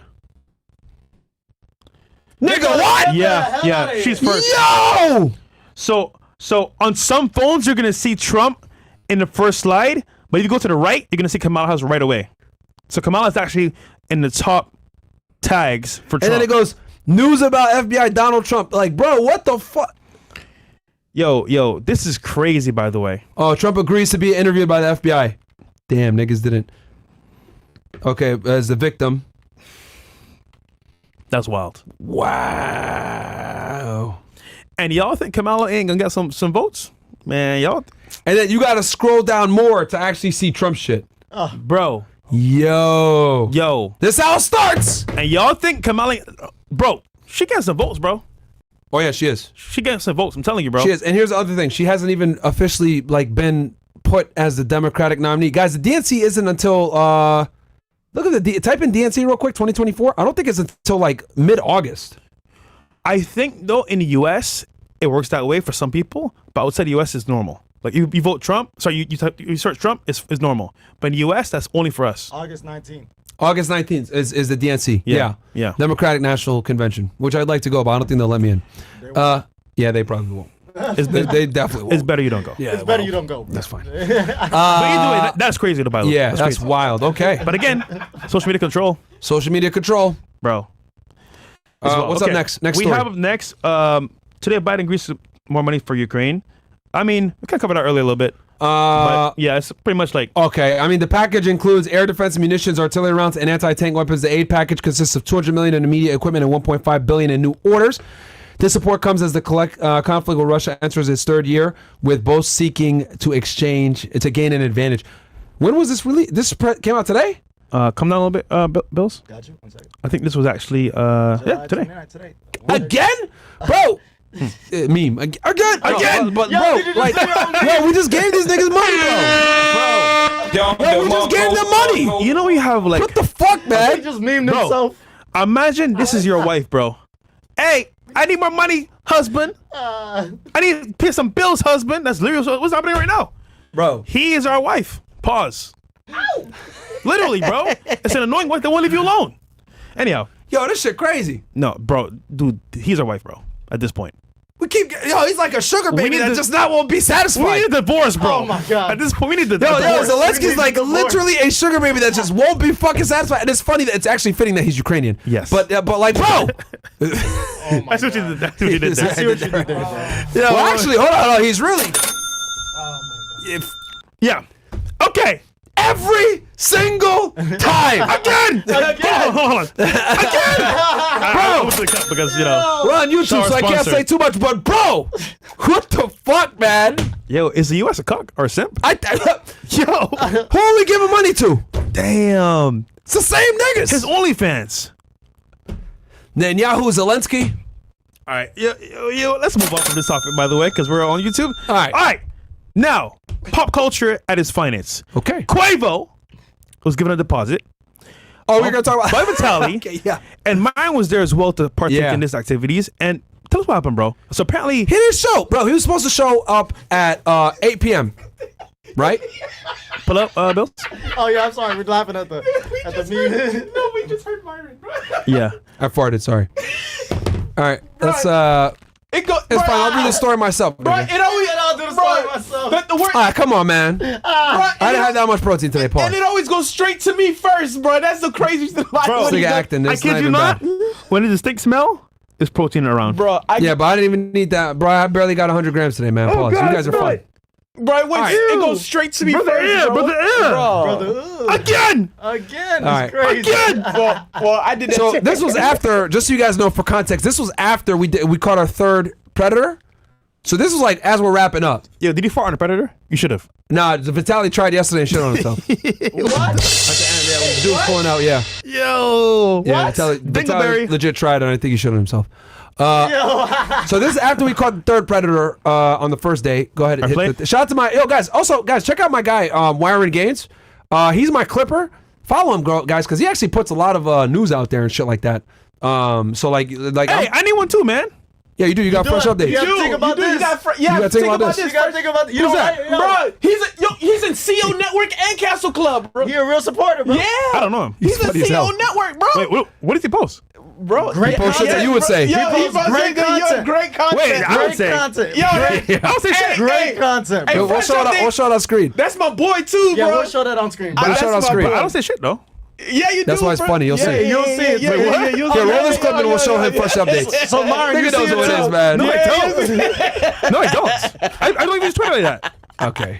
Nigga, what? Yeah. She's first. Yo! So on some phones, you're gonna see Trump in the first slide, but if you go to the right, you're gonna see Kamala Harris right away. So Kamala's actually in the top tags for Trump. And then it goes news about FBI Donald Trump. Like, bro, what the fuck? Yo, this is crazy, by the way. Oh, Trump agrees to be interviewed by the FBI. Damn, niggas didn't. Okay, as the victim. That's wild. Wow. And y'all think Kamala ain't gonna get some votes? Man, y'all. And then you gotta scroll down more to actually see Trump shit. Bro. Yo. This how it starts. And y'all think Kamala, bro, she getting some votes, bro. Oh yeah, she is. She getting some votes. I'm telling you, bro. She is. And here's the other thing. She hasn't even officially been put as the Democratic nominee. Guys, the DNC isn't until look at type in DNC real quick, 2024. I don't think it's until mid-August. I think though in the US it works that way for some people, but outside the US it's normal. Like you vote Trump, sorry, you search Trump, it's normal. But in the US that's only for us. August 19th. August 19th is the DNC. Yeah. Democratic National Convention, which I'd like to go, but I don't think they'll let me in. Yeah, they probably won't. They definitely won't. It's better you don't go. Yeah, it's better you don't go. That's fine. But either way, that's crazy to buy. Yeah, that's crazy. wild. Okay. But again, social media control. Social media control. Bro. What's up next? Next story. We have up next, today Biden agrees more money for Ukraine. I mean, we kind of covered that earlier a little bit. But yeah, it's pretty much like... Okay, I mean, the package includes air defense munitions, artillery rounds, and anti-tank weapons. The aid package consists of $200 million in immediate equipment and $1.5 billion in new orders. This support comes as the conflict with Russia enters its third year, with both seeking to gain an advantage. When was this released? This came out today? Come down a little bit, Bills. Got you. 1 second. I think this was actually today. Again? Bro! Meme. Again? But bro, we just gave these niggas money, bro. We just gave them money. You know we have like... What the fuck, man? He just memed himself. Imagine this is your wife, bro. Hey, I need more money, husband. I need to pay some bills, husband. That's literally what's happening right now. Bro. He is our wife. Pause. Literally, bro. It's an annoying wife that won't leave you alone. Anyhow. Yo, this shit crazy. No, bro. Dude, he's our wife, bro. At this point. He's like a sugar baby that just not won't be satisfied. We need a divorce, bro. Oh my god. At this point, we need the divorce. Zelensky's like literally a sugar baby that just won't be fucking satisfied. And it's funny that it's actually fitting that he's Ukrainian. Yes. But like, bro. That's what you did. That's what you did. I see what you did there, bro. Well, actually, hold on. He's really. Yeah. Okay. Every single time. Again. Hold on. Again. Bro. Because, you know. We're on YouTube, so I can't say too much, but bro. What the fuck, man? Yo, is the U.S. a cuck or a simp? Yo. Who are we giving money to? Damn. It's the same niggas. His OnlyFans. Netanyahu, Zelensky. All right. Yo, let's move on from this topic, by the way, because we're on YouTube. All right. Now, pop culture at its finest. Okay. Quavo was given a deposit. Oh, we're going to talk about... By Vitaly. Okay, yeah. And mine was there as well to partake in these activities. And tell us what happened, bro. So apparently... He didn't show. Bro, he was supposed to show up at 8 p.m. Right? Pull up, Bill. Oh, yeah, I'm sorry. We're laughing at the meme. No, we just heard Byron, bro. Yeah. I farted, sorry. All right, let's... It's fine. I'll do the story myself. Bro, I'll do the story myself. All right, come on, man. I didn't have that much protein today, Paul. And it always goes straight to me first, bro. That's the craziest thing. Bro, this nigga acting. I kid you not. When does the steak smell? There's protein around. Bro, but I didn't even need that. Bro, I barely got 100 grams today, man. Pause. You guys are fine. Bro, it goes straight to me Brother first, bro. Again. It's crazy. Again. Well, I did that. So this was after, just so you guys know for context, this was after we caught our third predator. So this was like as we're wrapping up. Yo, did you fart on a predator? You should have. Nah, Vitaly tried yesterday and shit on himself. What? At the end, yeah, when the dude was pulling out, yeah. Yo. Yeah, Vitaly legit tried and I think he shit on himself. So this is after we caught the third predator on the first day. Go ahead and hit the shout out to my guys. Also, guys, check out my guy Wyron Gaines. He's my clipper. Follow him, guys, because he actually puts a lot of news out there and shit like that. So like hey, I need one too, man. Yeah, you do. You got fresh updates. You gotta think about this. You gotta think about this. You gotta think about this. Who's that? Bro, he's in CO Network and Castle Club, bro. He a real supporter, bro. Yeah. I don't know him. He's in CO Network, bro. Wait, what did he post? Bro, great content that you would say. Yo, he's great content. Great content. Wait, I would say. Content. Yo, I would say shit. Great content. Hey, we'll show it on screen. That's my boy too, bro. Yeah, we'll show that on screen. We'll show it on screen. I don't say shit though. Yeah, you do. That's why it's funny. You'll see. Yeah, you'll see it. Yeah, Here, roll this clip and we'll show him fresh updates. So, Myron, Nigga you knows see what it too? is, man. No, I don't. No, I don't. I don't even use Twitter like that. Okay.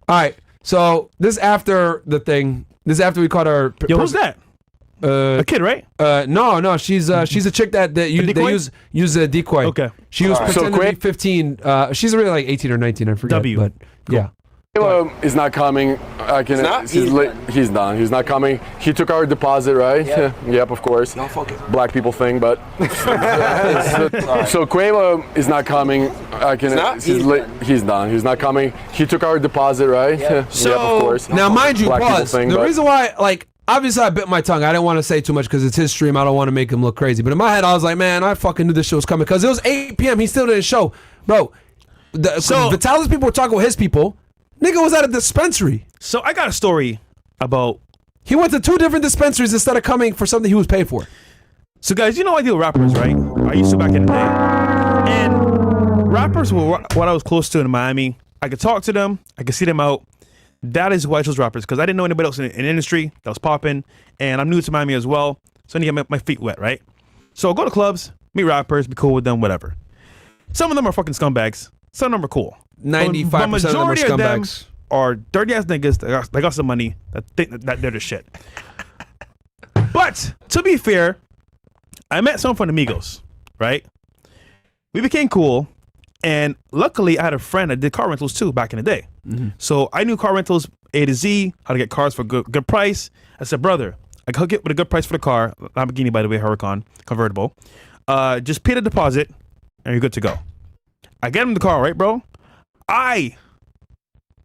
All right. So this is after the thing. This is after we caught our. Yo, who's that? A kid, right? No. She's a chick that they use a decoy. Okay. She was pretending to be 15. She's really like 18 or 19. I forget. W. But Cool. yeah. Is not coming. I can. He's done. He's not coming. He took our deposit, right? Yep, of course. No, fuck it. Black people thing, but. So Quavo is not coming. I can. He's done. He's not coming. He took our deposit, right? So, yep, of course. Now, mind you, Black pause. thing, The but- reason why, like, obviously I bit my tongue. I didn't want to say too much because it's his stream. I don't want to make him look crazy. But in my head, I was like, man, I fucking knew this shit was coming because it was 8 p.m. He still didn't show. Bro, Vitaly's people were talking with his people. Nigga was at a dispensary. So I got a story about... He went to 2 different dispensaries instead of coming for something he was paid for. So guys, you know I deal with rappers, right? I used to back in the day. And rappers were what I was close to in Miami. I could talk to them. I could see them out. That is why I chose rappers, because I didn't know anybody else in the industry that was popping. And I'm new to Miami as well. So I need to get my feet wet, right? So I'll go to clubs, meet rappers, be cool with them, whatever. Some of them are fucking scumbags. Some of them are cool. 95% of them are scumbags. Are dirty ass niggas that got some money that think that they're the shit. But to be fair, I met someone from the Migos, right? We became cool, and luckily I had a friend that did car rentals too back in the day. So I knew car rentals A to Z, how to get cars for good price. I said, brother, I can hook it with a good price for the car. Lamborghini, by the way, Huracan convertible. Just pay the deposit, and you're good to go. I get him the car, right, bro? I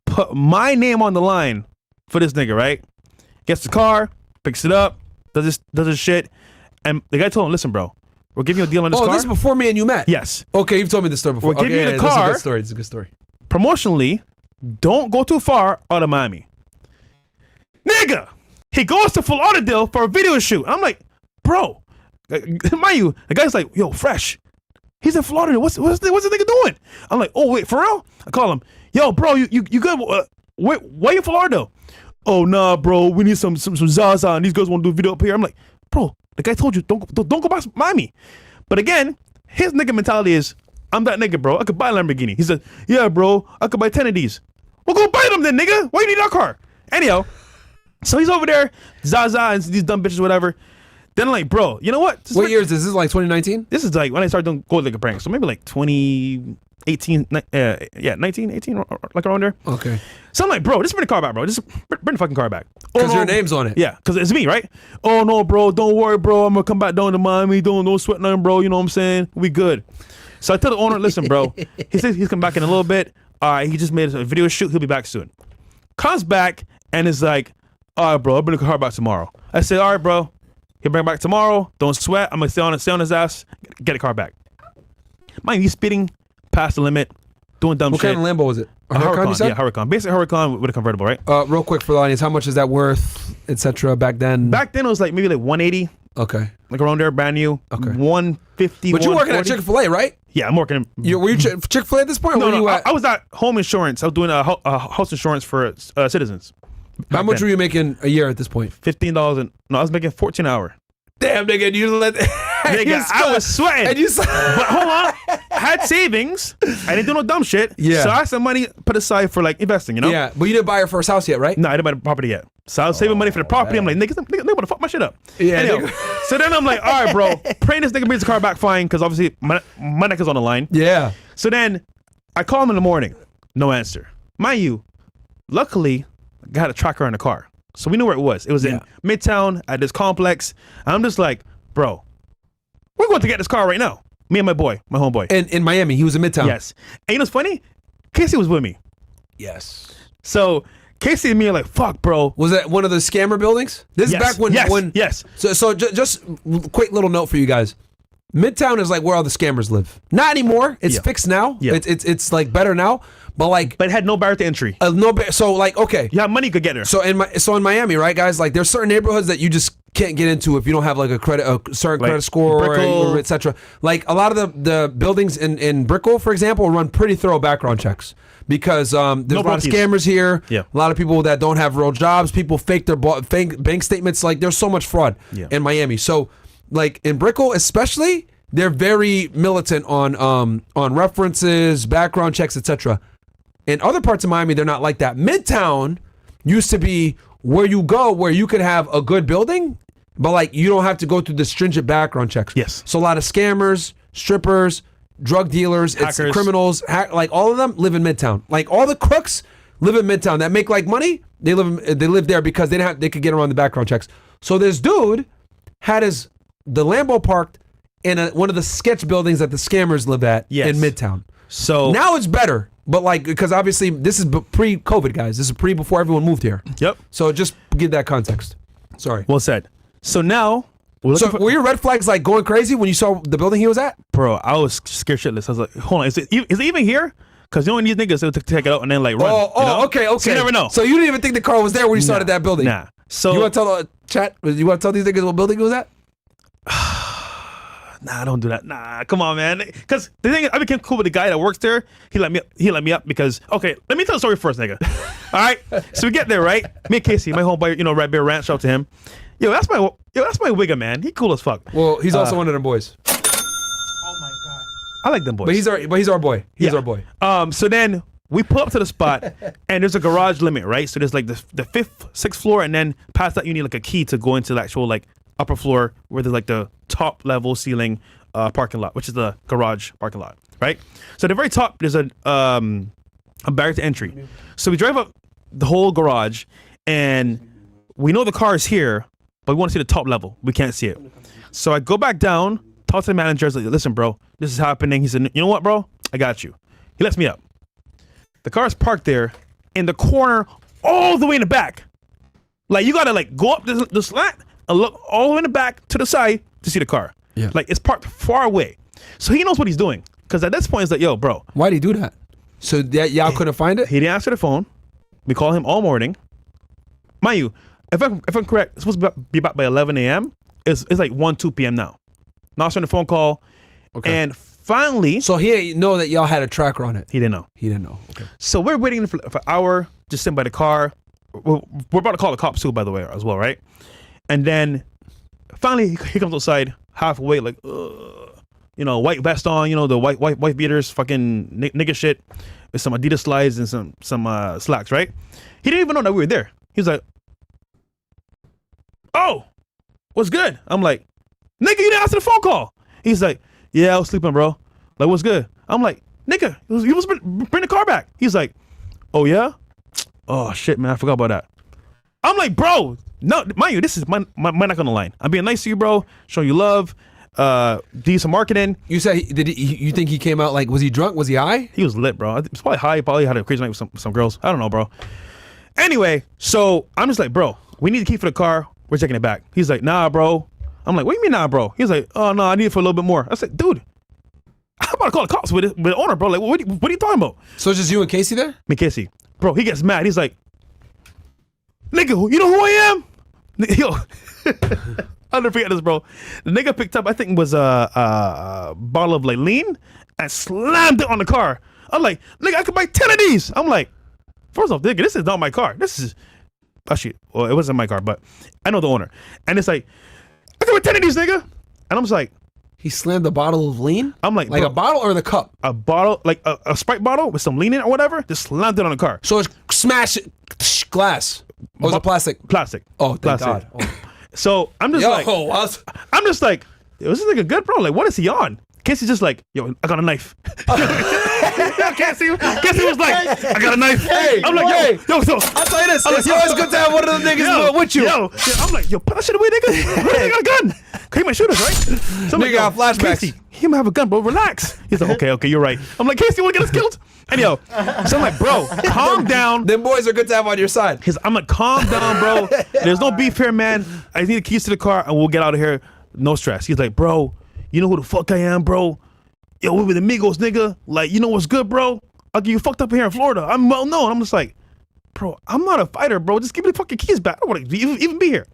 put my name on the line for this nigga, right? Gets the car, picks it up, does his shit, and the guy told him, listen, bro, we're giving you a deal on this car. Oh, this is before me and you met? Yes. Okay, you've told me this story before. We're giving you the car. This is a good story. It's a good story. Promotionally, don't go too far out of Miami. Nigga, he goes to Full Lauderdale for a video shoot. I'm like, bro, mind you, the guy's like, yo, Fresh. He's in Florida. What's this nigga doing? I'm like, oh wait, for real? I call him, yo, bro, you good? Why you in Florida? Oh nah, bro, we need some Zaza, and these girls want to do a video up here. I'm like, bro, the guy told you don't go back to Miami. But again, his nigga mentality is, I'm that nigga, bro. I could buy a Lamborghini. He said, yeah, bro, I could buy 10 of these. Well, go buy them then, nigga. Why you need that car? Anyhow, so he's over there, Zaza and these dumb bitches, whatever. Then I'm like, bro, you know what? What year is this? This is like 2019? This is like when I started doing Gold Digger pranks. So maybe like 2018, 19, 18, like around there. Okay. So I'm like, bro, just bring the car back, bro. Just bring the fucking car back. Because your name's on it. Yeah, because it's me, right? Oh, no, bro, don't worry, bro. I'm going to come back down to Miami. Don't sweat nothing, bro. You know what I'm saying? We good. So I tell the owner, listen, bro. He says he's coming back in a little bit. All right, he just made a video shoot. He'll be back soon. Comes back and is like, all right, bro, I'll bring the car back tomorrow. I said, all right, bro. He'll bring it back tomorrow. Don't sweat. I'm going to stay on his ass. Get the car back. Mind, he's speeding past the limit, doing dumb shit. What kind of Lambo was it? A Huracan, yeah, Huracan. Basically, Huracan with a convertible, right? Real quick for the audience, how much is that worth, etc. back then? Back then, it was like maybe like 180. Okay. Like around there, brand new. Okay. 150. But you're working at Chick-fil-A, right? Yeah, I'm working. Were you Chick-fil-A at this point? Or No, were you at? I was at home insurance. I was doing a house insurance for citizens. How much were you making a year at this point? $15 and no, I was making $14 an hour. Damn, nigga, you let nigga, I was sweating. And you but hold on, I had savings. I didn't do no dumb shit. Yeah. So I had some money put aside for like investing, you know? Yeah, but you didn't buy your first house yet, right? No, I didn't buy the property yet. So I was saving money for the property. I'm like, nigga, want to fuck my shit up. Yeah. Anyhow, so then I'm like, all right, bro, praying this nigga brings the car back fine because obviously my neck is on the line. Yeah. So then I call him in the morning. No answer. Mind you, luckily, I had a tracker in the car. So we knew where it was. It was in Midtown at this complex. And I'm just like, bro, we're going to get this car right now. Me and my boy, my homeboy. And in Miami, he was in Midtown. Yes. And you know what's funny? Casey was with me. Yes. So Casey and me are like, fuck, bro. Was that one of the scammer buildings? This is back when. Yes. So just quick little note for you guys. Midtown is like where all the scammers live. Not anymore. It's fixed now. Yeah. It's like better now. But it had no barrier to entry. So like, okay. Yeah, money could get there. So in Miami, right, guys? Like there's certain neighborhoods that you just can't get into if you don't have like a certain credit score or etc. Like a lot of the buildings in Brickell, for example, run pretty thorough background checks because there's a lot of scammers here. Yeah. A lot of people that don't have real jobs. People fake their bank statements. Like there's so much fraud in Miami. So like in Brickell, especially, they're very militant on references, background checks, etc. In other parts of Miami, they're not like that. Midtown used to be where you go, where you could have a good building, but like you don't have to go through the stringent background checks. Yes. So a lot of scammers, strippers, drug dealers, hackers, criminals, like all of them live in Midtown. Like all the crooks live in Midtown that make like money. They live there because they could get around the background checks. So this dude had the Lambo parked in one of the sketch buildings that the scammers live at in Midtown. So now it's better, but like because obviously this is pre-COVID, guys. This is before everyone moved here. Yep. So just give that context. Sorry. Well said. So now. Were your red flags like going crazy when you saw the building he was at? Bro, I was scared shitless. I was like, hold on, is it even here? Because you know these niggas to take it out and then like run. Okay. So you never know. So you didn't even think the car was there when you started that building? Nah. So you want to tell the chat? You want to tell these niggas what building it was at? Nah, don't do that. Nah, come on, man. Because the thing is, I became cool with the guy that works there. He let me up because okay. Let me tell the story first, nigga. All right. So we get there, right? Me and Casey, my homeboy, Red Bear Ranch. Shout out to him. Yo, that's my wigger, man. He cool as fuck. Well, he's also one of them boys. Oh my god, I like them boys. But he's our boy. He's our boy. So then we pull up to the spot, and there's a garage limit, right? So there's like the 5th, 6th floor, and then past that you need like a key to go into the actual like upper floor where there's like the top level ceiling parking lot, which is the garage parking lot, right? So at the very top there's a barrier to entry. So we drive up the whole garage, and we know the car is here. But we want to see the top level. We can't see it. So I go back down, talk to the manager. I was like, listen, bro, this is happening. He said, you know what, bro? I got you. He lets me up. The car is parked there in the corner all the way in the back. Like, you got to, like, go up the slant and look all the way in the back to the side to see the car. Yeah. Like, it's parked far away. So he knows what he's doing. Because at this point, it's like, yo, bro. Why'd he do that? So y'all couldn't find it? He didn't answer the phone. We call him all morning. Mind you, if I'm correct, it's supposed to be back by 11 a.m. It's like 1, 2 p.m. now. Now I sent a phone call, and finally... So he didn't know that y'all had a tracker on it? He didn't know. Okay. So we're waiting for an hour, just sitting by the car. We're about to call the cops too, by the way, as well, right? And then finally he comes outside, half awake, like, white vest on, the white beaters, fucking nigga shit, with some Adidas slides and some slacks, right? He didn't even know that we were there. He's like, oh, what's good? I'm like, nigga, you didn't answer the phone call. He's like, yeah, I was sleeping, bro. Like, what's good? I'm like, nigga, you must bring the car back. He's like, oh, yeah? Oh, shit, man, I forgot about that. I'm like, bro, no, mind you, this is my neck on the line. I'm being nice to you, bro, showing you love, do some marketing. You said, you think he came out like, was he drunk? Was he high? He was lit, bro. He's probably high. He probably had a crazy night with some girls. I don't know, bro. Anyway, so I'm just like, bro, we need the key for the car. We're taking it back. He's like, nah, bro. I'm like, what do you mean, nah, bro? He's like, oh, no, I need it for a little bit more. I said, dude, I'm about to call the cops with the owner, bro. Like, what are you talking about? So it's just you and Casey there? Me and Casey. Bro, he gets mad. He's like, nigga, you know who I am? Yo, I'll never forget this, bro. The nigga picked up, I think it was a bottle of like lean and slammed it on the car. I'm like, nigga, I could buy 10 of these. I'm like, first off, nigga, this is not my car. This is, actually, well, it wasn't my car, but I know the owner. And it's like, I could buy 10 of these, nigga. And I'm just like, he slammed a bottle of lean? I'm like, a bottle or the cup? A bottle, like a Sprite bottle with some lean in it or whatever, just slammed it on the car. So it's smash glass. Or was it plastic? Plastic. Oh, thank plastic. God. Oh. So I'm just I'm just like, yo, this is nigga good, bro. Like, what is he on? Casey's just like, yo, I got a knife. Casey was like, I got a knife. Hey, I'm like, yo, so I'll tell you this. It's always good to have one of the niggas with you. I'm like, yo, put that shit away, nigga. Nigga got a gun. He might shoot us, right? So nigga got flashbacks. Casey, he might have a gun, bro. Relax. He's like, okay, you're right. I'm like, Casey, you want to get us killed? And yo, so I'm like, bro, calm down. Them boys are good to have on your side. I'm like, calm down, bro. There's no beef here, man. I need the keys to the car and we'll get out of here. No stress. He's like, bro, you know who the fuck I am, bro? Yo, we with the Migos, nigga. Like, you know what's good, bro? I'll get you fucked up here in Florida. I'm well known. I'm just like, bro, I'm not a fighter, bro. Just give me the fucking keys back. I don't want to even be here.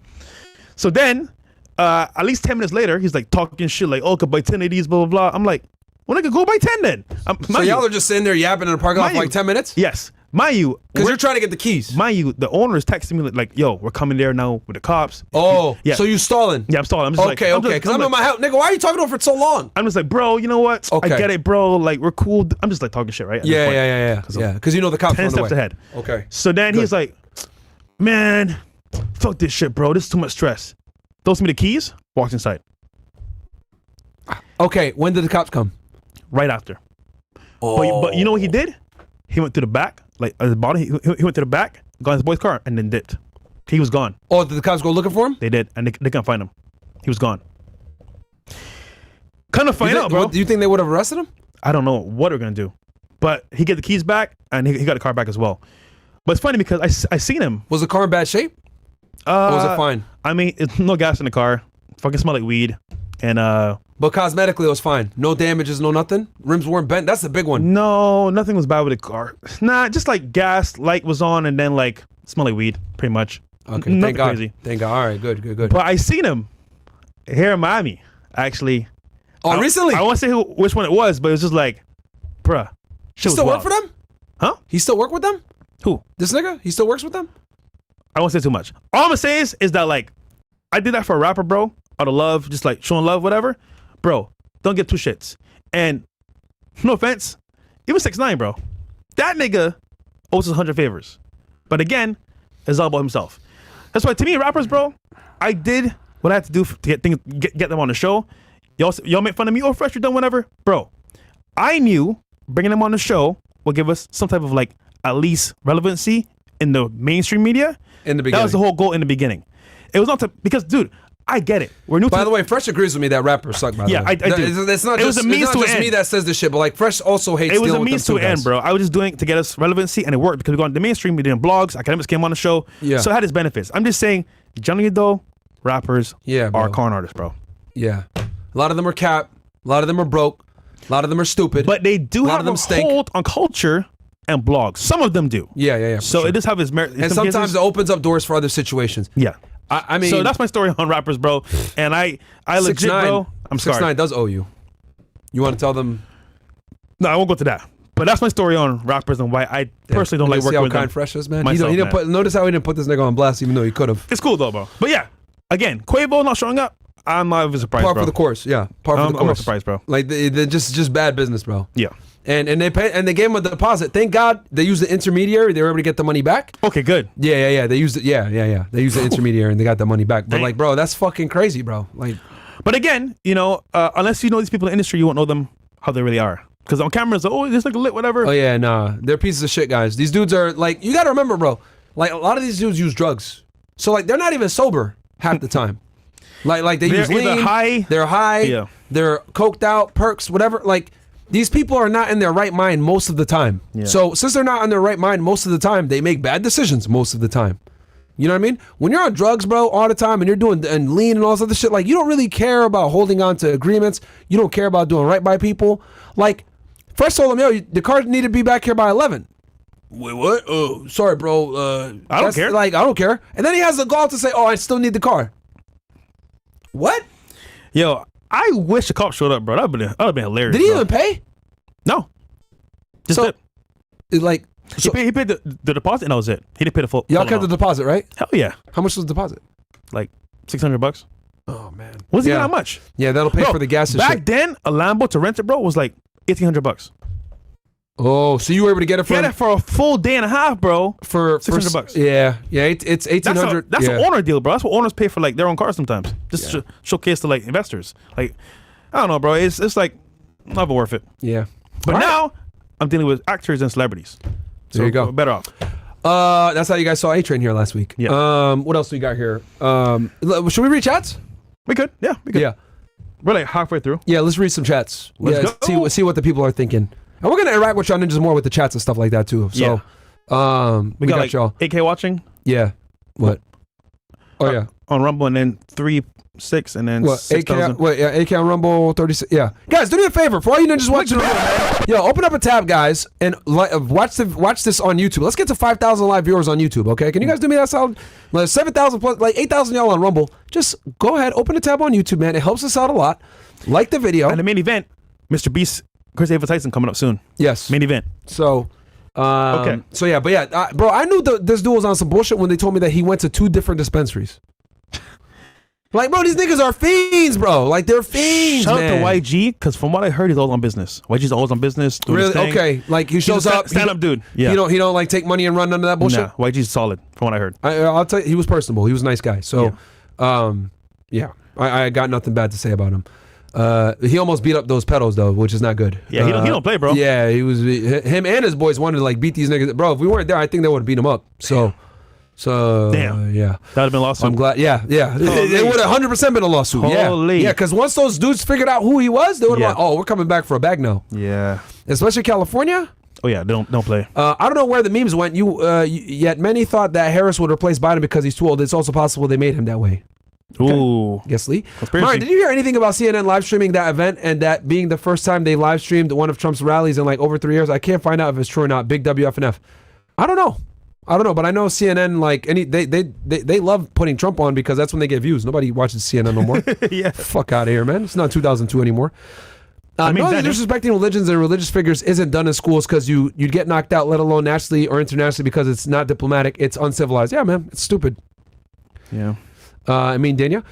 So then, at least 10 minutes later, he's like talking shit like, oh, I could buy 10 of these, blah, blah, blah. I'm like, well, nigga, go buy 10 then. So y'all are just sitting there yapping in the parking lot for like 10 minutes? Yes. Mind you, because you're trying to get the keys. Mind you, the owner is texting me like, yo, we're coming there now with the cops. Oh, yeah. So you stalling? Yeah, I'm stalling. I'm just okay. Because I'm in my house. Nigga, why are you talking to him for so long? I'm just like, bro, you know what? Okay. I get it, bro. Like, we're cool. I'm just like talking shit, right? Yeah. Because you know the cops 10 steps ahead. Okay. So then he's like, man, fuck this shit, bro. This is too much stress. Throws me the keys, walks inside. Okay, when did the cops come? Right after. Oh. But you know what he did? He went through the back like at the bottom. He went to the back, got in his boy's car, and then dipped. He was gone. Oh, did the cops go looking for him? They did, and they couldn't find him. He was gone. Kind of find out, bro. Do you think they would have arrested him? I don't know what they're gonna do, but he get the keys back, and he got the car back as well. But it's funny because I seen him. Was the car in bad shape? Or was it fine? I mean, it's no gas in the car. Fucking smell like weed, and But cosmetically, it was fine. No damages, no nothing. Rims weren't bent. That's the big one. No, nothing was bad with the car. Nah, just like gas, light was on, and then like smell like weed, pretty much. Okay, Nothing thank God. crazy. Thank God. All right, good. But I seen him here in Miami, actually. Oh, recently? I won't say which one it was, but it was just like, bruh. He still work for them? Huh? He still work with them? Who? This nigga? He still works with them? I won't say too much. All I'm gonna say is that like, I did that for a rapper, bro, out of love, just like showing love, whatever. Bro, don't get two shits. And no offense, even 6ix9ine, bro. That nigga owes us 100 favors. But again, it's all about himself. That's why to me, rappers, bro, I did what I had to do to get them on the show. Y'all make fun of me, oh, Fresh, you're done, whatever. Bro, I knew bringing them on the show will give us some type of like at least relevancy in the mainstream media. In the beginning. That was the whole goal in the beginning. It was not to, because, dude, I get it. We're new. By the way, Fresh agrees with me that rappers suck. By the way, I do. It's not just me that says this shit, but like Fresh also hates. It was a dealing with means them to too, end, guys. bro. I was just doing it to get us relevancy, and it worked because we got into the mainstream. We did blogs. Academics came on the show. Yeah. So it had its benefits. I'm just saying, generally though, rappers are con artists, bro. Yeah. A lot of them are cap. A lot of them are broke. A lot of them are stupid. But they do a lot have of them a stink. hold on culture and blogs. Some of them do. Yeah. So it does have its merit. And sometimes it opens up doors for other situations. Yeah. I mean, so that's my story on rappers, bro. And I legit, bro. I'm sorry. 6ix9ine does owe you. You want to tell them? No, I won't go to that. But that's my story on rappers and why I personally don't like working with them. See how kind Fresh is, man. Myself, he didn't man. notice how he didn't put this nigga on blast, even though he could have. It's cool though, bro. But yeah, again, Quavo not showing up. I'm not even surprised, Par bro. for the course, yeah. Par for the course. I'm not surprised, bro. Like they're just bad business, bro. Yeah. And they gave him a deposit. Thank God they used the intermediary. They were able to get the money back. Okay, good. Yeah. They used it. Yeah. They used the intermediary and they got the money back. But like, bro, that's fucking crazy, bro. Like, but again, you know, unless you know these people in the industry, you won't know them how they really are. Because on camera, it's like, oh, this nigga lit, whatever. Oh yeah, nah, they're pieces of shit, guys. These dudes are like, you gotta remember, bro. Like a lot of these dudes use drugs, so like they're not even sober half the time. Like they use lean. They're high. Yeah. They're coked out, perks, whatever. Like these people are not in their right mind most of the time. Yeah. So since they're not in their right mind most of the time, they make bad decisions most of the time. You know what I mean? When you're on drugs, bro, all the time, and you're doing and lean and all this other shit, like you don't really care about holding on to agreements. You don't care about doing right by people. Like Fresh told him, yo, the car needed to be back here by 11. Wait, what? Oh, sorry, bro. I don't care. Like, I don't care. And then he has the gall to say, oh, I still need the car. What? Yo, I wish the cop showed up, bro. That would have been hilarious. Did he bro. even pay? No. Just so, like, he paid the deposit and that was it. He didn't pay the full. Y'all kept the deposit, right? Hell yeah. How much was the deposit? Like $600. Oh man. Wasn't even that much. Yeah, that'll pay for the gas and back shit. then, a Lambo to rent it, bro, was like $1,800. Oh, so you were able to get it for a full day and a half, bro. For $600. Yeah, it's $1,800. That's an owner deal, bro. That's what owners pay for like their own cars sometimes. Just to showcase to like investors. Like, I don't know, bro. It's like not even worth it. Yeah. But now I'm dealing with actors and celebrities. So there you go. Better off. That's how you guys saw A-Train here last week. Yeah. What else do we got here? Should we read chats? We could. Yeah, we could. Yeah. We're like halfway through. Yeah, let's read some chats. Let's go. See what the people are thinking. And we're gonna interact with y'all ninjas more with the chats and stuff like that too. So we got like y'all. AK watching? Yeah. What? Oh yeah. On Rumble and then 3-6 and then What? 6,000. AK on Rumble 36. Yeah. Guys, do me a favor for all you ninjas watching. Yo, open up a tab, guys, and watch this on YouTube. Let's get to 5,000 live viewers on YouTube. Okay? Can you guys do me that solid? Like 7,000 plus, like 8,000 y'all on Rumble. Just go ahead, open a tab on YouTube, man. It helps us out a lot. Like the video. And the main event, MrBeast, Kris Tyson coming up soon. Yes. Main event. So, okay. So yeah, but yeah, bro, I knew this dude was on some bullshit when they told me that he went to 2 different dispensaries. Like, bro, these niggas are fiends, bro. Like, they're fiends, Shout man. out to YG, because from what I heard, he's always on business. YG's always on business. Doing his Really? thing. Okay. Like, he shows He's a up. stand-up dude. Yeah. He don't like take money and run none of that bullshit? Nah, YG's solid, from what I heard. I'll tell you, he was personable. He was a nice guy. So, yeah, I got nothing bad to say about him. He almost beat up those pedos though, which is not good. Yeah, he don't play, bro. Yeah, him and his boys wanted to like beat these niggas. Bro, if we weren't there, I think they would have beat him up. So damn. Yeah, that'd have been a lawsuit. I'm glad. Yeah. It would have 100% been a lawsuit. Holy. Yeah, because once those dudes figured out who he was, they would have like, oh, we're coming back for a bag now. Yeah, especially California. Oh yeah, don't play. I don't know where the memes went. Yet many thought that Harris would replace Biden because he's too old. It's also possible they made him that way. Okay. Ooh. Yes, Lee. Martin, did you hear anything about CNN live streaming that event and that being the first time they live streamed one of Trump's rallies in like over 3 years? I can't find out if it's true or not. Big WFNF. I don't know, but I know CNN like they love putting Trump on because that's when they get views. Nobody watches CNN no more. Yeah. Fuck out of here, man. It's not 2002 anymore. No, disrespecting religions and religious figures isn't done in schools because you'd get knocked out, let alone nationally or internationally, because it's not diplomatic. It's uncivilized. Yeah, man. It's stupid. Yeah. Dania.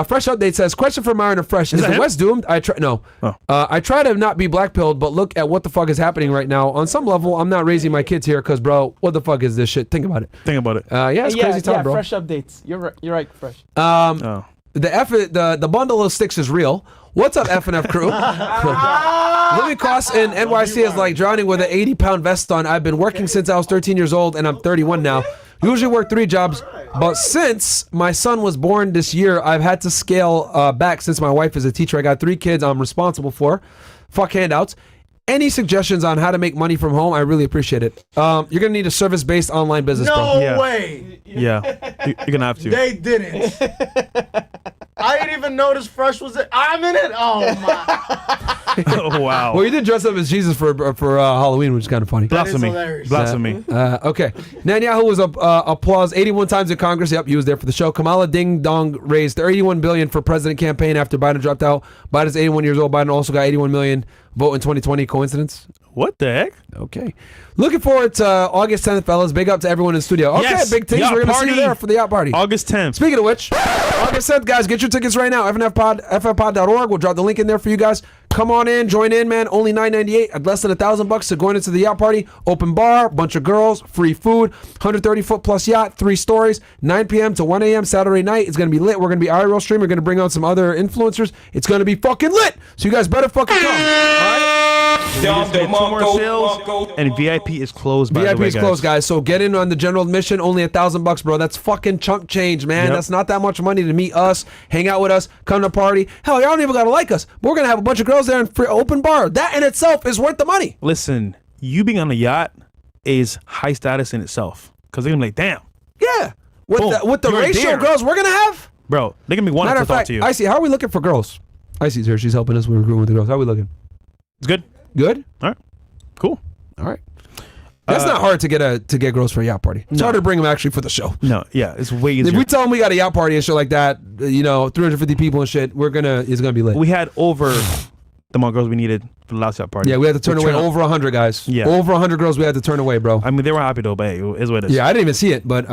Fresh update says, question for Myron and Fresh. Is the West doomed? I try to not be blackpilled, but look at what the fuck is happening right now. On some level, I'm not raising my kids here because, bro, what the fuck is this shit? Think about it. It's crazy time, bro. Fresh updates. You're right, Fresh. The bundle of sticks is real. What's up, FNF crew? Living costs in NYC is like drowning with an 80-pound vest on. I've been working since I was 13 years old, and I'm 31 now. Usually work 3 jobs, but since my son was born this year, I've had to scale back since my wife is a teacher. I got 3 kids I'm responsible for. Fuck handouts. Any suggestions on how to make money from home? I really appreciate it. You're going to need a service-based online business, bro. No way. Yeah, you're going to have to. They didn't. I didn't even notice Fresh was it. I'm in it. Oh, my. Oh, wow. Well, you did dress up as Jesus for Halloween, which is kind of funny. Blasphemy. Blasphemy. Okay. Netanyahu was applause 81 times in Congress. Yep, he was there for the show. Kamala Ding Dong raised $81 billion for president campaign after Biden dropped out. Biden's 81 years old. Biden also got $81 million vote in 2020. Coincidence? What the heck? Okay. Looking forward to August 10th, fellas. Big up to everyone in the studio. Okay, yes. big things. We're going to see you there for the yacht party. August 10th. Speaking of which, August 10th, guys, get your tickets right now. FNFpod.org. We'll drop the link in there for you guys. Come on in, join in, man. Only $9.98 at less than $1,000 to going into the yacht party. Open bar, bunch of girls, free food, 130-foot plus yacht, 3 stories, 9 p.m. to 1 a.m. Saturday night. It's going to be lit. We're going to be IRL stream. We're going to bring on some other influencers. It's going to be fucking lit. So you guys better fucking come. All right? And VIP is closed, by the way, VIP is closed, guys. So get in on the general admission. Only $1,000, bro. That's fucking chunk change, man. Yep. That's not that much money to meet us, hang out with us, come to a party. Hell, y'all don't even gotta like us. But we're gonna have a bunch of girls there in free open bar. That in itself is worth the money. Listen, you being on a yacht is high status in itself. Because they're gonna be like, damn. Yeah. With the ratio of girls we're gonna have, bro, they're gonna be wanting to talk to you. Icy, how are we looking for girls? Icy's here. She's helping us with recruiting with the girls. How are we looking? It's good. Good? All right. Cool. All right. That's not hard to get girls for a yacht party. It's harder to bring them actually for the show. No, yeah, it's way easier. If we tell them we got a yacht party and shit like that, 350 people and shit, it's gonna be lit. We had over the amount of girls we needed for the last yacht party. Yeah, we had to turn away over 100 guys. Yeah, over 100 girls we had to turn away, bro. I mean, they were happy though, but hey, it is what it is. Yeah, I didn't even see it, but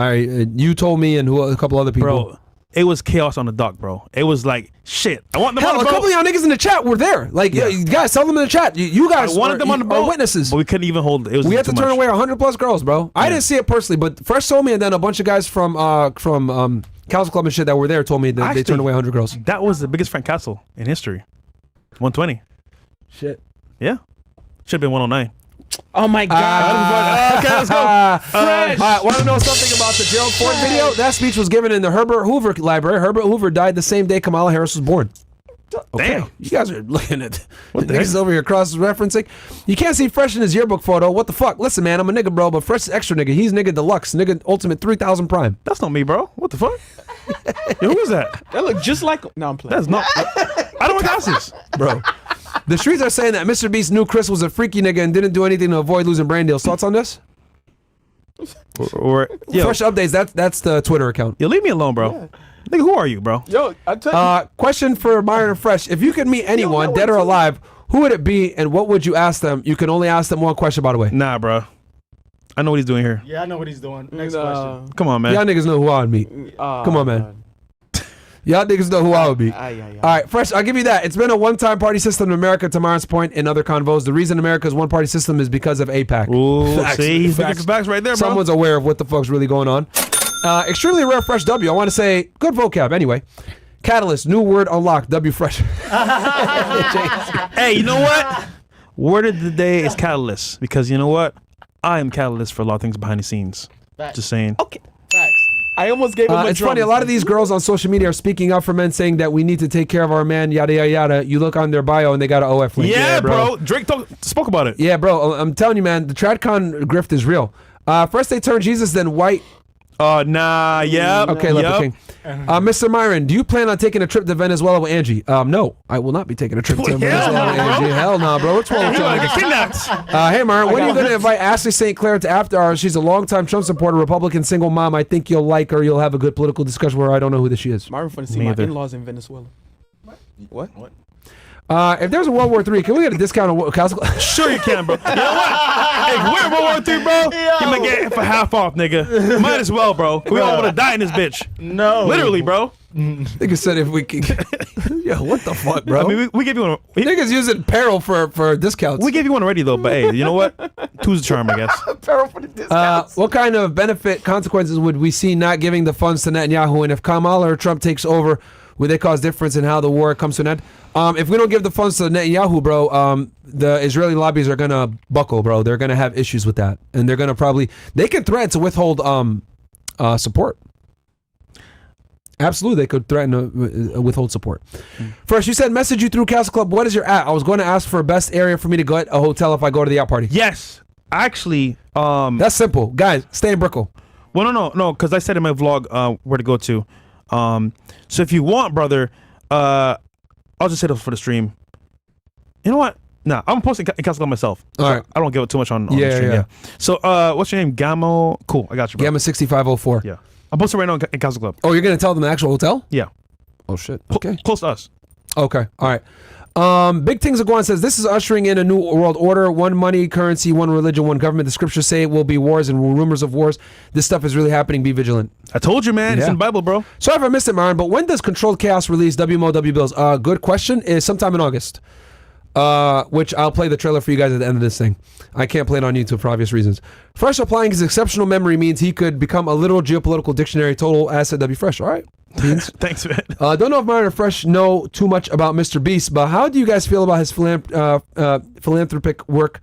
you told me and a couple other people. Bro, it was chaos on the dock, bro. It was like, shit. I want them on the boat. A couple of y'all niggas in the chat were there. Like, you guys, tell them in the chat. You guys wanted them on the boat. Are witnesses. But we couldn't even hold it. We had to turn away 100 plus girls, bro. I didn't see it personally, but Fresh told me, and then a bunch of guys from CastleClub and shit that were there told me that they turned away 100 girls. That was the biggest Frank Castle in history. 120. Shit. Yeah. Should have been 109. Oh my God. Okay, let's go. Fresh. Want to know something about the Gerald Fold video? That speech was given in the Herbert Hoover Library. Herbert Hoover died the same day Kamala Harris was born. Okay. Damn. You guys are looking at what the niggas over here cross-referencing. You can't see Fresh in his yearbook photo. What the fuck? Listen, man, I'm a nigga, bro, but Fresh is extra nigga. He's nigga deluxe, nigga ultimate 3000 prime. That's not me, bro. What the fuck? Yo, who is that? That look just like... No, I'm playing. That's not... I don't wear glasses. Bro. The streets are saying that Mr.Beast knew Kris was a freaky nigga and didn't do anything to avoid losing brand deals. Thoughts on this? Fresh updates. That's the Twitter account. Yo, leave me alone, bro. Yeah. Nigga, who are you, bro? Yo, I tell you. Question for Myron and Fresh. If you could meet anyone, dead or alive, who would it be and what would you ask them? You can only ask them one question, by the way. Nah, bro. I know what he's doing here. Yeah, I know what he's doing. Next question. Come on, man. Y'all niggas know who I would meet. Come on, man. Y'all niggas know who I would be. All right, Fresh, I'll give you that. It's been a one-time party system in America, to Myron's point, in other convos. The reason America's one-party system is because of AIPAC. Ooh, facts. See? He's looking for facts right there, bro. Someone's aware of what the fuck's really going on. Extremely rare Fresh W. I want to say, good vocab, anyway. Catalyst, new word unlocked. W Fresh. Hey, you know what? Word of the day is catalyst, because you know what? I am catalyst for a lot of things behind the scenes. Facts. Just saying. Okay. Facts. I almost gave him a It's drum. funny, a lot of these girls on social media are speaking up for men, saying that we need to take care of our man, yada, yada, yada. You look on their bio and they got an OF link. Yeah, bro. Drake spoke about it. Yeah, bro. I'm telling you, man, the TradCon grift is real. First they turn Jesus, then white. Nah, yep. Okay, Leper King. Mr. Myron, do you plan on taking a trip to Venezuela with Angie? No, I will not be taking a trip to Venezuela with Angie. Hell no, bro. What's wrong with you? Hey, Myron, when are you going to invite Ashley St. Clair to After Hours? She's a longtime Trump supporter, Republican single mom. I think you'll like her. You'll have a good political discussion with her. I don't know who she is. Myron finna see my in-laws in Venezuela. What? If there's a World War III, can we get a discount on CastleClub? Sure you can, bro. You know what? If we're in World War III, bro, you might get it for half off, nigga. Might as well, bro. We all want to die in this bitch. No. Literally, bro. Nigga said if we could. Yo, what the fuck, bro? I mean, we give you one. Niggas using peril for discounts. We gave you one already, though, but hey, you know what? Two's the charm, I guess. Peril for the discounts. What kind of benefit consequences would we see not giving the funds to Netanyahu? And if Kamala or Trump takes over, would they cause difference in how the war comes to an end? If we don't give the funds to Netanyahu, bro, the Israeli lobbies are gonna buckle, bro. They're gonna have issues with that, and they're gonna they can threaten to withhold support. Absolutely, they could threaten to withhold support. First, you said message you through CastleClub. What is your at? I was going to ask for a best area for me to get a hotel if I go to the Yacht party. Yes, actually, that's simple, guys. Stay in Brickell. Well, no, because I said in my vlog where to go to. So if you want, brother, I'll just say this for the stream. You know what? Nah, I'm posting in CastleClub myself. All right. I don't give it too much on the stream. Yeah. So, what's your name? Gamo. Cool. I got you, bro. Gamma 6504. Yeah. I'm posting right now in CastleClub. Oh, you're gonna tell them the actual hotel? Yeah. Oh shit. Okay. Close to us. Okay. All right. Big Things Are Going says this is ushering in a new world order: one money, currency, one religion, one government. The scriptures say it will be wars and rumors of wars. This stuff is really happening. Be vigilant. I told you, man. It's in the Bible, bro. Sorry if I missed it, Myron, but when does Controlled Chaos release WMOW Bills? Good question. Is sometime in August. Which I'll play the trailer for you guys at the end of this thing. I can't play it on YouTube for obvious reasons. Fresh applying his exceptional memory means he could become a literal geopolitical dictionary. Total asset. W Fresh. All right. Thanks, man. Don't know if Myron or Fresh know too much about MrBeast, but how do you guys feel about his philanthropic work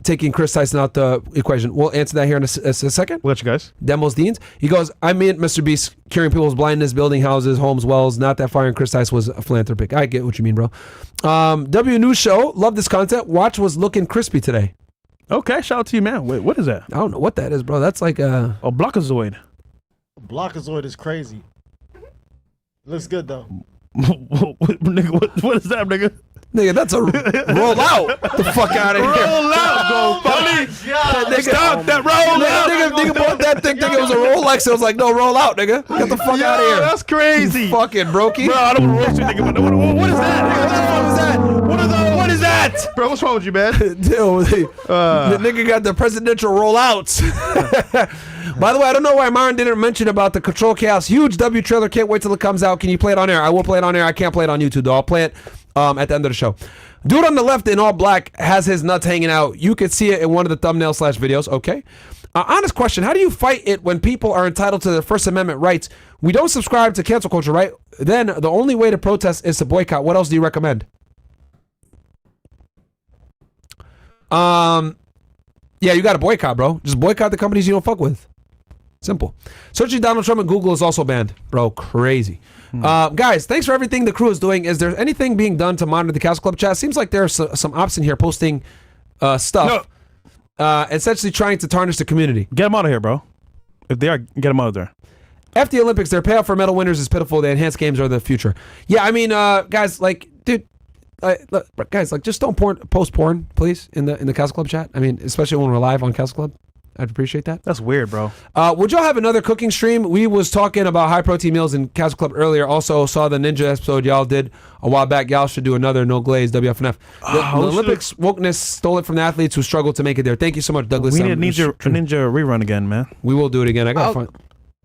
taking Kris Tyson out the equation? We'll answer that here in a second. We'll let you guys. Demos Deans. He goes, I mean, MrBeast curing people's blindness, building houses, homes, wells. Not that fire, and Kris Tyson was a philanthropic. I get what you mean, bro. W News Show. Love this content. Watch was looking crispy today. Okay, shout out to you, man. Wait, what is that? I don't know what that is, bro. That's like a blockazoid. Blockazoid is crazy. Looks good though. Nigga, what is that, nigga? Nigga, that's a roll out. Get the fuck out of here. Roll out, go funny. Stop that roll out. Nigga bought that thing thinking it was a Rolex. It was like, no, roll out, nigga. Get the fuck out of here. That's crazy. You fucking brokey. Bro, I don't want to roast you, nigga. What is that? What is that? Bro, what's wrong with you, man? The nigga got the presidential rollouts. By the way, I don't know why Myron didn't mention about the Control Chaos huge W trailer. Can't wait till it comes out. Can you play it on air? I will play it on air. I can't play it on YouTube though. I'll play it at the end of the show. Dude on the left in all black has his nuts hanging out. You could see it in one of the thumbnail / videos. Okay. Honest question. How do you fight it when people are entitled to their First Amendment rights? We don't subscribe to cancel culture, right? Then the only way to protest is to boycott. What else do you recommend? Yeah, you got to boycott, bro. Just boycott the companies you don't fuck with. Simple. Searching Donald Trump in Google is also banned, bro. Crazy. Guys, thanks for everything the crew is doing. Is there anything being done to monitor the CastleClub chat? Seems like there's some ops in here posting stuff. Essentially trying to tarnish the community. Get them out of here, bro. If they are, get them out of there. After the Olympics, their payout for medal winners is pitiful. The enhanced games are the future. Yeah, I mean, guys, like, dude, look, guys, like, just don't post porn, please, in the CastleClub chat. I mean, especially when we're live on CastleClub. I'd appreciate that. That's weird, bro. Would y'all have another cooking stream? We was talking about high protein meals in CastleClub earlier. Also saw the Ninja episode y'all did a while back. Y'all should do another no glaze WFNF. The Olympics wokeness stole it from the athletes who struggled to make it there. Thank you so much, Douglas. We need a ninja rerun again, man. We will do it again. I got fun.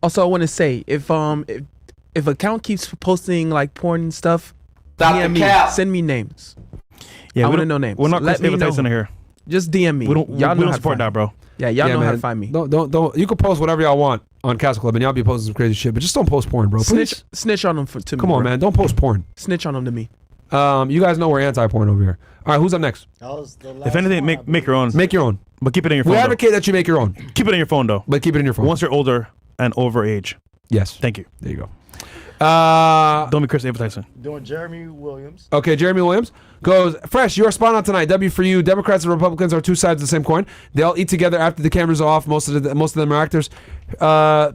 Also, I want to say if account keeps posting like porn and stuff, DM me, send me names. Yeah, I want to know names. We're not Kris Tyson here. Just DM me. We don't support that, bro. Yeah, y'all know how to find me. Don't. You can post whatever y'all want. on Castle Club, and y'all be posting some crazy shit, but just don't post porn, bro. Please. Snitch on them to me. Come on, bro. man. Don't post porn. Snitch on them to me. You guys know we're anti-porn over here. All right, who's up next? If anything, make your own. Make your own. But keep it in your phone. We though. advocate that you make your own. Keep it in your phone, though. But keep it in your phone. Once you're older and over age. Yes. Thank you. There you go. Don't be Kris Tyson. Doing Jeremy Williams. Okay, Jeremy Williams goes, Fresh, you're spot on tonight. W for you. Democrats and Republicans are two sides of the same coin. They all eat together after the cameras are off. Most of them are actors.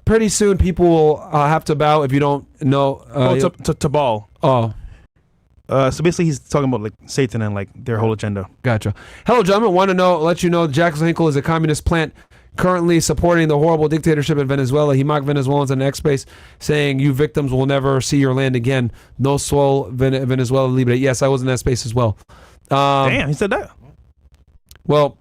Pretty soon, people will have to bow if you don't know. To ball. Oh. So basically, he's talking about like Satan and like their whole agenda. Gotcha. Hello, gentlemen. Want to let you know Jackson Hinkle is a communist plant currently supporting the horrible dictatorship in Venezuela. He mocked Venezuelans in X space, saying, "You victims will never see your land again. No soul, Venezuela libre." Yes, I was in that space as well. Damn, he said that. Well,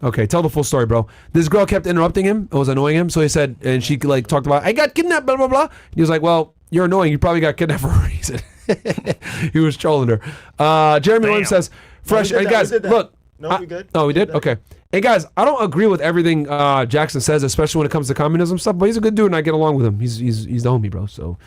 okay, tell the full story, bro. This girl kept interrupting him. It was annoying him. So he said, and she like talked about, "I got kidnapped, blah, blah, blah." He was like, "Well, you're annoying. You probably got kidnapped for a reason." He was trolling her. Jeremy Williams says, Fresh, hey guys, look. No, we good. Oh, we did? Okay. Hey guys, I don't agree with everything Jackson says, especially when it comes to communism stuff, but he's a good dude and I get along with him. He's the homie, bro. So,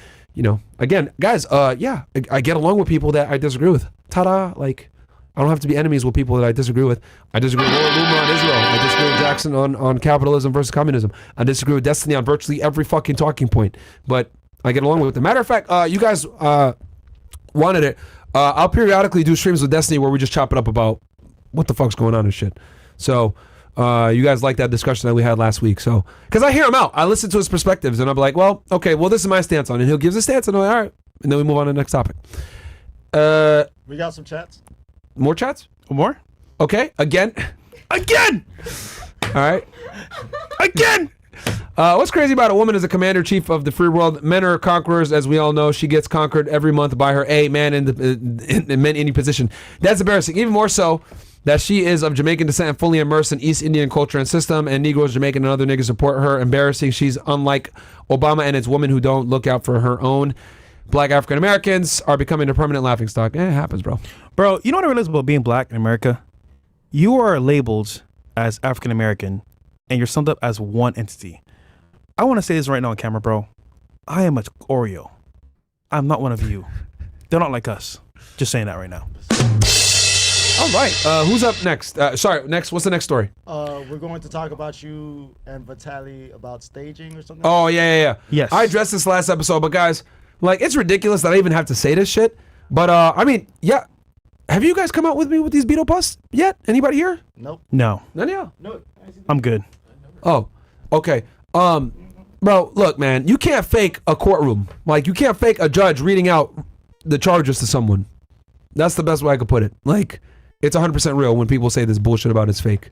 again, guys, yeah, I get along with people that I disagree with. Ta-da! Like, I don't have to be enemies with people that I disagree with. I disagree with Loomer on Israel. I disagree with Jackson on capitalism versus communism. I disagree with Destiny on virtually every fucking talking point. But I get along with them. Matter of fact, you guys wanted it. I'll periodically do streams with Destiny where we just chop it up about what the fuck's going on and shit. So you guys like that discussion that we had last week. So because I hear him out, I listen to his perspectives and I'm like, well, okay, well this is my stance on it. And he'll give his stance and I'm like, all right, and then we move on to the next topic. We got some chats. More chats? More? Okay, again. All right. Again. What's crazy about a woman as a commander-chief of the free world? Men are conquerors, as we all know. She gets conquered every month by her man in any position. That's embarrassing. Even more so that she is of Jamaican descent and fully immersed in East Indian culture and system, and Negroes, Jamaican, and other niggas support her. Embarrassing. She's unlike Obama and its women who don't look out for her own. Black African Americans are becoming a permanent laughingstock. It happens, bro. Bro, you know what I realize about being black in America? You are labeled as African American, and you're summed up as one entity. I want to say this right now on camera, bro. I am a Oreo. I'm not one of you. They're not like us. Just saying that right now. All right. Who's up next? Next. What's the next story? We're going to talk about you and Vitaly about staging or something. Oh, yeah. Yes. I addressed this last episode, but guys, like, it's ridiculous that I even have to say this shit. But, I mean, yeah. Have you guys come out with me with these Beetle busts yet? Anybody here? Nope. No. None of y'all? No. I'm good. Oh, okay. Bro, look, man, you can't fake a courtroom. Like, you can't fake a judge reading out the charges to someone. That's the best way I could put it. Like, it's 100% real when people say this bullshit about it's fake.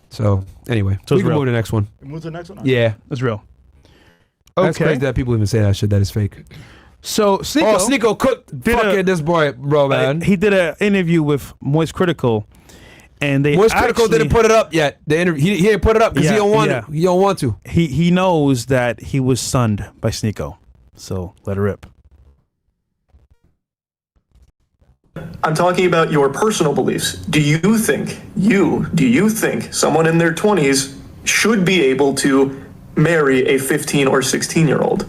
So, anyway, we can move to the next one. Move to the next one? Yeah. It's real. That's crazy that people even say that shit that is fake. So, Sneako cooked fucking this boy, bro, man. He did an interview with Moist Critical. And they Moist Critical didn't put it up yet. The interview, he didn't put it up because he don't want it. He don't want to. He knows that he was sunned by Sneako. So let it rip. I'm talking about your personal beliefs. Do you think someone in their 20s should be able to marry a 15 or 16-year-old?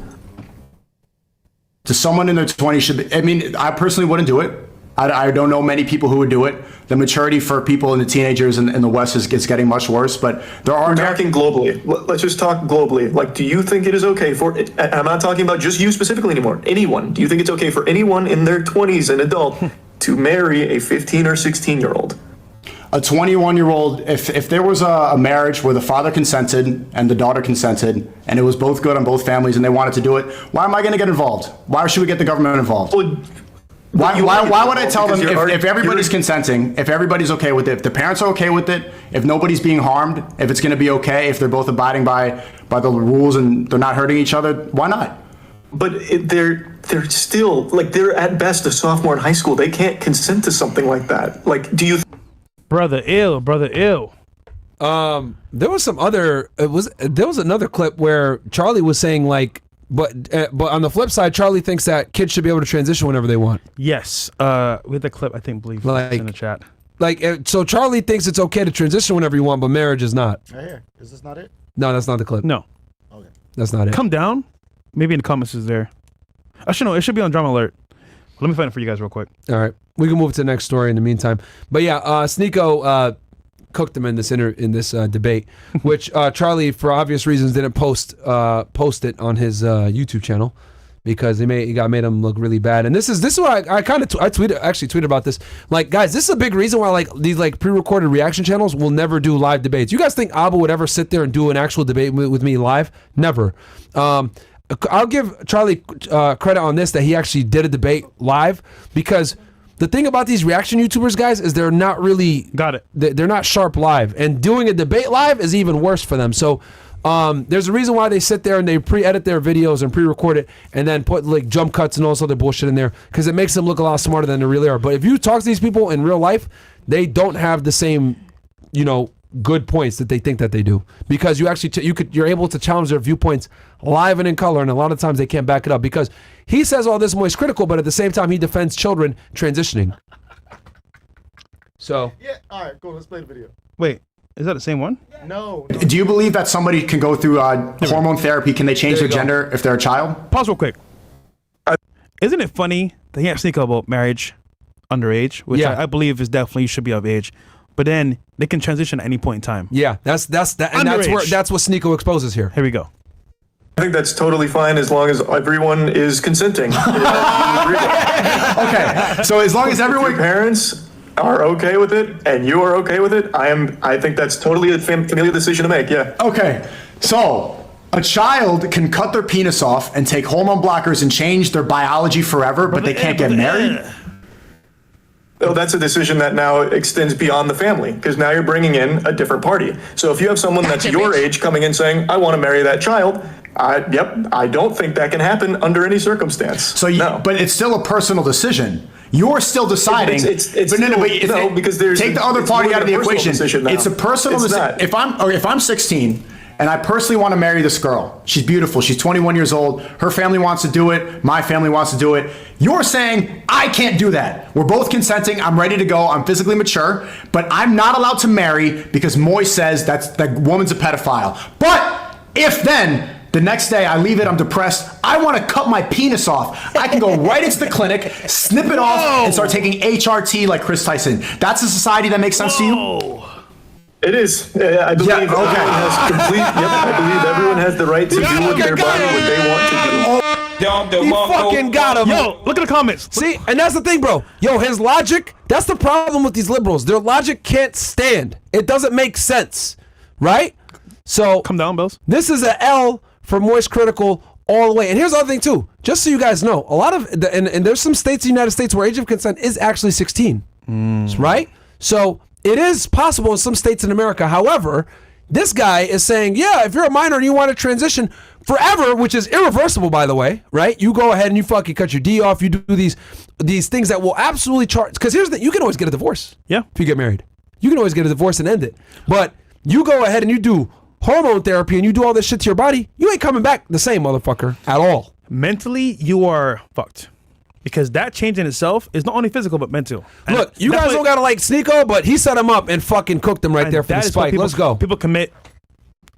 To someone in their 20s should be, I mean, I personally wouldn't do it. I don't know many people who would do it. The maturity for people in the teenagers in the West is getting much worse, but there are... We're talking globally. Let's just talk globally. Like, do you think it is okay for... I'm not talking about just you specifically anymore. Anyone. Do you think it's okay for anyone in their 20s, an adult, to marry a 15 or 16-year-old? A 21-year-old, if there was a marriage where the father consented and the daughter consented, and it was both good on both families and they wanted to do it, why am I going to get involved? Why should we get the government involved? Why would I tell them if everybody's consenting, if everybody's okay with it, if the parents are okay with it, if nobody's being harmed, if it's going to be okay, if they're both abiding by the rules and they're not hurting each other, why not? But they're still, like, they're at best a sophomore in high school. They can't consent to something like that. Like, do you... Brother ill. There was some other... There was another clip where Charlie was saying, like, But on the flip side, Charlie thinks that kids should be able to transition whenever they want. Yes. With the clip, I think, believe in the chat. Like, so Charlie thinks it's okay to transition whenever you want, but marriage is not. Right here. Is this not it? No, that's not the clip. No. Okay. That's not it. Come down. Maybe in the comments is there. Actually, no, it should be on Drama Alert. Let me find it for you guys real quick. All right. We can move to the next story in the meantime. But yeah, Sneako cooked him in this debate, which Charlie, for obvious reasons, didn't post it on his YouTube channel because he made him look really bad. And this is what I tweeted about this. Like, guys, this is a big reason why like these like pre-recorded reaction channels will never do live debates. You guys think Abba would ever sit there and do an actual debate with me live? Never. I'll give Charlie credit on this that he actually did a debate live, because the thing about these reaction YouTubers, guys, is they're not really they're not sharp live, and doing a debate live is even worse for them. So there's a reason why they sit there and they pre-edit their videos and pre-record it and then put like jump cuts and all this other bullshit in there, because it makes them look a lot smarter than they really are. But if you talk to these people in real life, they don't have the same, good points that they think that they do, because you actually you're able to challenge their viewpoints live and in color, and a lot of times they can't back it up, because he says all this Moist critical, but at the same time he defends children transitioning. So yeah, all right, cool. Let's play the video. Wait, is that the same one? No. Do you believe that somebody can go through hormone therapy? Can they change their gender if they're a child? Pause real quick. Isn't it funny that he actually speak about marriage underage, which I believe is definitely you should be of age, but then they can transition at any point in time. Yeah, that's what Sneako exposes here. Here we go. I think that's totally fine as long as everyone is consenting. Okay, so as long as everyone parents are okay with it and you are okay with it, I think that's totally a familial decision to make. Yeah. Okay, so a child can cut their penis off and take hormone blockers and change their biology forever, but they can't get married. Oh, that's a decision that now extends beyond the family, because now you're bringing in a different party. So if you have someone that's your age coming in saying, I want to marry that child, I don't think that can happen under any circumstance. So but it's still a personal decision. You're still deciding. Because there's take the other party out of the equation. It's a personal decision. If I'm 16 and I personally want to marry this girl, she's beautiful, she's 21 years old, her family wants to do it, my family wants to do it. You're saying I can't do that. We're both consenting. I'm ready to go. I'm physically mature, but I'm not allowed to marry because Moy says that woman's a pedophile. But if then the next day I leave it, I'm depressed, I want to cut my penis off, I can go right into the clinic, snip it off, and start taking HRT like Kris Tyson. That's a society that makes sense to you? It is. I believe everyone has I believe everyone has the right to do with their body what they want to do. He fucking got him. Yo, look at the comments. See, and that's the thing, bro. Yo, his logic, that's the problem with these liberals. Their logic can't stand. It doesn't make sense, right? So come down, Bills. This is an L for Moist Critical all the way. And here's the other thing too, just so you guys know, a lot of and there's some states in the United States where age of consent is actually 16, right? So it is possible in some states in America. However, this guy is saying, yeah, if you're a minor and you want to transition forever, which is irreversible, by the way, right? You go ahead and you fucking cut your D off. You do these things that will absolutely charge. Because here's the thing, you can always get a divorce. Yeah. If you get married, you can always get a divorce and end it. But you go ahead and you do hormone therapy and you do all this shit to your body, you ain't coming back the same, motherfucker, at all. Mentally, you are fucked. Because that change in itself is not only physical, but mental. And look, you guys don't got to like Sneako, but he set him up and fucking cooked him right there for the spike. Let's go. People commit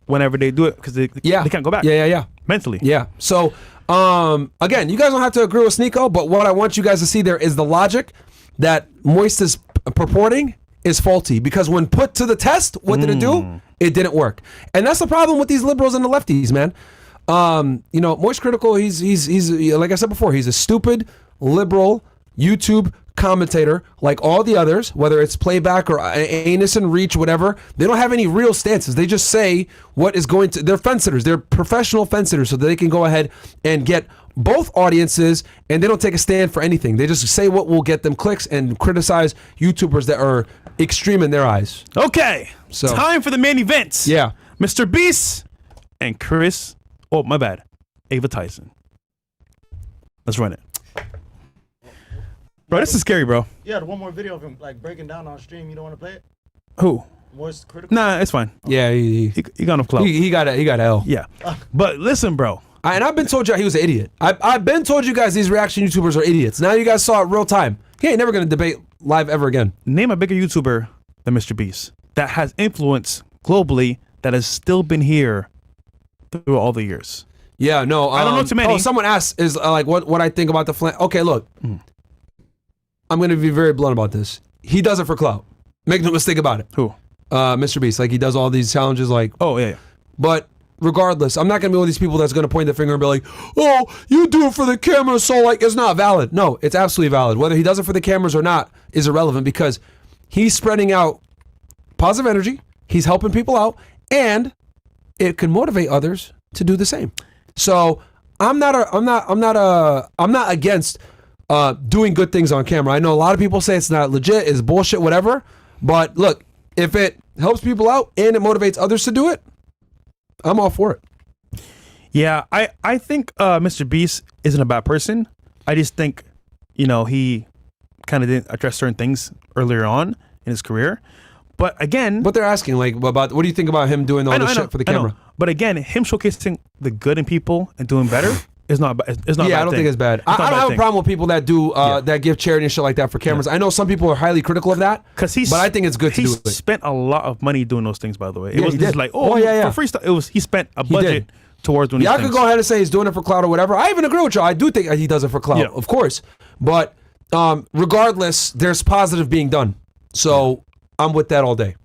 whenever they do it because they can't go back. Yeah. Mentally. Yeah. So, again, you guys don't have to agree with Sneako, but what I want you guys to see there is the logic that Moist is purporting is faulty. Because when put to the test, what did it do? It didn't work. And that's the problem with these liberals and the lefties, man. Moist Critical, he's like I said before, he's a stupid liberal YouTube commentator like all the others, whether it's playback or anus and reach, whatever. They don't have any real stances. They just say what is going to, they're fence sitters. They're professional fence sitters, so that they can go ahead and get both audiences, and they don't take a stand for anything. They just say what will get them clicks and criticize YouTubers that are extreme in their eyes. Okay, so time for the main events. Yeah. MrBeast and Ava Tyson. Let's run it. Bro, this is scary, bro. Yeah, one more video of him like breaking down on stream. You don't want to play it? Who? Moist Critical? Nah, it's fine. Yeah, he got enough clout. He got L. Yeah. But listen, bro. And I've been told you he was an idiot. I've been told you guys these reaction YouTubers are idiots. Now you guys saw it real time. He ain't never going to debate live ever again. Name a bigger YouTuber than MrBeast that has influence globally that has still been here through all the years. Yeah, no. I don't know too many. Oh, someone asked is like what I think about the flan. Okay, look. I'm going to be very blunt about this. He does it for clout. Make no mistake about it. Who? MrBeast. Like, he does all these challenges like... Oh, yeah. But regardless, I'm not going to be one of these people that's going to point the finger and be like, oh, you do it for the camera, so like, it's not valid. No, it's absolutely valid. Whether he does it for the cameras or not is irrelevant because he's spreading out positive energy, he's helping people out, and it can motivate others to do the same. So I'm not against doing good things on camera. I know a lot of people say it's not legit, it's bullshit, whatever. But look, if it helps people out and it motivates others to do it, I'm all for it. Yeah, I think MrBeast isn't a bad person. I just think, he kind of didn't address certain things earlier on in his career. But again... But they're asking, like, about what do you think about him doing all this shit for the camera? But again, him showcasing the good in people and doing better is not a bad thing. I don't think it's bad. I don't have a problem with people that do that give charity and shit like that for cameras. I know some people are highly critical of that, but I think it's good to do it. He spent a lot of money doing those things, by the way. It Yeah, wasn't he just did. like, for free stuff. It was he spent a budget towards doing these I things. could go ahead and say he's doing it for clout or whatever. I even agree with you. I do think he does it for clout, of course. But regardless, there's positive being done. So I'm with that all day.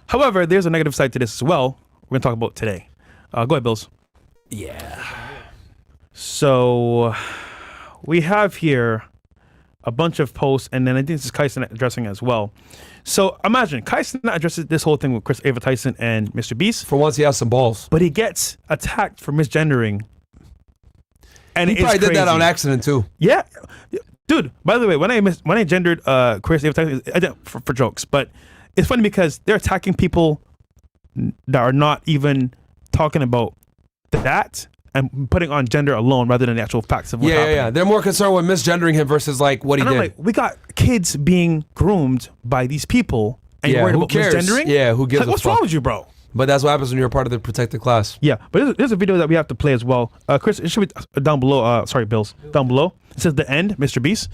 However, there's a negative side to this as well. We're going to talk about today. Go ahead, Bills. Yeah. So we have here a bunch of posts, and then I think this is Tyson addressing as well. So imagine Tyson addresses this whole thing with Kris Tyson and MrBeast. For once, he has some balls. But he gets attacked for misgendering. And he probably did that on accident too. Yeah. Dude, by the way, when I gendered Kris Tyson, I did it for jokes, but it's funny because they're attacking people that are not even talking about that and putting on gender alone rather than the actual facts of what's happening. Yeah. They're more concerned with misgendering him versus like what he did. Like, we got kids being groomed by these people, and you're worried about misgendering? Yeah, who gives a what's fuck? wrong with you, bro? But that's what happens when you're a part of the protected class. Yeah, but there's a video that we have to play as well. Chris, it should be down below. Sorry, Bills. Down below. It says the end, MrBeast.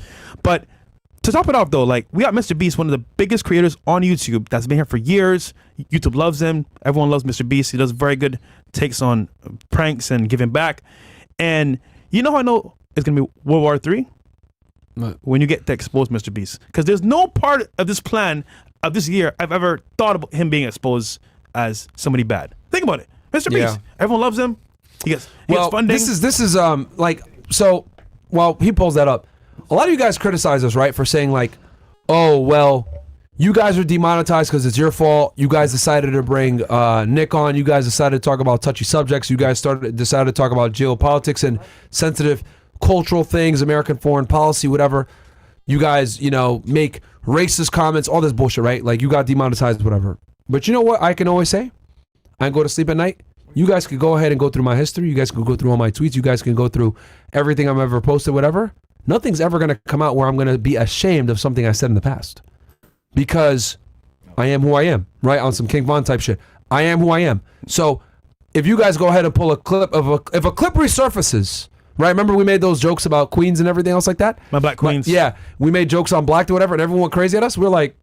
But to top it off, though, like, we got MrBeast, one of the biggest creators on YouTube that's been here for years. YouTube loves him. Everyone loves MrBeast. He does very good takes on pranks and giving back. And you know how I know it's going to be World War III? What? When you get to expose MrBeast. Because there's no part of this plan of this year I've ever thought about him being exposed as somebody bad. Think about it. MrBeast. Yeah. Everyone loves him. He gets funding. This is like, so while he pulls that up, a lot of you guys criticize us, right, for saying like, oh, well, you guys are demonetized because it's your fault. You guys decided to bring Nick on. You guys decided to talk about touchy subjects. You guys decided to talk about geopolitics and sensitive cultural things, American foreign policy, whatever. You guys, make racist comments, all this bullshit, right? Like, you got demonetized, whatever. But you know what I can always say? I can go to sleep at night. You guys can go ahead and go through my history. You guys can go through all my tweets. You guys can go through everything I've ever posted, whatever. Nothing's ever going to come out where I'm going to be ashamed of something I said in the past. Because I am who I am, right? On some King Von type shit. I am who I am. So if you guys go ahead and pull a clip of if a clip resurfaces, right? Remember we made those jokes about queens and everything else like that? My black queens. Yeah. We made jokes on black or whatever and everyone went crazy at us. We're like,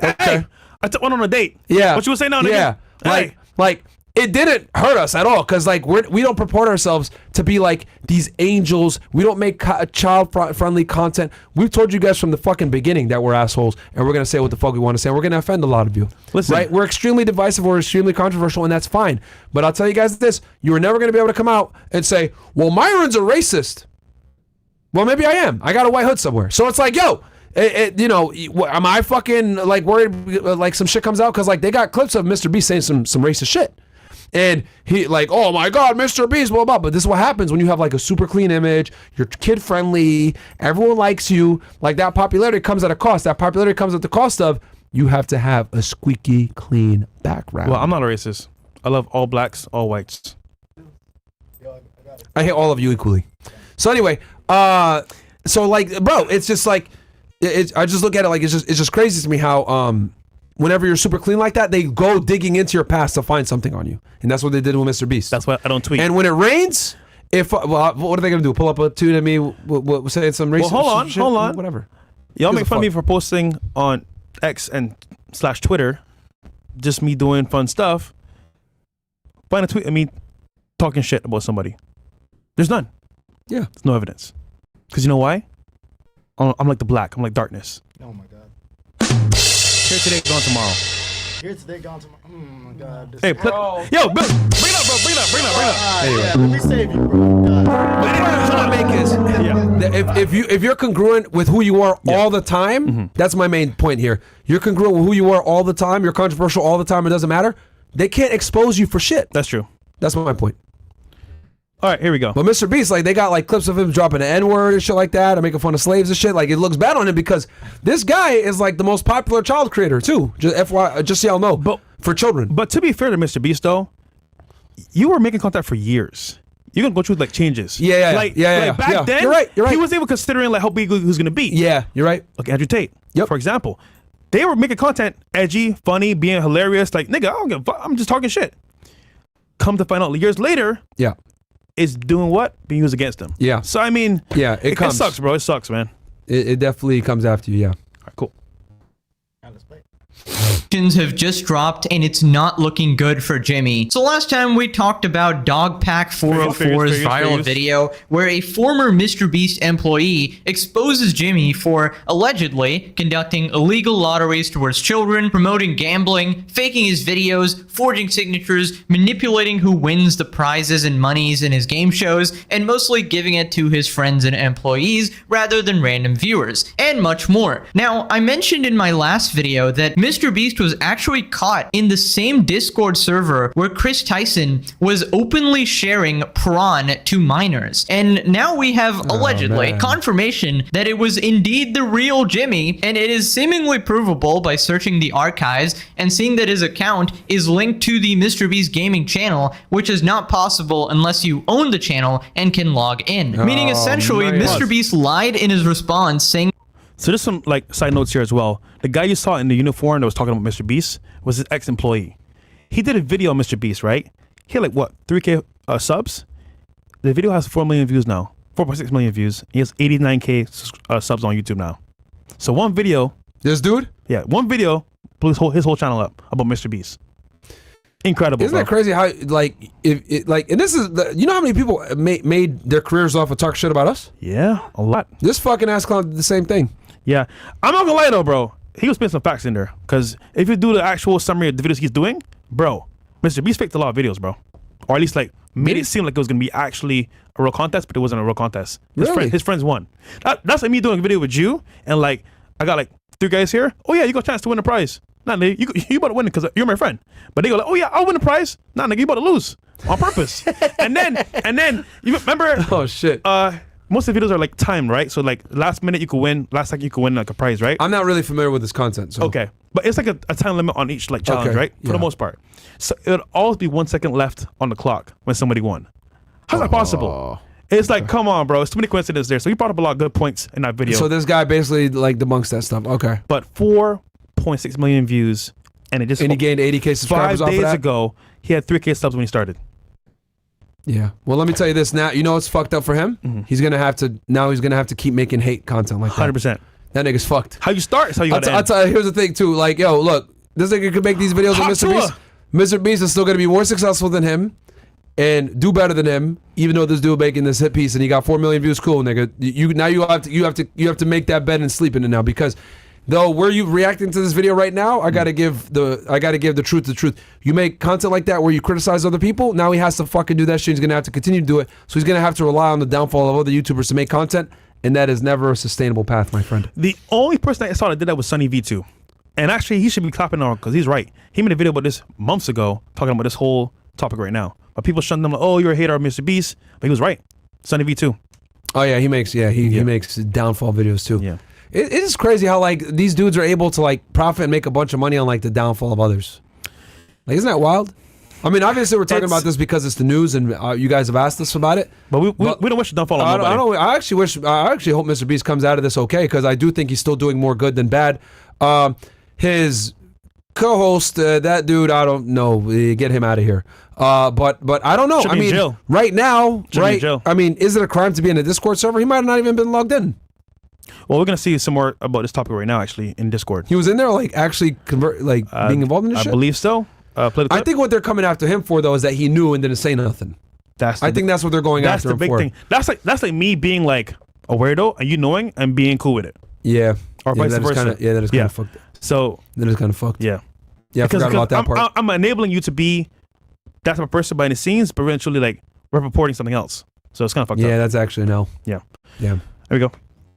okay. Hey, I took one on a date. Yeah. What you were saying now, nigga? Yeah. Hey. Like it didn't hurt us at all because like we don't purport ourselves to be like these angels. We don't make child-friendly content. We've told you guys from the fucking beginning that we're assholes and we're going to say what the fuck we want to say. We're going to offend a lot of you. Listen. Right? We're extremely divisive. We're extremely controversial and that's fine. But I'll tell you guys this. You are never going to be able to come out and say, well, Myron's a racist. Well, maybe I am. I got a white hood somewhere. So it's like, yo, am I fucking like worried like some shit comes out? Because like they got clips of MrBeast saying some racist shit. And he like, oh my God, MrBeast, blah, blah. But this is what happens when you have like a super clean image, you're kid friendly, everyone likes you. Like that popularity comes at a cost. That popularity comes at the cost of you have to have a squeaky clean background. Well, I'm not a racist. I love all blacks, all whites. I hate all of you equally. So anyway, so like, bro, it's just like, I just look at it like it's just crazy to me how whenever you're super clean like that, they go digging into your past to find something on you, and that's what they did with MrBeast. That's why I don't tweet. And when it rains, what are they gonna do? Pull up a tweet at me, say some racist? Well, hold on, whatever. Y'all make fun of me for posting on X and /Twitter, just me doing fun stuff. Find a tweet. I mean, talking shit about somebody. There's none. Yeah. There's no evidence. Because you know why? I'm like the black. I'm like darkness. Oh my God. Here today, gone tomorrow. Here today, gone tomorrow. Oh my God. Hey, bring it up, bro. Bring it up. Anyway. Yeah, let me save you, bro. If you're congruent with who you are all the time, that's my main point here. You're congruent with who you are all the time. You're controversial all the time. It doesn't matter. They can't expose you for shit. That's true. That's my point. All right, here we go. But MrBeast, like, they got like clips of him dropping the N-word and shit like that, and making fun of slaves and shit. Like, it looks bad on him because this guy is like the most popular child creator too. Just so y'all know. But for children. But to be fair to MrBeast though, you were making content for years. You're gonna go through like changes. Like back then, You're right. he was even considering like how big he was gonna be. Yeah, you're right. Like Andrew Tate, for example. They were making content edgy, funny, being hilarious. Like, nigga, I don't give a fuck. I'm just talking shit. Come to find out years later, is doing what? Being used against them. Yeah. So I mean, it comes. It sucks, bro. It sucks, man. It definitely comes after you. Yeah. All right, cool. Have just dropped and it's not looking good for Jimmy. So last time we talked about Dogpack 404's viral video where a former MrBeast employee exposes Jimmy for allegedly conducting illegal lotteries towards children, promoting gambling, faking his videos, forging signatures, manipulating who wins the prizes and monies in his game shows, and mostly giving it to his friends and employees rather than random viewers, and much more. Now, I mentioned in my last video that MrBeast was actually caught in the same Discord server where Kris Tyson was openly sharing prawn to minors. And now we have allegedly confirmation that it was indeed the real Jimmy, and it is seemingly provable by searching the archives and seeing that his account is linked to the MrBeast gaming channel, which is not possible unless you own the channel and can log in. Meaning essentially MrBeast lied in his response saying. So there's some like side notes here as well. The guy you saw in the uniform that was talking about MrBeast was his ex-employee. He did a video on MrBeast, right? He had like what, 3K subs? The video has 4 million views now, 4.6 million views. He has 89K subs on YouTube now. So one video. This dude? Yeah, one video blew his whole channel up about MrBeast. Incredible. Isn't that crazy how like and this is you know how many people made their careers off of talk shit about us? Yeah, a lot. This fucking ass clown did the same thing. Yeah, I'm not gonna lie though, bro. He was spitting some facts in there. Because if you do the actual summary of the videos he's doing, bro, MrBeast faked a lot of videos, bro. Or at least like made it seem like it was gonna be actually a real contest, but it wasn't a real contest. His friends won. That's like me doing a video with you, and like I got like 3 guys here. Oh yeah, you got a chance to win the prize. Nah, nigga, you about to win it because you're my friend. But they go like, oh yeah, I'll win the prize. Nah, nigga, you about to lose on purpose. and then you remember? Oh shit. Most of the videos are like timed, right? So like last minute you could win, last second you could win like a prize, right? I'm not really familiar with this content, so okay, but it's like a time limit on each like challenge, right? For the most part, so it would always be 1 second left on the clock when somebody won. How's that possible? It's like, come on, bro. It's too many coincidences there. So he brought up a lot of good points in that video. So this guy basically like debunks that stuff. Okay, but 4.6 million views, and he gained 80K subscribers 5 days ago. He had 3K subs when he started. Yeah. Well, let me tell you this now. You know what's fucked up for him? He's gonna have to keep making hate content like that. 100%. That nigga's fucked. How you start is how you got to end. I'll tell you, here's the thing too. Like, yo, look, this nigga could make these videos on MrBeast. MrBeast is still gonna be more successful than him and do better than him, even though this dude making this hit piece and he got 4 million views. Cool, nigga. You have to make that bed and sleep in it now, because though were you reacting to this video right now, I gotta give the truth. You make content like that where you criticize other people, now he has to fucking do that shit. He's gonna have to continue to do it. So he's gonna have to rely on the downfall of other YouTubers to make content, and that is never a sustainable path, my friend. The only person I saw that did that was Sunny V2. And actually he should be clapping on because he's right. He made a video about this months ago talking about this whole topic right now. But people shun them like, oh, you're a hater of MrBeast. But he was right. Sunny V2. Oh yeah, he makes downfall videos too. Yeah. It is crazy how like these dudes are able to like profit and make a bunch of money on like the downfall of others. Like, isn't that wild? I mean, obviously we're talking about this because it's the news and you guys have asked us about it. But we don't wish the downfall on nobody. I actually hope MrBeast comes out of this okay, because I do think he's still doing more good than bad. His co-host, that dude, I don't know, get him out of here. But I don't know. I mean, right now, I mean, is it a crime to be in a Discord server? He might have not even been logged in. Well, we're gonna see some more about this topic right now. Actually, in Discord, he was in there, like actually being involved in this shit. I believe so. I think what they're coming after him for though is that he knew and didn't say nothing. I think that's what they're going That's after. the big thing. That's like me being like a weirdo and you knowing and being cool with it. Yeah. Or vice versa. That is kind of fucked. So that is kind of fucked. Yeah. Yeah, I forgot about that part. I'm enabling you to be that type of person behind the scenes, but eventually like we're reporting something else. So it's kind of fucked up. Yeah, that's actually no. Yeah. Yeah. There we go.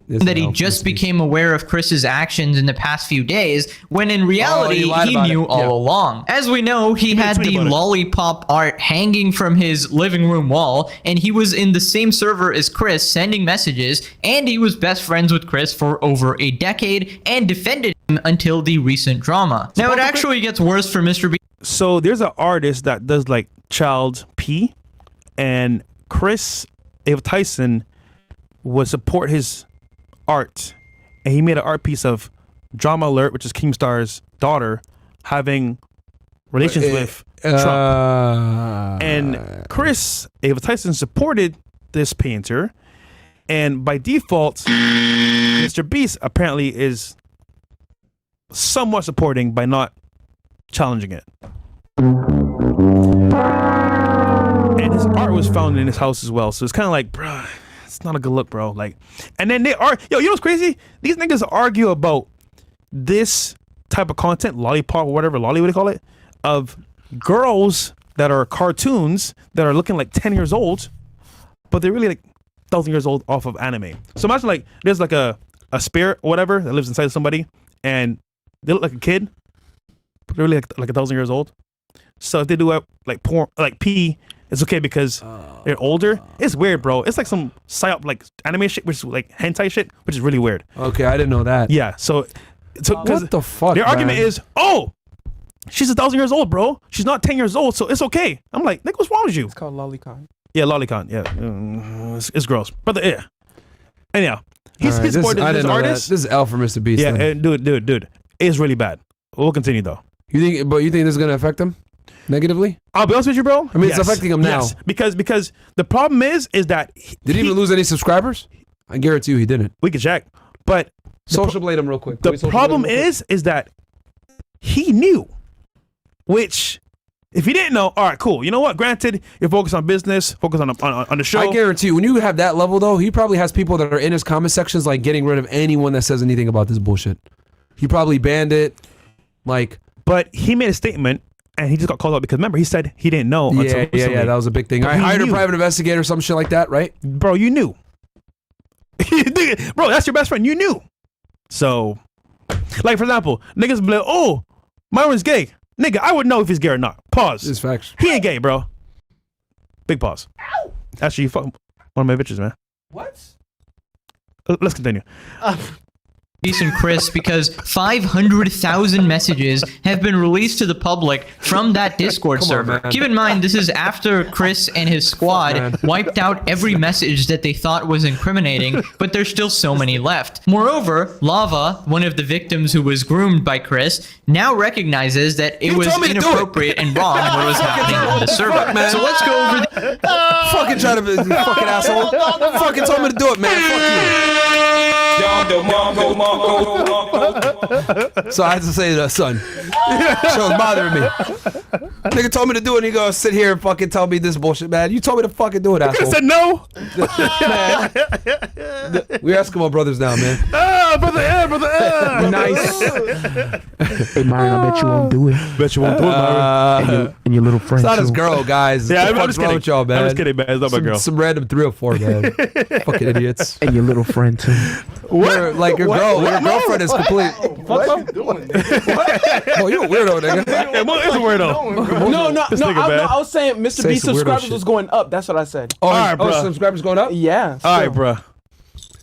That he just became aware of Chris's actions in the past few days, when in reality he knew all along. As we know, he had the lollipop art hanging from his living room wall, and he was in the same server as Kris sending messages, and he was best friends with Kris for over a decade and defended him until the recent drama. Now it actually gets worse for MrBeast. So there's an artist that does like child P, and Kris Tyson would support his art, and he made an art piece of Drama Alert, which is Keemstar's daughter, having relations with Trump. And Kris Tyson supported this painter, and by default, MrBeast apparently is somewhat supporting by not challenging it. And his art was found in his house as well, so it's kind of like, bruh, it's not a good look, bro. Like, and then they are, you know what's crazy? These niggas argue about this type of content, lollipop or whatever, what do they call it, of girls that are cartoons that are looking like 10 years old, but they're really like 1,000 years old off of anime. So imagine like there's like a spirit or whatever that lives inside of somebody, and they look like a kid, but they're really like 1,000 years old. So if they do like porn, like pee, it's okay because they're older. It's weird, bro. It's like some psyop, like anime shit, which is like hentai shit, which is really weird. Okay, I didn't know that. Yeah, so what the fuck? Their argument is, oh, she's 1,000 years old, bro. She's not 10 years old, so it's okay. I'm like, nigga, what's wrong with you? It's called lolicon. Yeah, lolicon. Yeah, it's gross, but yeah. Anyhow, he's supported this artist. This is L for MrBeast. Yeah, and dude, it's really bad. We'll continue though. You think this is gonna affect him negatively? I'll be honest with you, bro. I mean, it's affecting him now. Yes, because the problem is that did he even lose any subscribers? I guarantee you he didn't. We can check, but social blade him real quick. The problem is that he knew, which if he didn't know, all right, cool. You know what? Granted, you're focused on business, focus on the show. I guarantee you, when you have that level though, he probably has people that are in his comment sections like getting rid of anyone that says anything about this bullshit. He probably banned it, like. But he made a statement. And he just got called out because remember he said he didn't know. Yeah, that was a big thing. I hired a private investigator or some shit like that, right? Bro, you knew. Bro, that's your best friend. You knew. So, like for example, niggas be like, "Oh, Myron's gay." Nigga, I would know if he's gay or not. Pause. It's facts. He ain't gay, bro. Big pause. Actually, you fuck one of my bitches, man. What? Let's continue. And Kris, because 500,000 messages have been released to the public from that Discord server. Keep in mind, this is after Kris and his squad wiped out every message that they thought was incriminating, but there's still so many left. Moreover, Lava, one of the victims who was groomed by Kris, now recognizes that it was inappropriate and wrong what was happening on the server. So let's go over the... Fucking try to be fucking asshole. Fucking told me to do it, man. Fuck you. So I had to say that, son. Show's bothering me. Nigga told me to do it and he goes sit here and fucking tell me this bullshit, man. You told me to fucking do it, asshole. I said no. Man. We're Eskimo brothers now, man. Brother. Nice. Hey, Myron, I bet you won't do it. Bet you won't do it, Myron. And your little friend. It's not his girl, guys. Yeah, I'm just kidding. With y'all, man. I'm just kidding, man. It's not my girl. Some random 304, man. Fucking idiots. And your little friend too. What? Like your girlfriend is complete. What are you doing? Oh, you a weirdo, nigga. Yeah, Mo is a weirdo. I was saying MrBeast subscribers was going up. That's what I said. Oh, all right, bro. Subscribers going up? Yeah. All right, bro.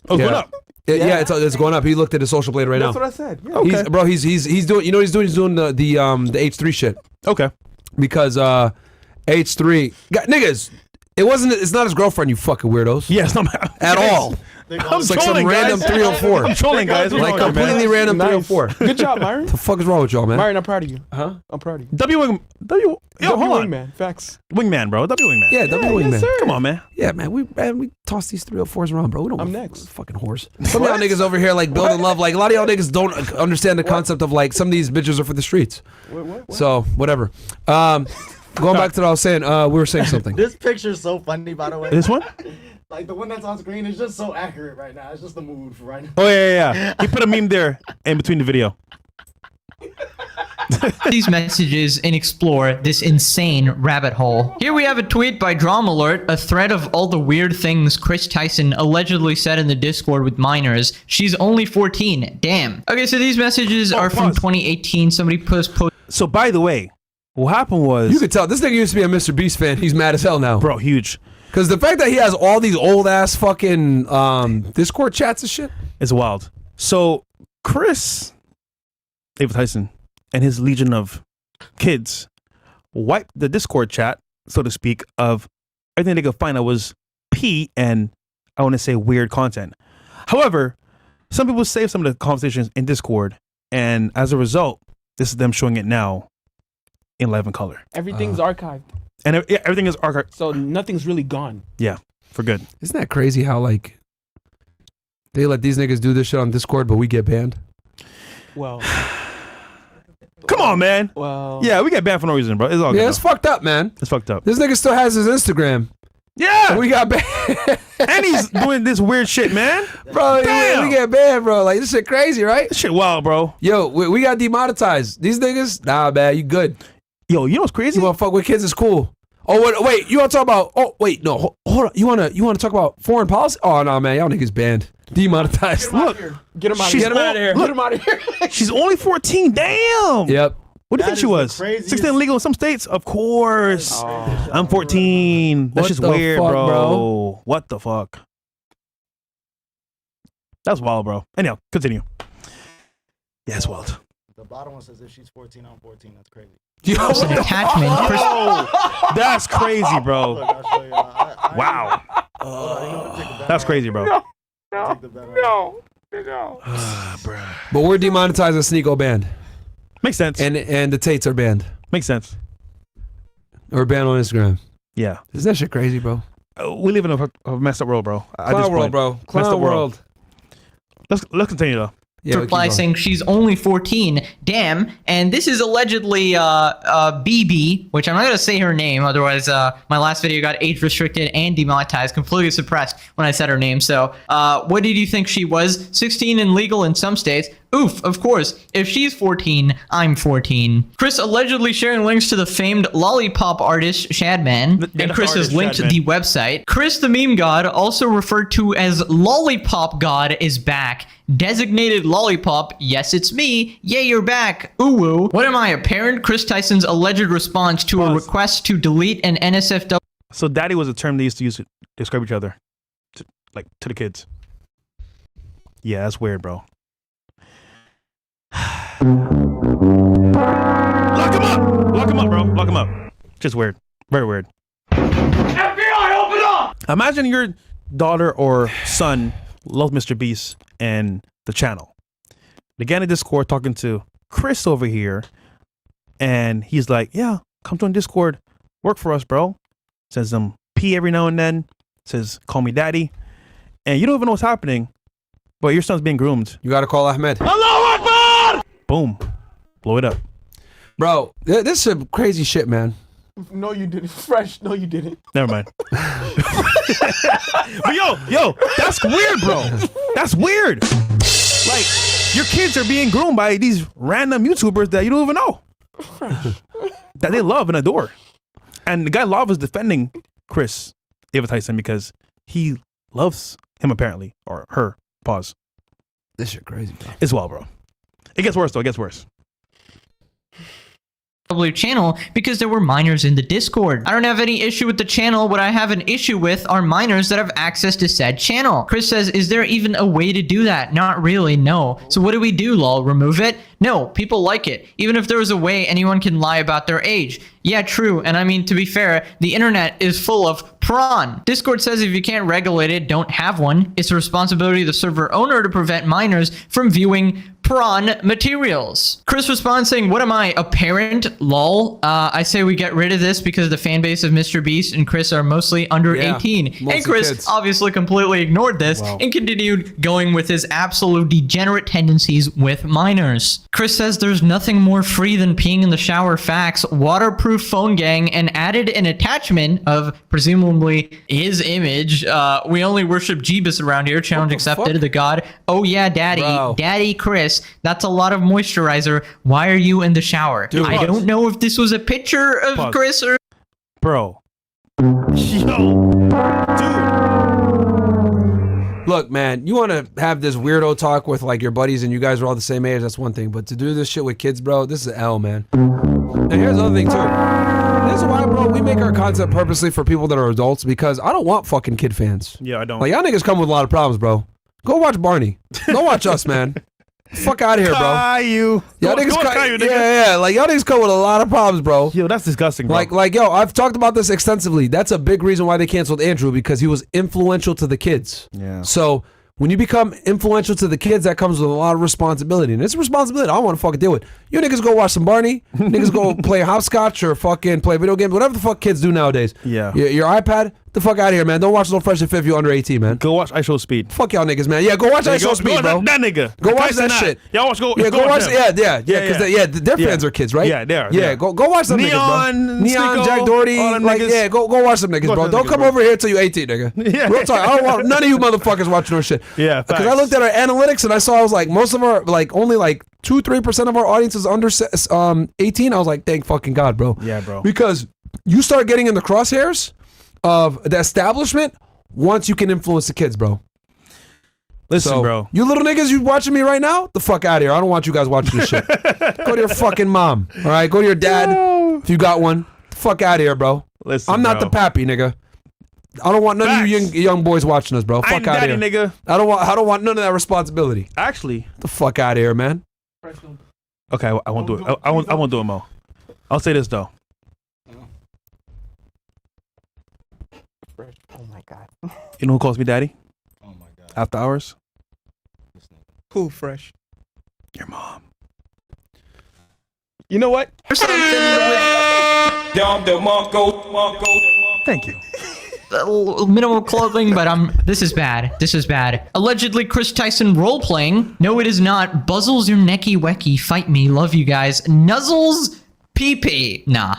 Oh, going up. Yeah, it's going up. He looked at his social blade right now. That's what I said. Yeah. Okay. He's doing. You know what he's doing? He's doing the H3 shit. Okay. Because H3 niggas. It's not his girlfriend, you fucking weirdos. Yeah, it's not at all. It's like some random 304. I'm trolling, guys. Like completely random 304. Good job, Myron. What the fuck is wrong with y'all, man? Myron, I'm proud of you. Huh? I'm proud of you. Hold on. Wingman. Facts. Wingman, bro. Wingman. Yeah, Wingman. Yes, come on, man. Yeah, man. We toss these 304s around, bro. We don't. I'm next. Fucking horse. Some of y'all niggas over here like building love. Like a lot of y'all niggas don't understand the concept of like some of these bitches are for the streets. What? So whatever. Going back to what I was saying, we were saying something. This picture's so funny, by the way. This one? Like the one that's on screen is just so accurate right now. It's just the mood for right now. Oh yeah. He put a meme there in between the video. These messages and explore this insane rabbit hole. Here we have a tweet by Drama Alert, a thread of all the weird things Kris Tyson allegedly said in the Discord with minors. She's only 14. Damn. Okay, so these messages are from 2018. Somebody post. So by the way, what happened was, you could tell this nigga used to be a MrBeast fan. He's mad as hell now, bro. Huge. Because the fact that he has all these old ass fucking Discord chats and shit is wild. So Kris Tyson and his legion of kids wiped the Discord chat, so to speak, of everything they could find that was pee and I want to say weird content. However, some people saved some of the conversations in Discord, and as a result, this is them showing it now in live and color. Everything's archived. And everything is archived. So nothing's really gone. Yeah, for good. Isn't that crazy how like they let these niggas do this shit on Discord, but we get banned? Well, come on, man. Well, yeah, we get banned for no reason, bro. It's all good. Yeah, it's fucked up, man. It's fucked up. This nigga still has his Instagram. Yeah, we got banned. And he's doing this weird shit, man. Bro, damn, we get banned, bro. Like, this shit crazy, right? This shit wild, bro. Yo, we got demonetized. These niggas, nah, man, you good. Yo, you know what's crazy? You wanna fuck with kids, it's cool. Oh, wait, you wanna talk about, no, hold on. You wanna talk about foreign policy? Oh, no, man, y'all niggas banned. Demonetized. Get him out of here. Get him out of here. Get him out of here. She's only 14. Damn. Yep. What do you think she was? 16 legal in some states? Of course. I'm 14. That's just weird, bro. What the fuck? That's wild, bro. Anyhow, continue. Yeah, it's wild. The bottom one says if she's 14, I'm 14. That's crazy. It's an attachment. That's crazy, bro. Look, I'll show you. Wow. That's crazy, bro. No. But we're demonetized and Sneako banned. Makes sense. And the Tates are banned. Makes sense. Or banned on Instagram. Yeah. Isn't that shit crazy, bro? We live in a messed up world, bro. Clown world, bro. Clown world. Let's continue, though. Yeah, reply saying she's only 14. Damn. And this is allegedly BB, which I'm not gonna say her name, otherwise my last video got age restricted and demonetized, completely suppressed when I said her name. So what did you think she was? 16 and legal in some states. Oof, of course. If she's 14, I'm 14. Kris allegedly sharing links to the famed lollipop artist Shadman. And Kris has linked the website. Kris the meme god, also referred to as Lollipop God, is back. Designated lollipop, yes it's me. Yay, you're back. Ooh woo. What am I, a parent? Kris Tyson's alleged response to a request to delete an NSFW. So daddy was a term they used to use to describe each other. To the kids. Yeah, that's weird, bro. Lock him up! Lock him up, bro. Lock him up. Just weird. Very weird. FBI, open up! Imagine your daughter or son loves MrBeast and the channel. They get in Discord talking to Kris over here, and he's like, yeah, come to Discord. Work for us, bro. Says them pee every now and then. Says, call me daddy. And you don't even know what's happening, but your son's being groomed. You gotta call Ahmed. Allahu Akbar! Boom. Blow it up. Bro, this is some crazy shit, man. No, you didn't. Fresh. No, you didn't. Never mind. But yo, that's weird, bro. That's weird. Like, your kids are being groomed by these random YouTubers that you don't even know. That they love and adore. And the guy Love is defending Kris Tyson because he loves him apparently. Or her. Pause. This shit crazy, bro. It's wild, bro. It gets worse, though. It gets worse. Channel because there were minors in the Discord. I don't have any issue with the channel. What I have an issue with are minors that have access to said channel. Kris says, is there even a way to do that? Not really, no. So what do we do, lol? Remove it? No, people like it. Even if there was a way anyone can lie about their age. Yeah, true. And I mean, to be fair, the internet is full of prawn. Discord says if you can't regulate it, don't have one. It's the responsibility of the server owner to prevent minors from viewing prawn materials. Kris responds saying, what am I, a parent? Lol. I say we get rid of this because the fan base of MrBeast and Kris are mostly under 18. And Kris kids. obviously completely ignored this and continued going with his absolute degenerate tendencies with minors. Kris says there's nothing more free than peeing in the shower facts, waterproof phone gang, and added an attachment of presumably his image. We only worship Jeebus around here. Challenge accepted. The god. Oh yeah, daddy. Bro. Daddy Kris. That's a lot of moisturizer. Why are you in the shower? Dude, I don't know if this was a picture of Kris or... Bro. Yo. Look, man, you want to have this weirdo talk with like your buddies and you guys are all the same age, that's one thing. But to do this shit with kids, bro, this is an L, man. And here's the other thing, too. This is why, bro, we make our content purposely for people that are adults because I don't want fucking kid fans. Yeah, I don't. Like, y'all niggas come with a lot of problems, bro. Go watch Barney. Go watch us, man. Fuck out of here, bro. Caillou. Y'all niggas yeah. Like, y'all niggas come with a lot of problems, bro. Yo, that's disgusting, bro. Like, yo, I've talked about this extensively. That's a big reason why they canceled Andrew because he was influential to the kids. Yeah. So when you become influential to the kids, that comes with a lot of responsibility. And it's a responsibility I don't want to fucking deal with. You niggas go watch some Barney. Niggas go play hopscotch or fucking play video games. Whatever the fuck kids do nowadays. Yeah. Your iPad, the fuck out of here, man. Don't watch no Fresh and Fit if you're under 18, man. Go watch Ice Show Speed. Fuck y'all niggas, man. Yeah, go watch Ice Show Speed, bro. That nigga. Go watch that shit. Y'all watch go. Yeah, go watch. them. Yeah. Because their fans are kids, right? Yeah, they are. Yeah, go watch them niggas, bro. Neon, Sneako, Jack Doherty, all them like, niggas. yeah, go watch them niggas, bro. Don't come over here till you're 18, nigga. Yeah. Real talk. I don't want none of you motherfuckers watching no shit. Yeah, because I looked at our analytics and I saw I was like most of our like only like 2-3% of our audience is under 18. I was like, thank fucking God, bro. Yeah, bro. Because you start getting in the crosshairs of the establishment once you can influence the kids, bro. Listen, bro. You little niggas, you watching me right now? The fuck out of here. I don't want you guys watching this shit. Go to your fucking mom. All right? Go to your dad if you got one. The fuck out of here, bro. Listen, I'm not the pappy, nigga. I don't want none of you young boys watching us, bro. Fuck out of here. Nigga. I don't want none of that responsibility. Actually. The fuck out of here, man. Okay, I won't do it. I won't do it, Mo. I'll say this though. Oh my God. You know who calls me daddy? Oh my God. After hours? Who, Fresh? Your mom. You know what? Thank you. Minimal clothing, but this is bad. This is bad. Allegedly Kris Tyson role-playing. No, it is not. Buzzles your necky wecky. Fight me. Love you guys. Nuzzles pee-pee. Nah.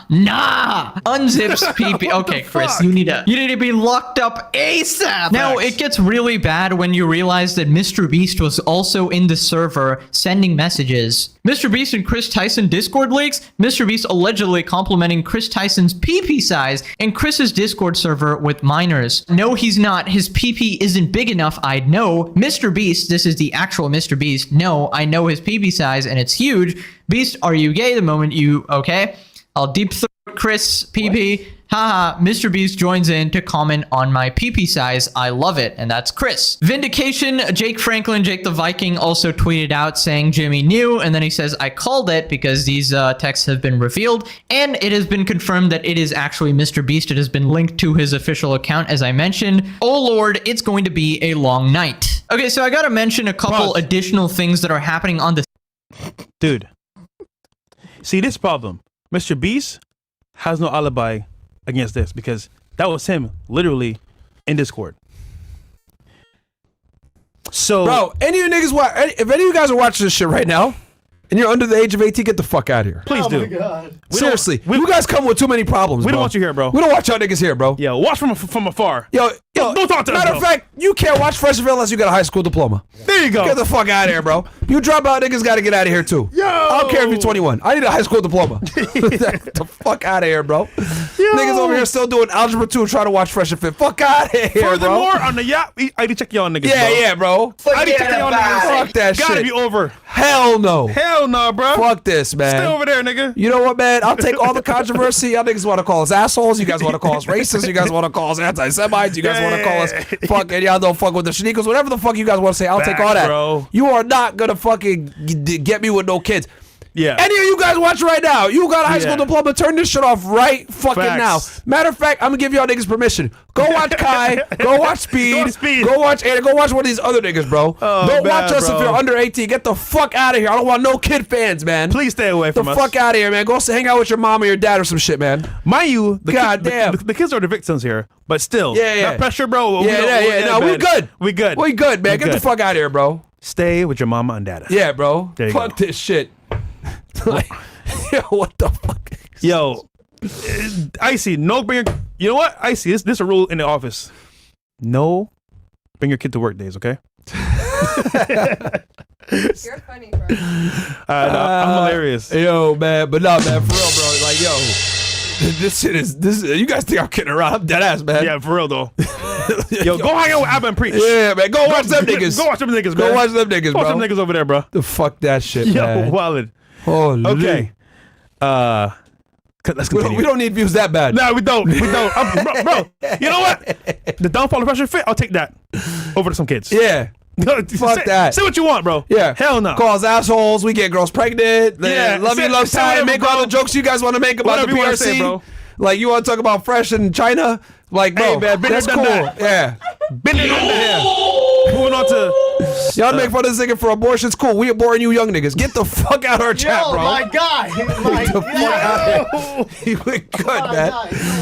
Unzips pee-pee. Okay, Kris, you need to be locked up ASAP. Now, it gets really bad when you realize that MrBeast was also in the server sending messages. MrBeast and Kris Tyson Discord leaks. MrBeast allegedly complimenting Kris Tyson's PP size and Kris's Discord server with minors. No, he's not. His PP isn't big enough. I'd know. MrBeast, this is the actual MrBeast. No, I know his PP size and it's huge. Beast, are you gay the moment you... Okay. I'll deep throat Kris PP. Haha, MrBeast joins in to comment on my PP size. I love it. And that's Kris. Vindication, Jake Franklin, Jake the Viking also tweeted out saying Jimmy knew. And then he says, I called it because these texts have been revealed. And it has been confirmed that it is actually MrBeast. It has been linked to his official account, as I mentioned. Oh Lord, it's going to be a long night. Okay, so I gotta mention a couple additional things that are happening on the... Dude. See, this problem. MrBeast has no alibi against this because that was him literally in Discord. So, bro, any of you niggas if any of you guys are watching this shit right now and you're under the age of 18, get the fuck out of here. Please do. Oh my God. Seriously, you guys come with too many problems. We bro. don't want you here, bro. We don't want y'all niggas here, bro. Yeah, watch from afar. Yo, don't talk to us. Matter of fact, you can't watch Freshville unless you got a high school diploma. There you go. Get the fuck out of here, bro. You dropout niggas got to get out of here too. Yo, I don't care if you're 21. I need a high school diploma. Get the fuck out of here, bro. Niggas over here still doing algebra 2 trying to watch Fresh and Fit. Fuck out of here, bro. Furthermore, on the yacht, I check y'all niggas. Yeah, bro. I check y'all niggas. Fuck that shit. Gotta be over. Hell no. Hell no, bro. Fuck this, man. Stay over there, nigga. You know what, man? I'll take all the controversy. Y'all niggas want to call us assholes. You guys want to call us racist. You guys want to call us anti-Semites. You guys want to call us fucking, y'all don't fuck with the Sneakos. Whatever the fuck you guys want to say, I'll take all that. Bro. You are not going to fucking get me with no kids. Yeah. Any of you guys watch right now, you got a high school diploma, turn this shit off right fucking Facts. now. Matter of fact, I'm gonna give y'all niggas permission. Go watch Kai, go watch Speed, go watch Anna, go watch one of these other niggas, bro. Don't watch us if you're under 18. Get the fuck out of here. I don't want no kid fans, man. Please stay away from us. The fuck out of here, man. Go hang out with your mom or your dad or some shit, man. Mind you, Goddamn. the kids are the victims here, but still, Yeah. that pressure, bro. No, we good. We good. We good, man. Get the fuck out of here, bro. Stay with your mama and dada. Yeah, bro. There you Fuck go. this shit. Like, yo, what the fuck? Yo, Icy, no bring your. You know what, Icy? This is a rule in the office. No, bring your kid to work days, okay? You're funny, bro. I'm hilarious. Yo, man, but no, man, for real, bro. Like, yo, this shit is this. You guys think I'm kidding around? I'm dead ass, man. Yeah, for real though. Yo, go hang out with Abba and preach. Yeah, man. Go watch them niggas. Go watch them niggas, man. Go watch them niggas, bro. Watch them niggas over there, bro. The fuck that shit, Yo, man. wildin'. Holy. Okay. Let's continue. We don't need views that bad. No, we don't. We don't. Bro, you know what? The downfall of pressure fit. I'll take that over to some kids. Yeah. Fuck that. Say what you want, bro. Yeah. Hell no. Call us assholes. We get girls pregnant. Yeah. Love you, love say time. whatever, Make bro. all the jokes you guys want to make about Whatever the you wanna PRC. say, bro. Like, you want to talk about fresh in China? Like, bro, Hey, man, been there, that's done cool. that. Yeah. Been there, done that. Moving on to Y'all make fun of this nigga for abortions. Cool. We aborting you young niggas. Get the fuck out of our chat, bro. my guy. My Get the fuck out of here. You ain't good, man.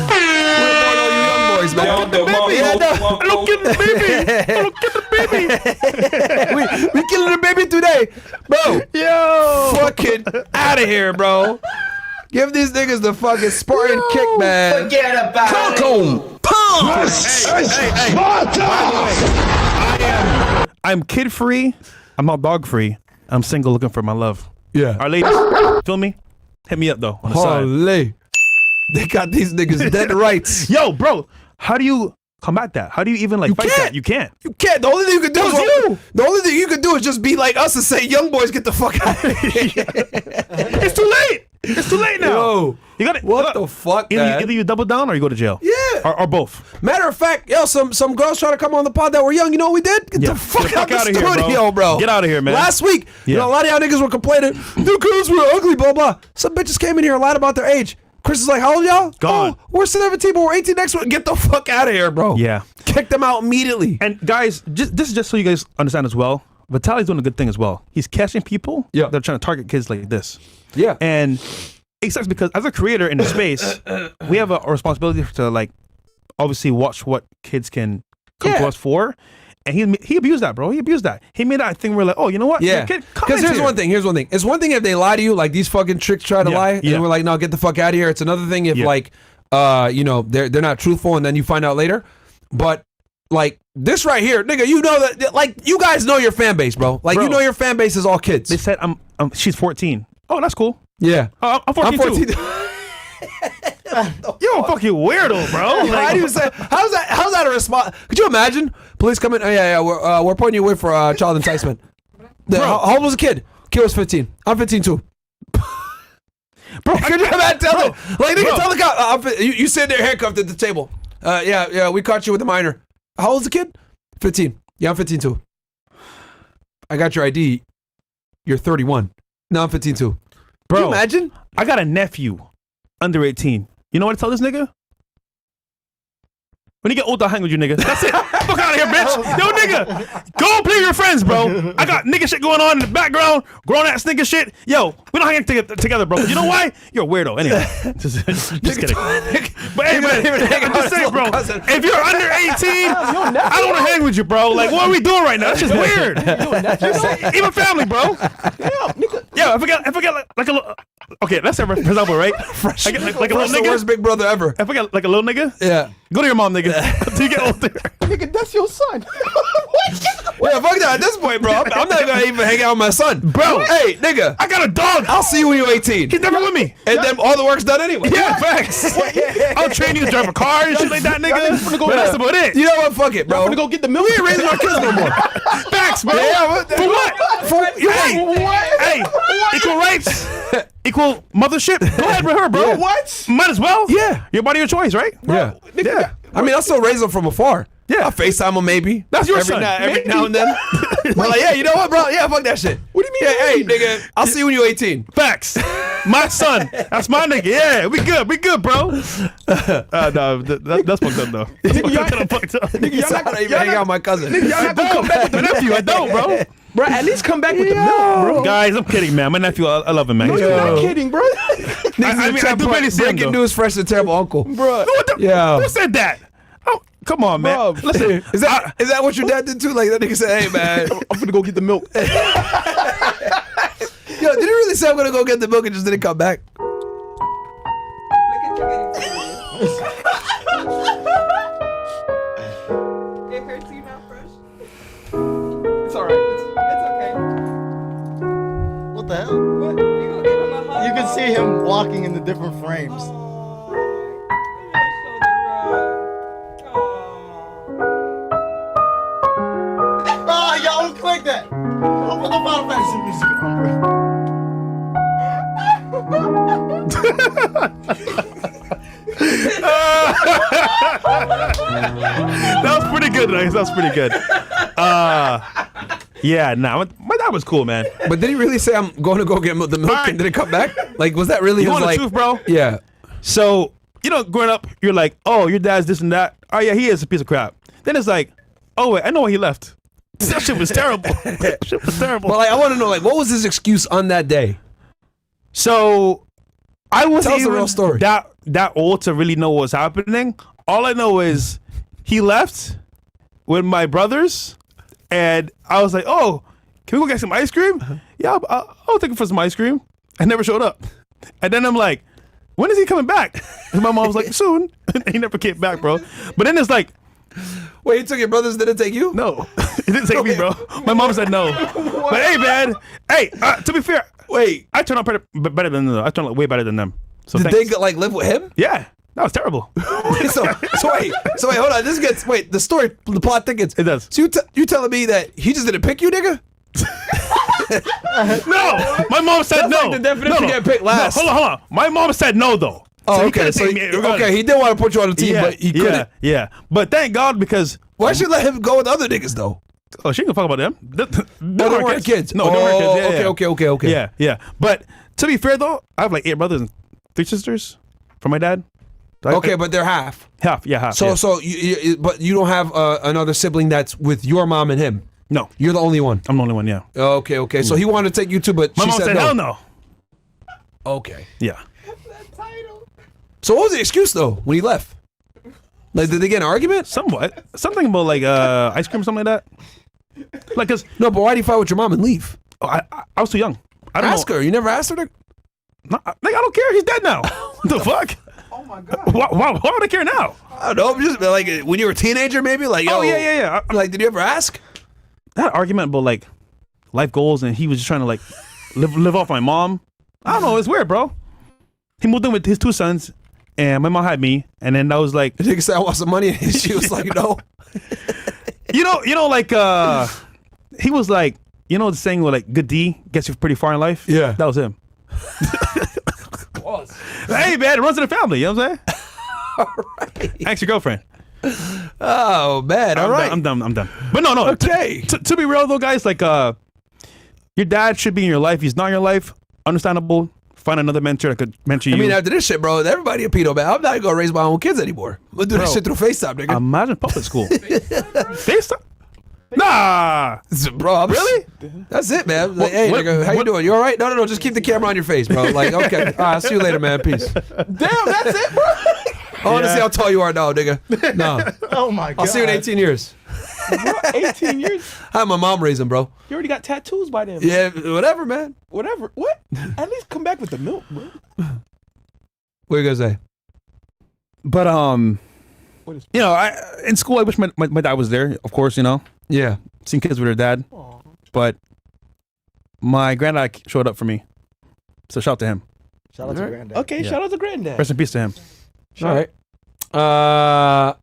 We're aborting all you young boys, man. Look at the baby. Look at the baby. we killing the baby today, bro. Yo. Fucking out of here, bro. Give these niggas the fucking Spartan kick, man. Forget about it. I'm kid free. I'm not dog free. I'm single, looking for my love. Yeah. Our ladies, feel me? Hit me up though on the side. Holy. They got these niggas dead to rights. Yo, bro, how do you combat that? How do you even like fight that? You can't. You can't. The only thing you can do the only thing you can do is just be like us and say, young boys, get the fuck out of here. It's too late. It's too late now. Yo, you got it. what the fuck, man? Either you double down or you go to jail. Yeah. Or both. Matter of fact, yo, some girls trying to come on the pod that were young. You know what we did? Get the fuck out of the studio, bro. Get out of here, man. Last week, you know, a lot of y'all niggas were complaining, the girls were ugly, blah, blah. Some bitches came in here and lied about their age. Chris is like, how old y'all? Gone. Oh, we're 17, but we're 18 next week. Get the fuck out of here, bro. Yeah. Kick them out immediately. And guys, this is just so you guys understand as well. Vitaly's doing a good thing as well. He's catching people that are trying to target kids like this. Yeah. And it sucks because as a creator in the space, we have a responsibility to like obviously watch what kids can come to us for. And he abused that, bro. He abused that. He made that thing where like, oh, you know what? Yeah. Because here's one thing. It's one thing if they lie to you, like these fucking tricks try to lie, and we're like, no, get the fuck out of here. It's another thing if like, you know, they're not truthful, and then you find out later. But like this right here, nigga, you know that, like, you guys know your fan base, bro. Like, you know your fan base is all kids. They said she's 14. Oh, that's cool. Yeah. I'm 14 too. You're a fucking weirdo, bro. Like, how's that a response? Could you imagine? Police come in. Oh, yeah, we're pointing you away for child enticement. How old was the kid? Kid was 15. I'm 15 too. Bro, could you imagine? Tell the cop. You sit there handcuffed at the table. Yeah, we caught you with a minor. How old's the kid? 15. Yeah, I'm 15 too. I got your ID. You're 31. No, I'm 15 too. Bro, can you imagine? I got a nephew under 18. You know what I tell this nigga? When you get old, I'll hang with you, nigga. That's it. Fuck out of here, bitch. Yo, nigga, go play with your friends, bro. I got nigga shit going on in the background, grown ass nigga shit. Yo, we don't hang together, bro. You know why? You're a weirdo. Anyway, just kidding. But hey, man, I'm just saying, bro. If you're under 18, I don't want to hang with you, bro. Like, what are we doing right now? That's just weird. Even family, bro. Yeah, if I get like a little. Okay, let's say for example, right? Fresh, like a little the nigga. worst big brother ever. If I get like a little nigga, go to your mom, nigga. Until you get older. Nigga, that's your son. Yeah, fuck that. At this point, bro, I'm not gonna even hang out with my son, bro. Hey, nigga, I got a dog. I'll see you when you're 18. He's never with me, and then all the work's done anyway. Yeah, facts. I'll train you to drive a car and shit like that, nigga. But that's about it. You know what? Fuck it, bro. I'm gonna go get the milk. We ain't raising our kids no more. Facts, bro. Yeah, for what? Hey, equal rights. Equal mothership. Go ahead with her, bro. Yeah. What? Might as well. Yeah. Your body, your choice, right? Yeah. Yeah. I mean, I'll still raise them from afar. Yeah. I'll FaceTime him maybe. That's your every son. Every now and then. But like, yeah, you know what, bro? Yeah, fuck that shit. What do you mean? Yeah, hey, nigga, I'll see you when you're 18. Facts. My son. That's my nigga. Yeah, we good, bro. No, that's fucked up though. That's fucked up. Nigga, y'all not even hang out with my cousin. Nigga, y'all not gonna come back with the nephew. I don't, bro. Bro, at least come back with the milk, bro. Guys, I'm kidding, man. My nephew, I love him, man. No, you're not kidding, bro. I do really see him, breaking news, fresh and terrible uncle. Bro. Yeah. Who said that? Oh, come on, man. Bro, listen, is that what your dad did too? Like that nigga said, hey, man, I'm gonna go get the milk. Yo, did he really say I'm gonna go get the milk and just didn't come back? It hurts you now, Fresh? It's alright. It's okay. What the hell? What? You gonna give him a hug? You can see him walking in the different frames. Ah, y'all click that. Don't put the Final Fantasy music on, That was pretty good, guys. That was pretty good. Yeah, nah, my dad was cool, man. But did he really say I'm going to go get the milk and did it come back? Like, was that really You his want like? the truth, bro? Yeah. So, you know, growing up, you're like, oh, your dad's this and that. Oh, yeah, he is a piece of crap. Then it's like, oh, wait, I know why he left. That shit was terrible. That shit was terrible. But like, I want to know, like, what was his excuse on that day? So, I wasn't Tell us the even real story. that old to really know what was happening. All I know is he left with my brothers, and I was like, oh, can we go get some ice cream? Yeah, I'll take him for some ice cream. I never showed up. And then I'm like, when is he coming back? And my mom was like, soon. And he never came back, bro. But then it's like, wait, he took your brothers, didn't take you? No, it didn't take me, bro. My mom said no. But hey, man, hey, to be fair, wait, I turned out better than them. I turned out way better than them. So did thanks. they like live with him? Yeah, that was terrible. so wait, hold on. This gets the plot thickens. It does. So you telling me that he just didn't pick you, nigga? No, my mom said That's no. like the definition get picked last. No, hold on. My mom said no, though. Oh, okay. So he did want to put you on the team, but he couldn't. Yeah. But thank God, because why should you let him go with other niggas though? Oh, she can talk about them. They weren't kids. No, they weren't kids. Okay. Yeah. But to be fair though, I have like 8 brothers and 3 sisters from my dad. Okay, but they're half. Half. So but you don't have another sibling that's with your mom and him. No, you're the only one. I'm the only one. Yeah. Okay. So he wanted to take you too, but my she mom said no. hell no. Okay. Yeah. So what was the excuse though when he left? Like, did they get in an argument? Somewhat. Something about like ice cream or something like that. Like, cause no, but why did you fight with your mom and leave? Oh, I was too young. I don't Ask her. You never asked her to. No, like, I don't care. He's dead now. What the fuck? Oh my god. Why would I care now? I don't know. Just like when you were a teenager, maybe. Like, yo, oh yeah. Like, did you ever ask? I had an argument about like life goals, and he was just trying to like live off my mom. I don't know. It's weird, bro. He moved in with his 2 sons, and my mom had me, and then I was like, the nigga said I want some money, and she was like, no. you know, like he was like, you know, the saying where like good D gets you pretty far in life. Yeah, that was him. Hey man, it runs in the family. You know what I'm saying? All right. Ask your girlfriend. Oh man, all right. I'm done. But no. Okay. To be real though, guys, like your dad should be in your life. He's not in your life. Understandable. Find another mentor that could mentor you. I mean, after this shit, bro, everybody a pedo, man. I'm not gonna raise my own kids anymore. I'm gonna do this shit through FaceTime, nigga. Imagine public school. FaceTime? Nah. Bro, really? That's it, man. Like, hey, nigga, how you doing? You all right? No. Just keep the camera on your face, bro. Like, okay. All right, I'll see you later, man. Peace. Damn, that's it, bro. I want to see how tall you are now, nigga. No. Oh my god. I'll see you in 18 years. Bro, 18 years? I had my mom raise him, bro. You already got tattoos by then. Yeah, whatever, man. Whatever. What? At least come back with the milk, bro. What are you gonna say? But you know, in school I wish my dad was there. Of course, you know. Yeah. Seen kids with their dad. Aww. But my granddad showed up for me. So shout out to him. Shout out to granddad. Okay, shout out to granddad. Rest in peace to him. All right.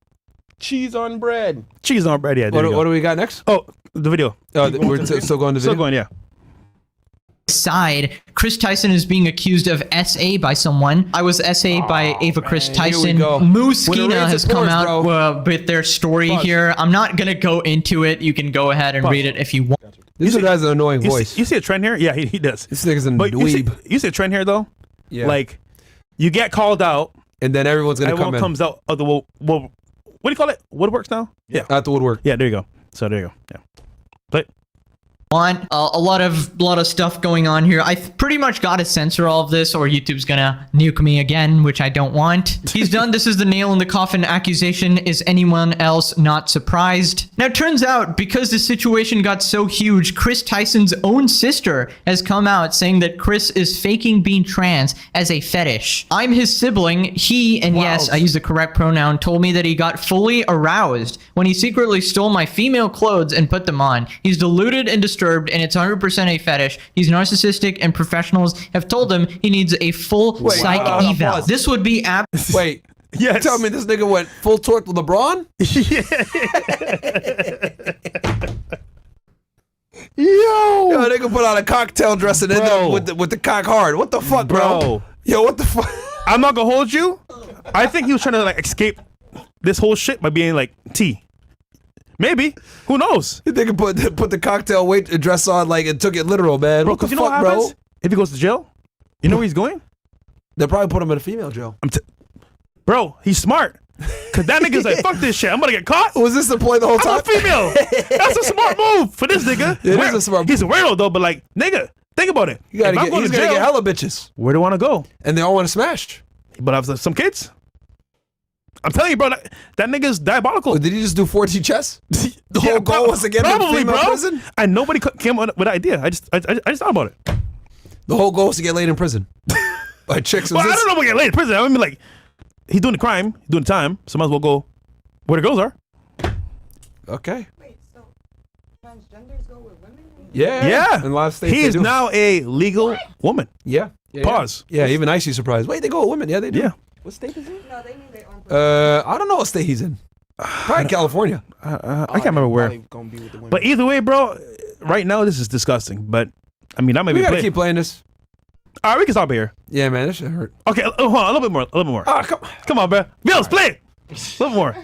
Cheese on bread. Cheese on bread, yeah. What do we got next? Oh, the video. Oh, we're still going to video? Still going, yeah. side. Kris Tyson is being accused of SA by someone. I was SA by Ava Kris Tyson. Mooskina has come out with their story here. I'm not going to go into it. You can go ahead and read it if you want. This guy has an annoying voice. You see a trend here? Yeah, he does. This nigga's a dweeb. You see a trend here, though? Yeah. Like, you get called out. And then everyone's going to come in. Everyone comes out of the, what do you call it? Woodworks now? Yeah. At the woodwork. Yeah, there you go. So there you go. Yeah. But want a lot of stuff going on here. I pretty much got to censor all of this or YouTube's gonna nuke me again, which I don't want. He's done. This is the nail in the coffin accusation. Is anyone else not surprised? Now, it turns out because the situation got so huge, Kris Tyson's own sister has come out saying that Kris is faking being trans as a fetish. I'm his sibling. He, and yes, I use the correct pronoun, told me that he got fully aroused when he secretly stole my female clothes and put them on. He's deluded and disturbed, and it's 100% a fetish. He's narcissistic, and professionals have told him he needs a full psych eval. This would be Wait. Yes. Tell me this nigga went full torque with LeBron? Yo, nigga put on a cocktail dress and end up with the cock hard. What the fuck, bro? Yo, what the fuck? I'm not gonna hold you. I think he was trying to like escape this whole shit by being like T. Maybe. Who knows? They could put the cocktail dress on like and took it literal, man. Bro, what the you know what happens? If he goes to jail, you know where he's going? They'll probably put him in a female jail. Bro, he's smart. Cause that nigga's like, fuck this shit. I'm gonna get caught. Was this the play the whole time? I'm a female. That's a smart move for this nigga. It is a smart move. He's a weirdo though, but like, nigga, think about it. He's gonna get hella bitches. Where do you want to go? And they all want to smash. But I have some kids. I'm telling you, bro, that nigga's diabolical. Did he just do 4T chess? The whole goal was to get him in female prison? And nobody came up with an idea. I just thought about it. The whole goal was to get laid in prison. By chicks. Well, I don't know about get laid in prison. I mean, like, he's doing the crime, doing the time, so might as well go where the girls are. Okay. Wait, so transgenders go with women? Yeah. In a lot of states, he is now a legal woman. Yeah. Pause. Yeah, even Icy's surprised. Wait, they go with women. Yeah, they do. Yeah. What state is he? No, they need their own. I don't know what state he's in. Probably California. I can't remember where. But either way, bro, right now this is disgusting. But I mean, I might we be. Gotta keep playing this. All right, we can stop here. Yeah, man, this shit hurt. Okay, hold on, a little bit more. Ah, come on, bro. Bills, play it. A little more.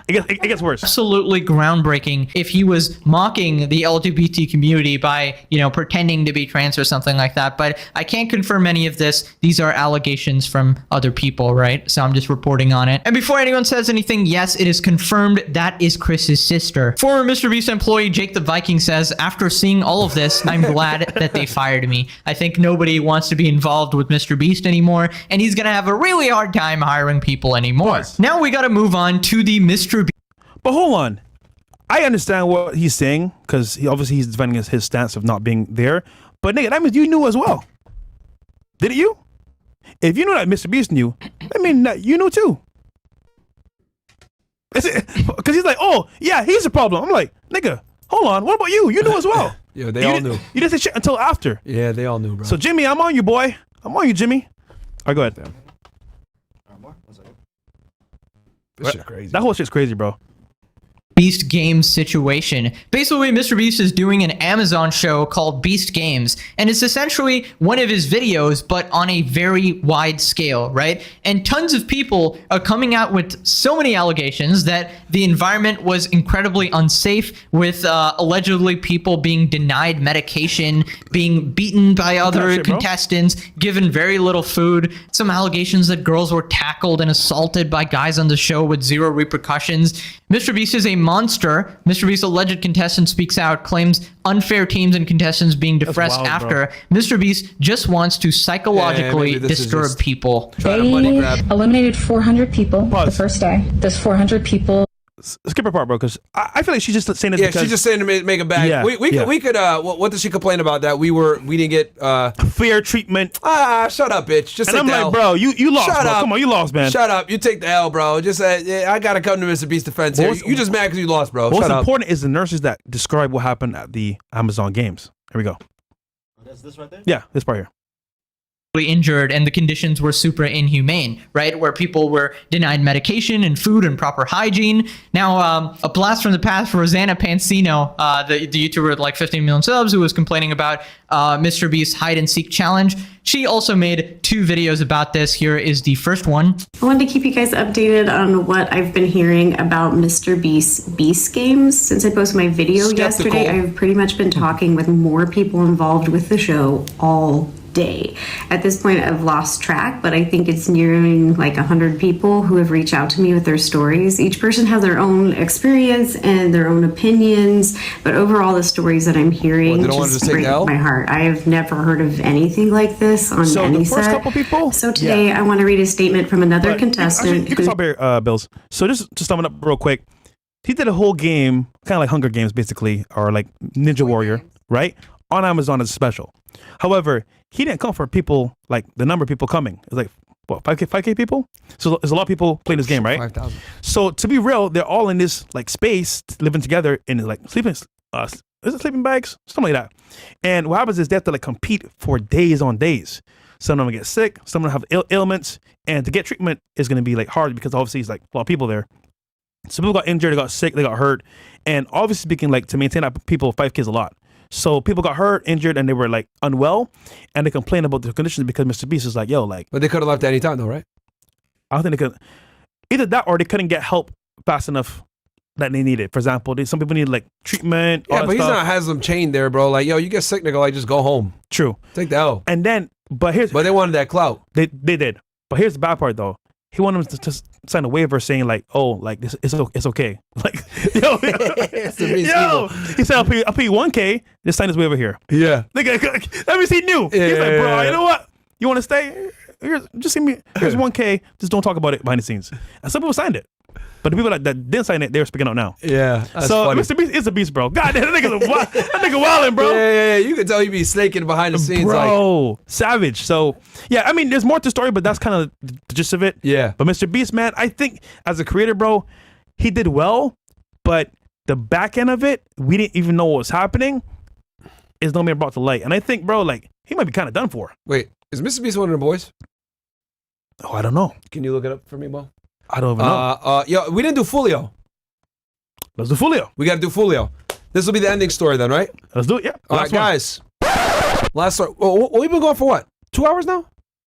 It gets worse. Absolutely groundbreaking if he was mocking the LGBT community by, pretending to be trans or something like that. But I can't confirm any of this. These are allegations from other people, right? So I'm just reporting on it. And before anyone says anything, yes, it is confirmed that is Chris's sister. Former MrBeast employee Jake the Viking says, after seeing all of this, I'm glad that they fired me. I think nobody wants to be involved with MrBeast anymore, and he's going to have a really hard time hiring people anymore. Yes. Now we got to move on to the MrBeast. But hold on. I understand what he's saying because he's defending his stance of not being there. But nigga, that means you knew as well. Didn't you? If you knew that MrBeast knew, I mean, you knew too. Because he's like, oh, yeah, he's a problem. I'm like, nigga, hold on. What about you? You knew as well. Yeah, they all knew. You didn't say shit until after. Yeah, they all knew, bro. So, Jimmy, I'm on you, boy. I'm on you, Jimmy. All right, go ahead. This shit crazy. That whole shit's crazy, bro. Beast Games situation. Basically, MrBeast is doing an Amazon show called Beast Games, and it's essentially one of his videos, but on a very wide scale, right? And tons of people are coming out with so many allegations that the environment was incredibly unsafe, with allegedly people being denied medication, being beaten by other contestants, given very little food, some allegations that girls were tackled and assaulted by guys on the show with zero repercussions. MrBeast is a monster. MrBeast alleged contestant speaks out, claims unfair teams and contestants being depressed after. MrBeast just wants to psychologically disturb people. They eliminated 400 people the first day. There's 400 people. Skip her part, bro, because I feel like she's just saying this because... she's just saying to make a bag. Yeah, we could, what does she complain about that? We didn't get... fair treatment. Shut up, bitch. Just and I'm like, bro, you lost, Shut bro. up. Come on, you lost, man. Shut up. You take the L, bro. Just, I gotta come to MrBeast's defense here. You just mad because you lost, bro. What's important is the nurses that describe what happened at the Amazon Games. Here we go. That's this right there? Yeah, this part here. injured and the conditions were super inhumane, right? Where people were denied medication and food and proper hygiene. Now, a blast from the past for Rosanna Pansino, the YouTuber with like 15 million subs, who was complaining about MrBeast's hide and seek challenge. She also made 2 videos about this. Here is the first one. I wanted to keep you guys updated on what I've been hearing about MrBeast's Beast games. Since I posted my video yesterday, I've pretty much been talking with more people involved with the show all day. At this point, I've lost track, but I think it's nearing like 100 people who have reached out to me with their stories. Each person has their own experience and their own opinions, but overall, the stories that I'm hearing just break my heart. I have never heard of anything like this on any set. So today, I want to read a statement from another contestant. You can stop here, Bills. So just to sum it up real quick, he did a whole game, kind of like Hunger Games, basically, or like Ninja Warrior, right? On Amazon as a special. However, he didn't come for people like the number of people coming. It's like what, 5K people? So there's a lot of people playing this game, right? 5,000. So to be real, they're all in this like space living together in like sleeping is it sleeping bags? Something like that. And what happens is they have to like compete for days on days. Some of them get sick, some of them have ailments, and to get treatment is going to be like hard because obviously it's like a lot of people there. So people got injured, they got sick, they got hurt, and obviously speaking, like to maintain that people 5K is a lot. So people got hurt, injured, and they were like unwell, and they complained about the conditions because MrBeast is like, yo, like. But they could have left at any time, though, right? I don't think they could. Either that, or they couldn't get help fast enough that they needed. For example, some people need like treatment. Yeah, but he's not has them chained there, bro. Like, yo, you get sick, nigga, like just go home. True. Take the L. And then, but they wanted that clout. They did. But here's the bad part, though. He wanted them to just sign a waiver saying like, oh, like this, it's okay. Like, yo, he said, I'll pay you 1K. Just sign this waiver here. Yeah. Nigga, let me see new. Yeah, He's like, bro, you know what? You want to stay? Here's 1K. Just don't talk about it behind the scenes. And some people signed it. But the people that didn't sign it, they're speaking out now. Yeah. So funny. MrBeast is a beast, bro. God damn, that nigga wildin', bro. Yeah. You can tell he be snaking behind the scenes, bro. like Savage. So yeah, I mean, there's more to the story, but that's kind of the gist of it. Yeah. But MrBeast, man, I think as a creator, bro, he did well, but the back end of it, we didn't even know what was happening. Is no man brought to light, and I think, bro, like he might be kind of done for. Wait, is MrBeast one of the boys? Oh, I don't know. Can you look it up for me, Bo? I don't even know. Yo, we didn't do Folio. Let's do Folio. We got to do Folio. This will be the ending story then, right? Let's do it, yeah. All right, guys. Last story. Well, we've been going for what? 2 hours now?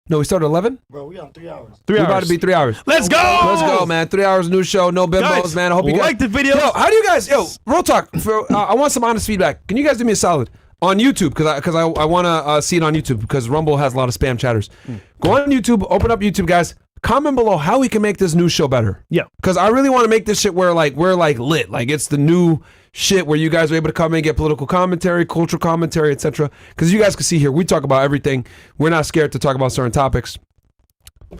No, we started 11? Bro, we on 3 hours. We're about to be 3 hours. Let's go! Let's go, man. 3 hours, new show, no bimbos, guys, man. I hope you guys like the video. Yo, how do you guys, real talk. I want some honest feedback. Can you guys do me a solid? On YouTube, because I want to see it on YouTube, because Rumble has a lot of spam chatters. Go on YouTube, open up YouTube, guys. Comment below how we can make this new show better. Yeah. Because I really want to make this shit where like we're like lit. Like it's the new shit where you guys are able to come in, get political commentary, cultural commentary, etc. Because you guys can see here, we talk about everything. We're not scared to talk about certain topics.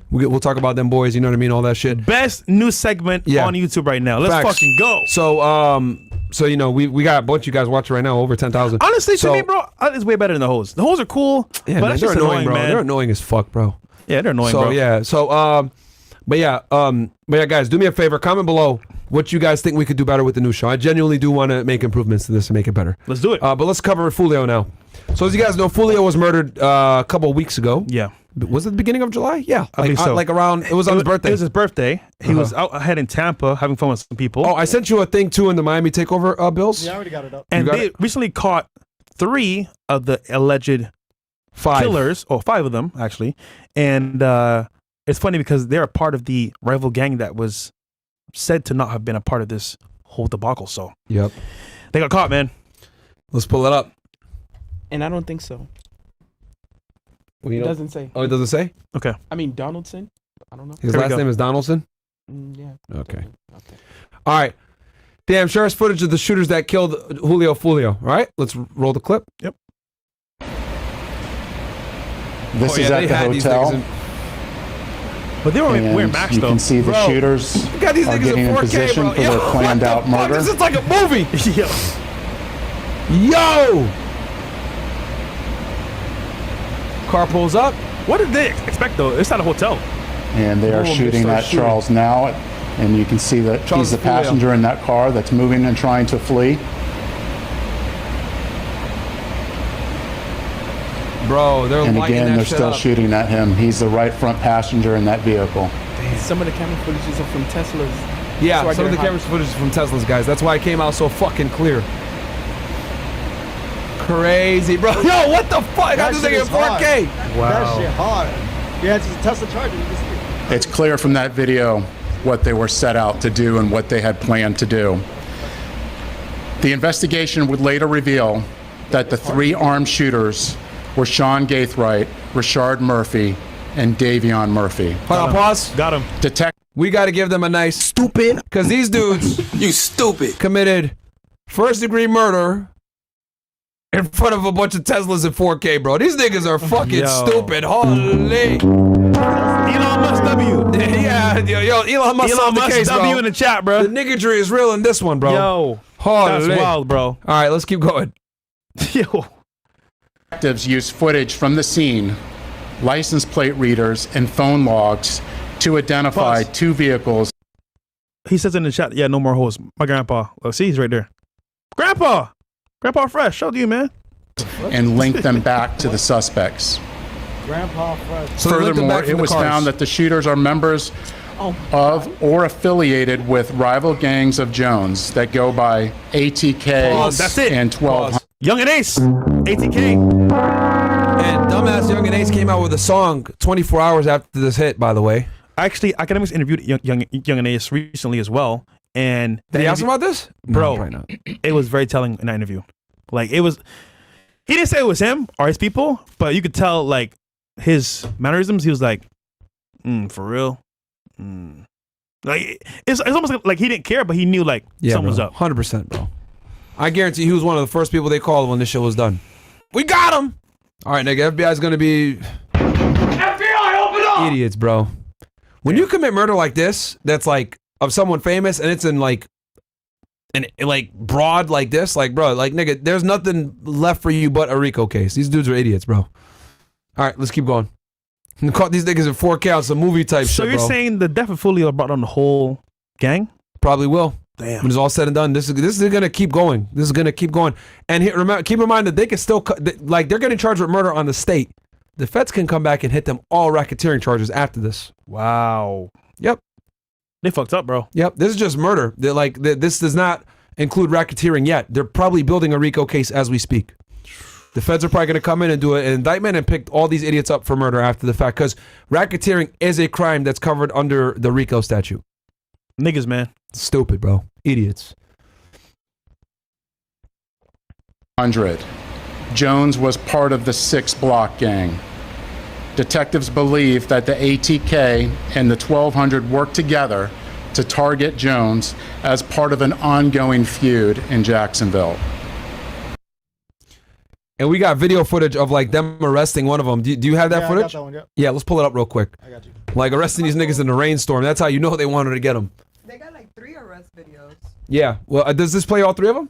We'll talk about them boys, you know what I mean? All that shit. Best new segment on YouTube right now. Let's fucking go. So you know, we got a bunch of you guys watching right now, over 10,000. Honestly, to me, bro, it's way better than the hoes. The hoes are cool, yeah, but man, they're annoying, bro. They're annoying as fuck, bro. Yeah, they're annoying, so, bro. Yeah, so but yeah, guys, do me a favor, comment below what you guys think we could do better with the new show. I genuinely do want to make improvements to this and make it better. Let's do it. But let's cover Fulio now. So as you guys know, Fulio was murdered a couple of weeks ago. Yeah. Was it the beginning of July? Yeah. I think so. Like around, it was on his birthday. It was his birthday. He was out ahead in Tampa having fun with some people. Oh, I sent you a thing too in the Miami Takeover bills. Yeah, I already got it up. And they recently caught 3 of the alleged killers, or 5 of them actually. And it's funny because they're a part of the rival gang that was said to not have been a part of this whole debacle. So yep, they got caught, man. Let's pull it up. And I don't think so. Well, it doesn't say. Oh, it doesn't say? Okay. I mean, Donaldson. I don't know. His last name is Donaldson? Yeah. Okay. All right. Damn, share us footage of the shooters that killed Julio Fulio. All right, let's roll the clip. Yep. This is at the hotel. But they were wearing masks, you though. can see the shooters got these are niggas getting in 4K, in position bro. for their planned out murder. This is like a movie. Yo! Car pulls up. What did they expect, though? It's not a hotel. And they are shooting at Charles now. And you can see that he's the passenger in that car that's moving and trying to flee. Bro, they're And lighting again, that they're shit still up. shooting at him. He's the right front passenger in that vehicle. Some of the camera footages are from Teslas. Yeah, So I some of get the it camera footage is from Teslas, guys. That's why it came out so fucking clear. Crazy, bro. Yo, what the fuck? I got this thing in 4K. Wow. That shit hard. Yeah, it's a Tesla Charger. You can see it. It's clear from that video what they were set out to do and what they had planned to do. The investigation would later reveal that the 3 armed shooters were Sean Gaithright, Rashard Murphy, and Davion Murphy. Hold on, pause. Got him. We got to give them a nice stupid, because these dudes, you stupid, committed first-degree murder in front of a bunch of Teslas in 4K, bro. These niggas are fucking stupid. Holy. Elon Musk W. Yeah, yo, Elon Musk Elon the Musk case, W bro. in the chat, bro. The niggatry is real in this one, bro. Yo, Holy. that's wild, bro. All right, let's keep going. Yo. Detectives used footage from the scene, license plate readers, and phone logs to identify 2 vehicles. He says in the chat, yeah, no more hoes. My grandpa. Oh, see, he's right there. Grandpa Fresh, showed you, man. And linked them back to the suspects. Grandpa Fresh. Furthermore, it was found that the shooters are members of or affiliated with rival gangs of Jones that go by ATK That's it. and 12. Young and Ace, ATK. And dumbass Young and Ace came out with a song 24 hours after this hit, by the way. Actually, Academics interviewed Young and Ace recently as well. And did he ask him about this? Bro, No, probably not. It was very telling in that interview. Like, it was, he didn't say it was him or his people, but you could tell, like, his mannerisms. He was like, for real? Like, it's almost like he didn't care, but he knew, like, something was up. 100%, bro. I guarantee he was one of the first people they called when this shit was done. We got him! All right, nigga, FBI's gonna be FBI, open up! idiots, bro. When you commit murder like this, that's like of someone famous, and it's in like broad like this, like, bro, like, nigga, there's nothing left for you but a RICO case. These dudes are idiots, bro. All right, let's keep going. And caught these niggas in 4K on some movie type shit, So you're bro. saying the death of Fulio brought on the whole gang? Probably will. Damn. When it's all said and done, this is gonna keep going. This is gonna keep going. And remember, keep in mind that they can still like they're getting charged with murder on the state. The feds can come back and hit them all racketeering charges after this. Wow. Yep. They fucked up, bro. Yep. This is just murder. They're like this does not include racketeering yet. They're probably building a RICO case as we speak. The feds are probably going to come in and do an indictment and pick all these idiots up for murder after the fact, because racketeering is a crime that's covered under the RICO statute. Niggas, man. Stupid, bro. Idiots. 100. Jones was part of the 6 block gang. Detectives believe that the ATK and the 1200 worked together to target Jones as part of an ongoing feud in Jacksonville. And we got video footage of like them arresting one of them. Do you have that footage? I got that one, yep. Yeah, let's pull it up real quick. I got you. Like arresting these niggas in the rainstorm. That's how you know they wanted to get them. They got like 3 arrest videos. Yeah. Well, does this play all 3 of them?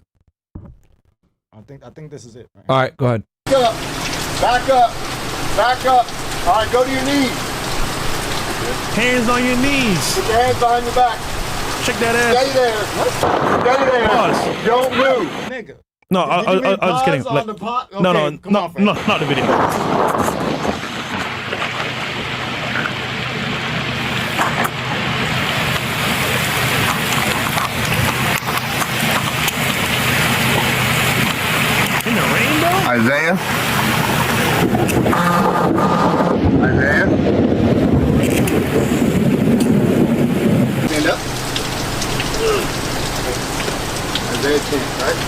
I think this is it. Right? All right, go ahead. Back up. Back up. Back up. All right, go to your knees. Hands on your knees. Put your hands behind your back. Check that ass. Stay there. Stay there. Pause. Don't move. Nigga. No, I was just kidding. On the pot? Okay, No, come on, Frank. not the video. In the rain, though? Isaiah. Isaiah. Stand up. Isaiah 10, right?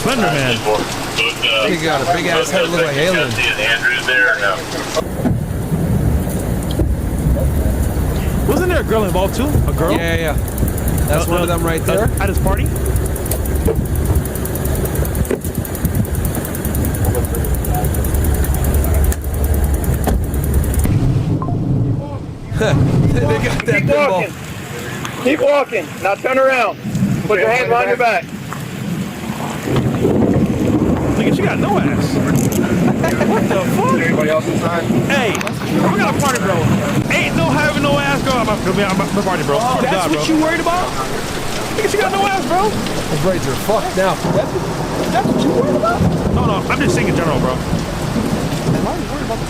Slender Man. He got a big ass head, look like alien. Andrew's there now. Wasn't there a girl involved too? A girl? Yeah. That's one of them right there. At his party? They got that pinball. Keep walking. Now turn around. Put your hands behind your back. Nigga, she got no ass. What the fuck? Anybody else inside? Hey, we got a party, bro. Ain't no having no ass girl. I'm a party, bro. Oh, that's what you worried about? Nigga, she got no ass, bro. Those braids are fucked now. That's what you worried about? No, I'm just saying in general, bro. Why are you worried about the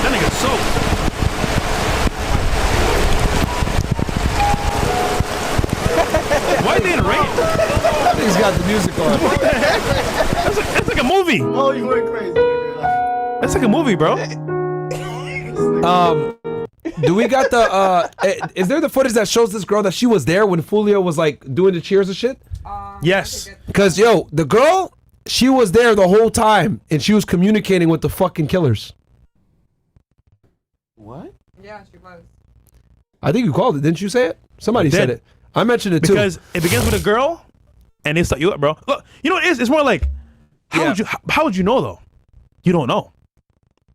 That nigga's soaked. Why did it rain? He's got the music on. What the heck? That's like a movie. Oh, you went crazy. That's like a movie, bro. Do we got the is there the footage that shows this girl that she was there when Fulio was like doing the cheers and shit? Yes. Cause yo, the girl, she was there the whole time and she was communicating with the fucking killers. What? Yeah, she was. I think you called it, didn't you say it? Somebody said it. I mentioned it too. Because it begins with a girl and they start you up, bro. Look, you know what it is? It's more like how would you know though? You don't know.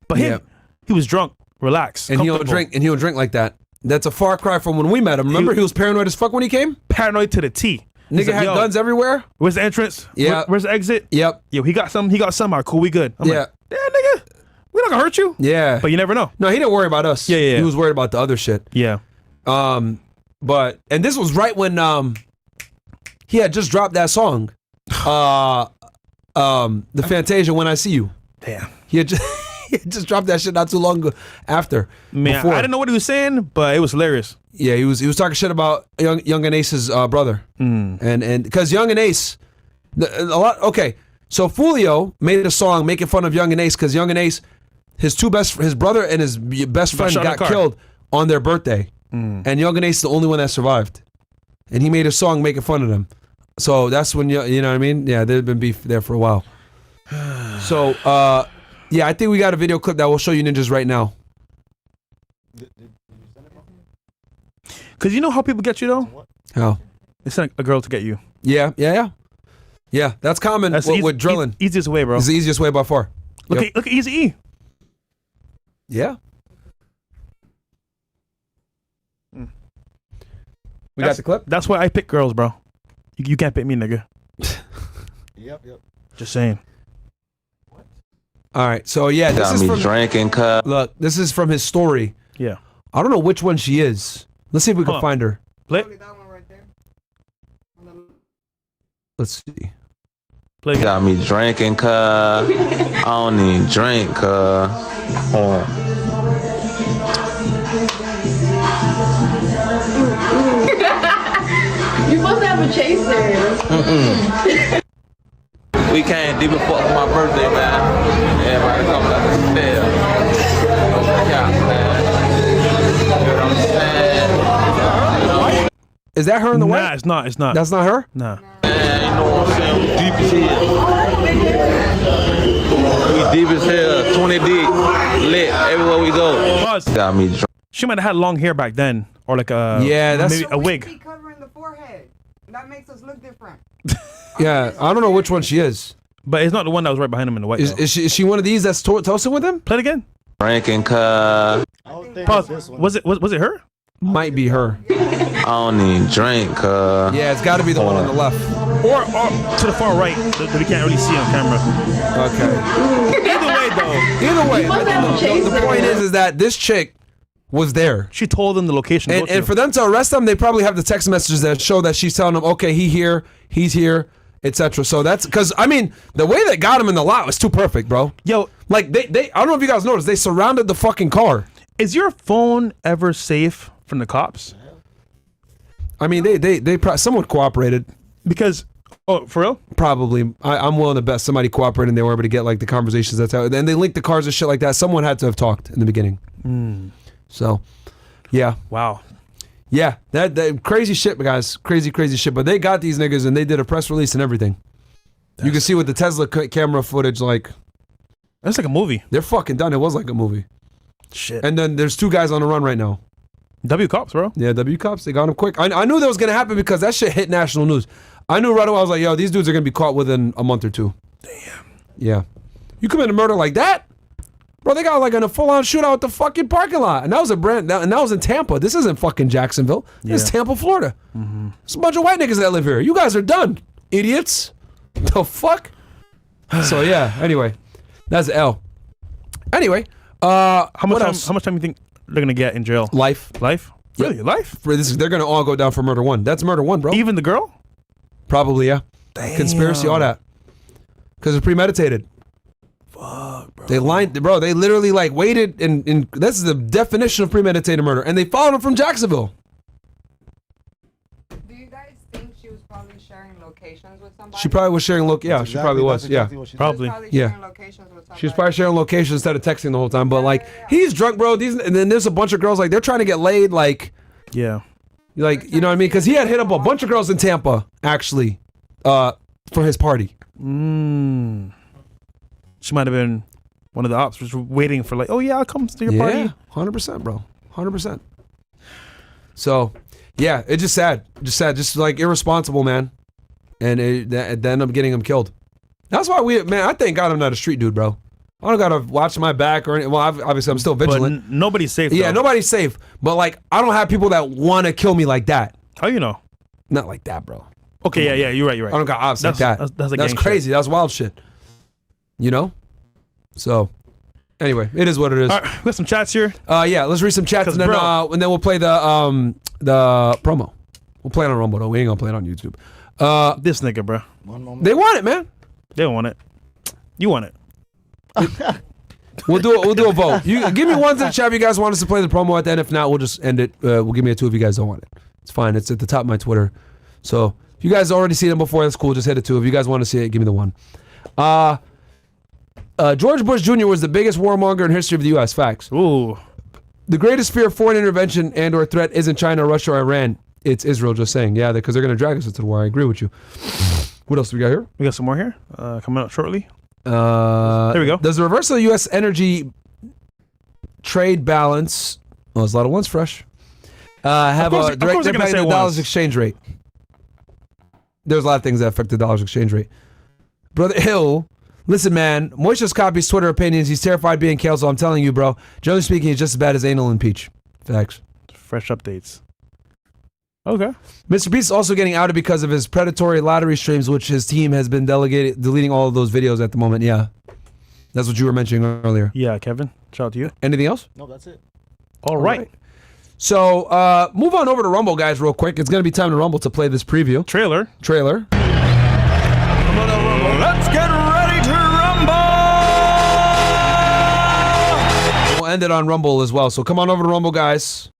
But him, he was drunk, relaxed, and he don't drink like that. That's a far cry from when we met him. Remember, he was paranoid as fuck when he came. Paranoid to the T. Nigga had guns everywhere. Where's the entrance? Yeah. Where's the exit? Yep. Yo, he got some. He got some. All right, cool. We good. I'm yeah. Like, yeah, nigga. We're not gonna hurt you. Yeah. But you never know. No, he didn't worry about us. Yeah. He was worried about the other shit. Yeah. But and this was right when he had just dropped that song, the Fantasia When I See You. Damn. He had just dropped that shit not too long ago after. Man, before. I didn't know what he was saying, but it was hilarious. Yeah, he was talking shit about Young and Ace's brother, and because Young and Ace, a lot. Okay, so Fulio made a song making fun of Young and Ace because Young and Ace, his brother and his best friend got killed on their birthday, and Young and Ace is the only one that survived, and he made a song making fun of them. So that's when you know what I mean. Yeah, there'd been beef there for a while. So yeah, I think we got a video clip that will show you ninjas right now. Cause you know how people get you though? How? They send a girl to get you. Yeah. That's common with drilling. Easiest way, bro. It's the easiest way by far. Look at Easy E. Yeah. We got the clip? That's why I pick girls, bro. You can't pick me, nigga. Yep. Just saying. All right, so yeah, this is from drinking cup. Look, this is from his story. Yeah. I don't know which one she is. Let's see if we can find her. Play. Let's see. Play. Got me drinking cup. I don't even drink cup. You're supposed to have a chaser. We came deep as fuck for my birthday, man. Everybody coming up the stairs. No cap, man. You know what I'm saying? Is that her in the way? Nah, it's not. It's not. That's not her? Nah. Man, you know what I'm saying? We deep as hell. We deep as hell. 20 deep. Lit everywhere we go. Got me drunk. She might have had long hair back then, or like a maybe a wig. Covering the forehead. That makes us look different. Yeah, I don't know which one she is. But it's not the one that was right behind him in the white. Is she one of these that's toasting with him? Play it again. Drinking cup. Pause. Was it her? Might be her. I don't even drink cup. Yeah, it's got to be the one on the left. Or to the far right that we can't really see on camera. Okay. Either way, though. Either way, the point is that this chick was there. She told them the location. And for them to arrest them, they probably have the text messages that show that she's telling them, okay, he's here, etc. So that's because I mean the way they got him in the lot was too perfect, bro. Yo, like they I don't know if you guys noticed, they surrounded the fucking car. Is your phone ever safe from the cops? I mean, they someone cooperated because for real? Probably. I'm willing to bet somebody cooperated and they were able to get like the conversations that's out. And they linked the cars and shit like that. Someone had to have talked in the beginning. So, yeah. Wow. Yeah, that crazy shit, guys. Crazy shit. But they got these niggas and they did a press release and everything. You can see with the Tesla camera footage, like... That's like a movie. They're fucking done. It was like a movie. Shit. And then there's 2 guys on the run right now. W Cops, bro. Yeah, W Cops. They got them quick. I knew that was going to happen because that shit hit national news. I knew right away. I was like, yo, these dudes are going to be caught within a month or 2. Damn. Yeah. You commit a murder like that? Bro, they got like in a full-on shootout at the fucking parking lot. And that was and that was in Tampa. This isn't fucking Jacksonville. This is Tampa, Florida. It's a bunch of white niggas that live here. You guys are done, idiots. The fuck? So yeah, anyway. That's L. Anyway, how much time you think they're gonna get in jail? Life. Really? Life? For this, they're going to all go down for murder one. That's murder one, bro. Even the girl? Probably, yeah. Damn. Conspiracy, all that. Because it's premeditated. Fuck, bro. They they literally like waited and this is the definition of premeditated murder. And they followed him from Jacksonville. Do you guys think she was probably sharing locations with somebody? She probably was sharing she probably was. Probably. She was probably sharing locations instead of texting the whole time. But like, he's drunk, bro. And then there's a bunch of girls like they're trying to get laid. Like, yeah, like you know what I mean? Because he had hit up a bunch of girls in Tampa actually, for his party. She might have been one of the ops, just waiting for like, oh yeah, I'll come to your party. 100%, bro, 100%. So, yeah, it's just sad, just like irresponsible, man. And they end up getting him killed. That's why I thank God I'm not a street dude, bro. I don't gotta watch my back or anything. Well, obviously I'm still vigilant. But nobody's safe. Yeah, though. nobody's safe. But like, I don't have people that want to kill me like that. How you know? Not like that, bro. Okay, yeah, you're right. I don't got ops like that. That's crazy. Shit. That's wild shit. You know? So, anyway, it is what it is. All right, we got some chats here. Yeah, let's read some chats and then we'll play the promo. We'll play it on Rumble though. We ain't gonna play it on YouTube. This nigga, bro. One moment. They want it, man. They don't want it. You want it. We'll do a vote. You give me one to the chat if you guys want us to play the promo at the end. If not, we'll just end it. We'll give me a 2 if you guys don't want it. It's fine. It's at the top of my Twitter. So if you guys already seen it before, that's cool. Just hit it 2. If you guys want to see it, give me the 1. George Bush Jr. was the biggest warmonger in history of the U.S. Facts. Ooh. The greatest fear of foreign intervention and or threat isn't China, Russia, or Iran. It's Israel. Just saying. Yeah, because they're going to drag us into the war. I agree with you. What else do we got here? We got some more here. Coming up shortly. There we go. Does the reversal of the U.S. energy trade balance? Oh, there's a lot of ones fresh. Have a direct impact on the dollar's exchange rate. There's a lot of things that affect the dollar's exchange rate. Brother Hill, listen, man. Moishes copies Twitter opinions. He's terrified being killed, so I'm telling you, bro. Generally speaking, he's just as bad as anal and peach. Facts. Fresh updates. Okay. MrBeast is also getting outed because of his predatory lottery streams, which his team has been deleting all of those videos at the moment. Yeah. That's what you were mentioning earlier. Yeah, Kevin. Shout out to you. Anything else? No, that's it. All right. So, move on over to Rumble, guys, real quick. It's going to be time to Rumble to play this preview. Trailer. Let's get ready to rumble! We'll end it on Rumble as well. So come on over to Rumble, guys.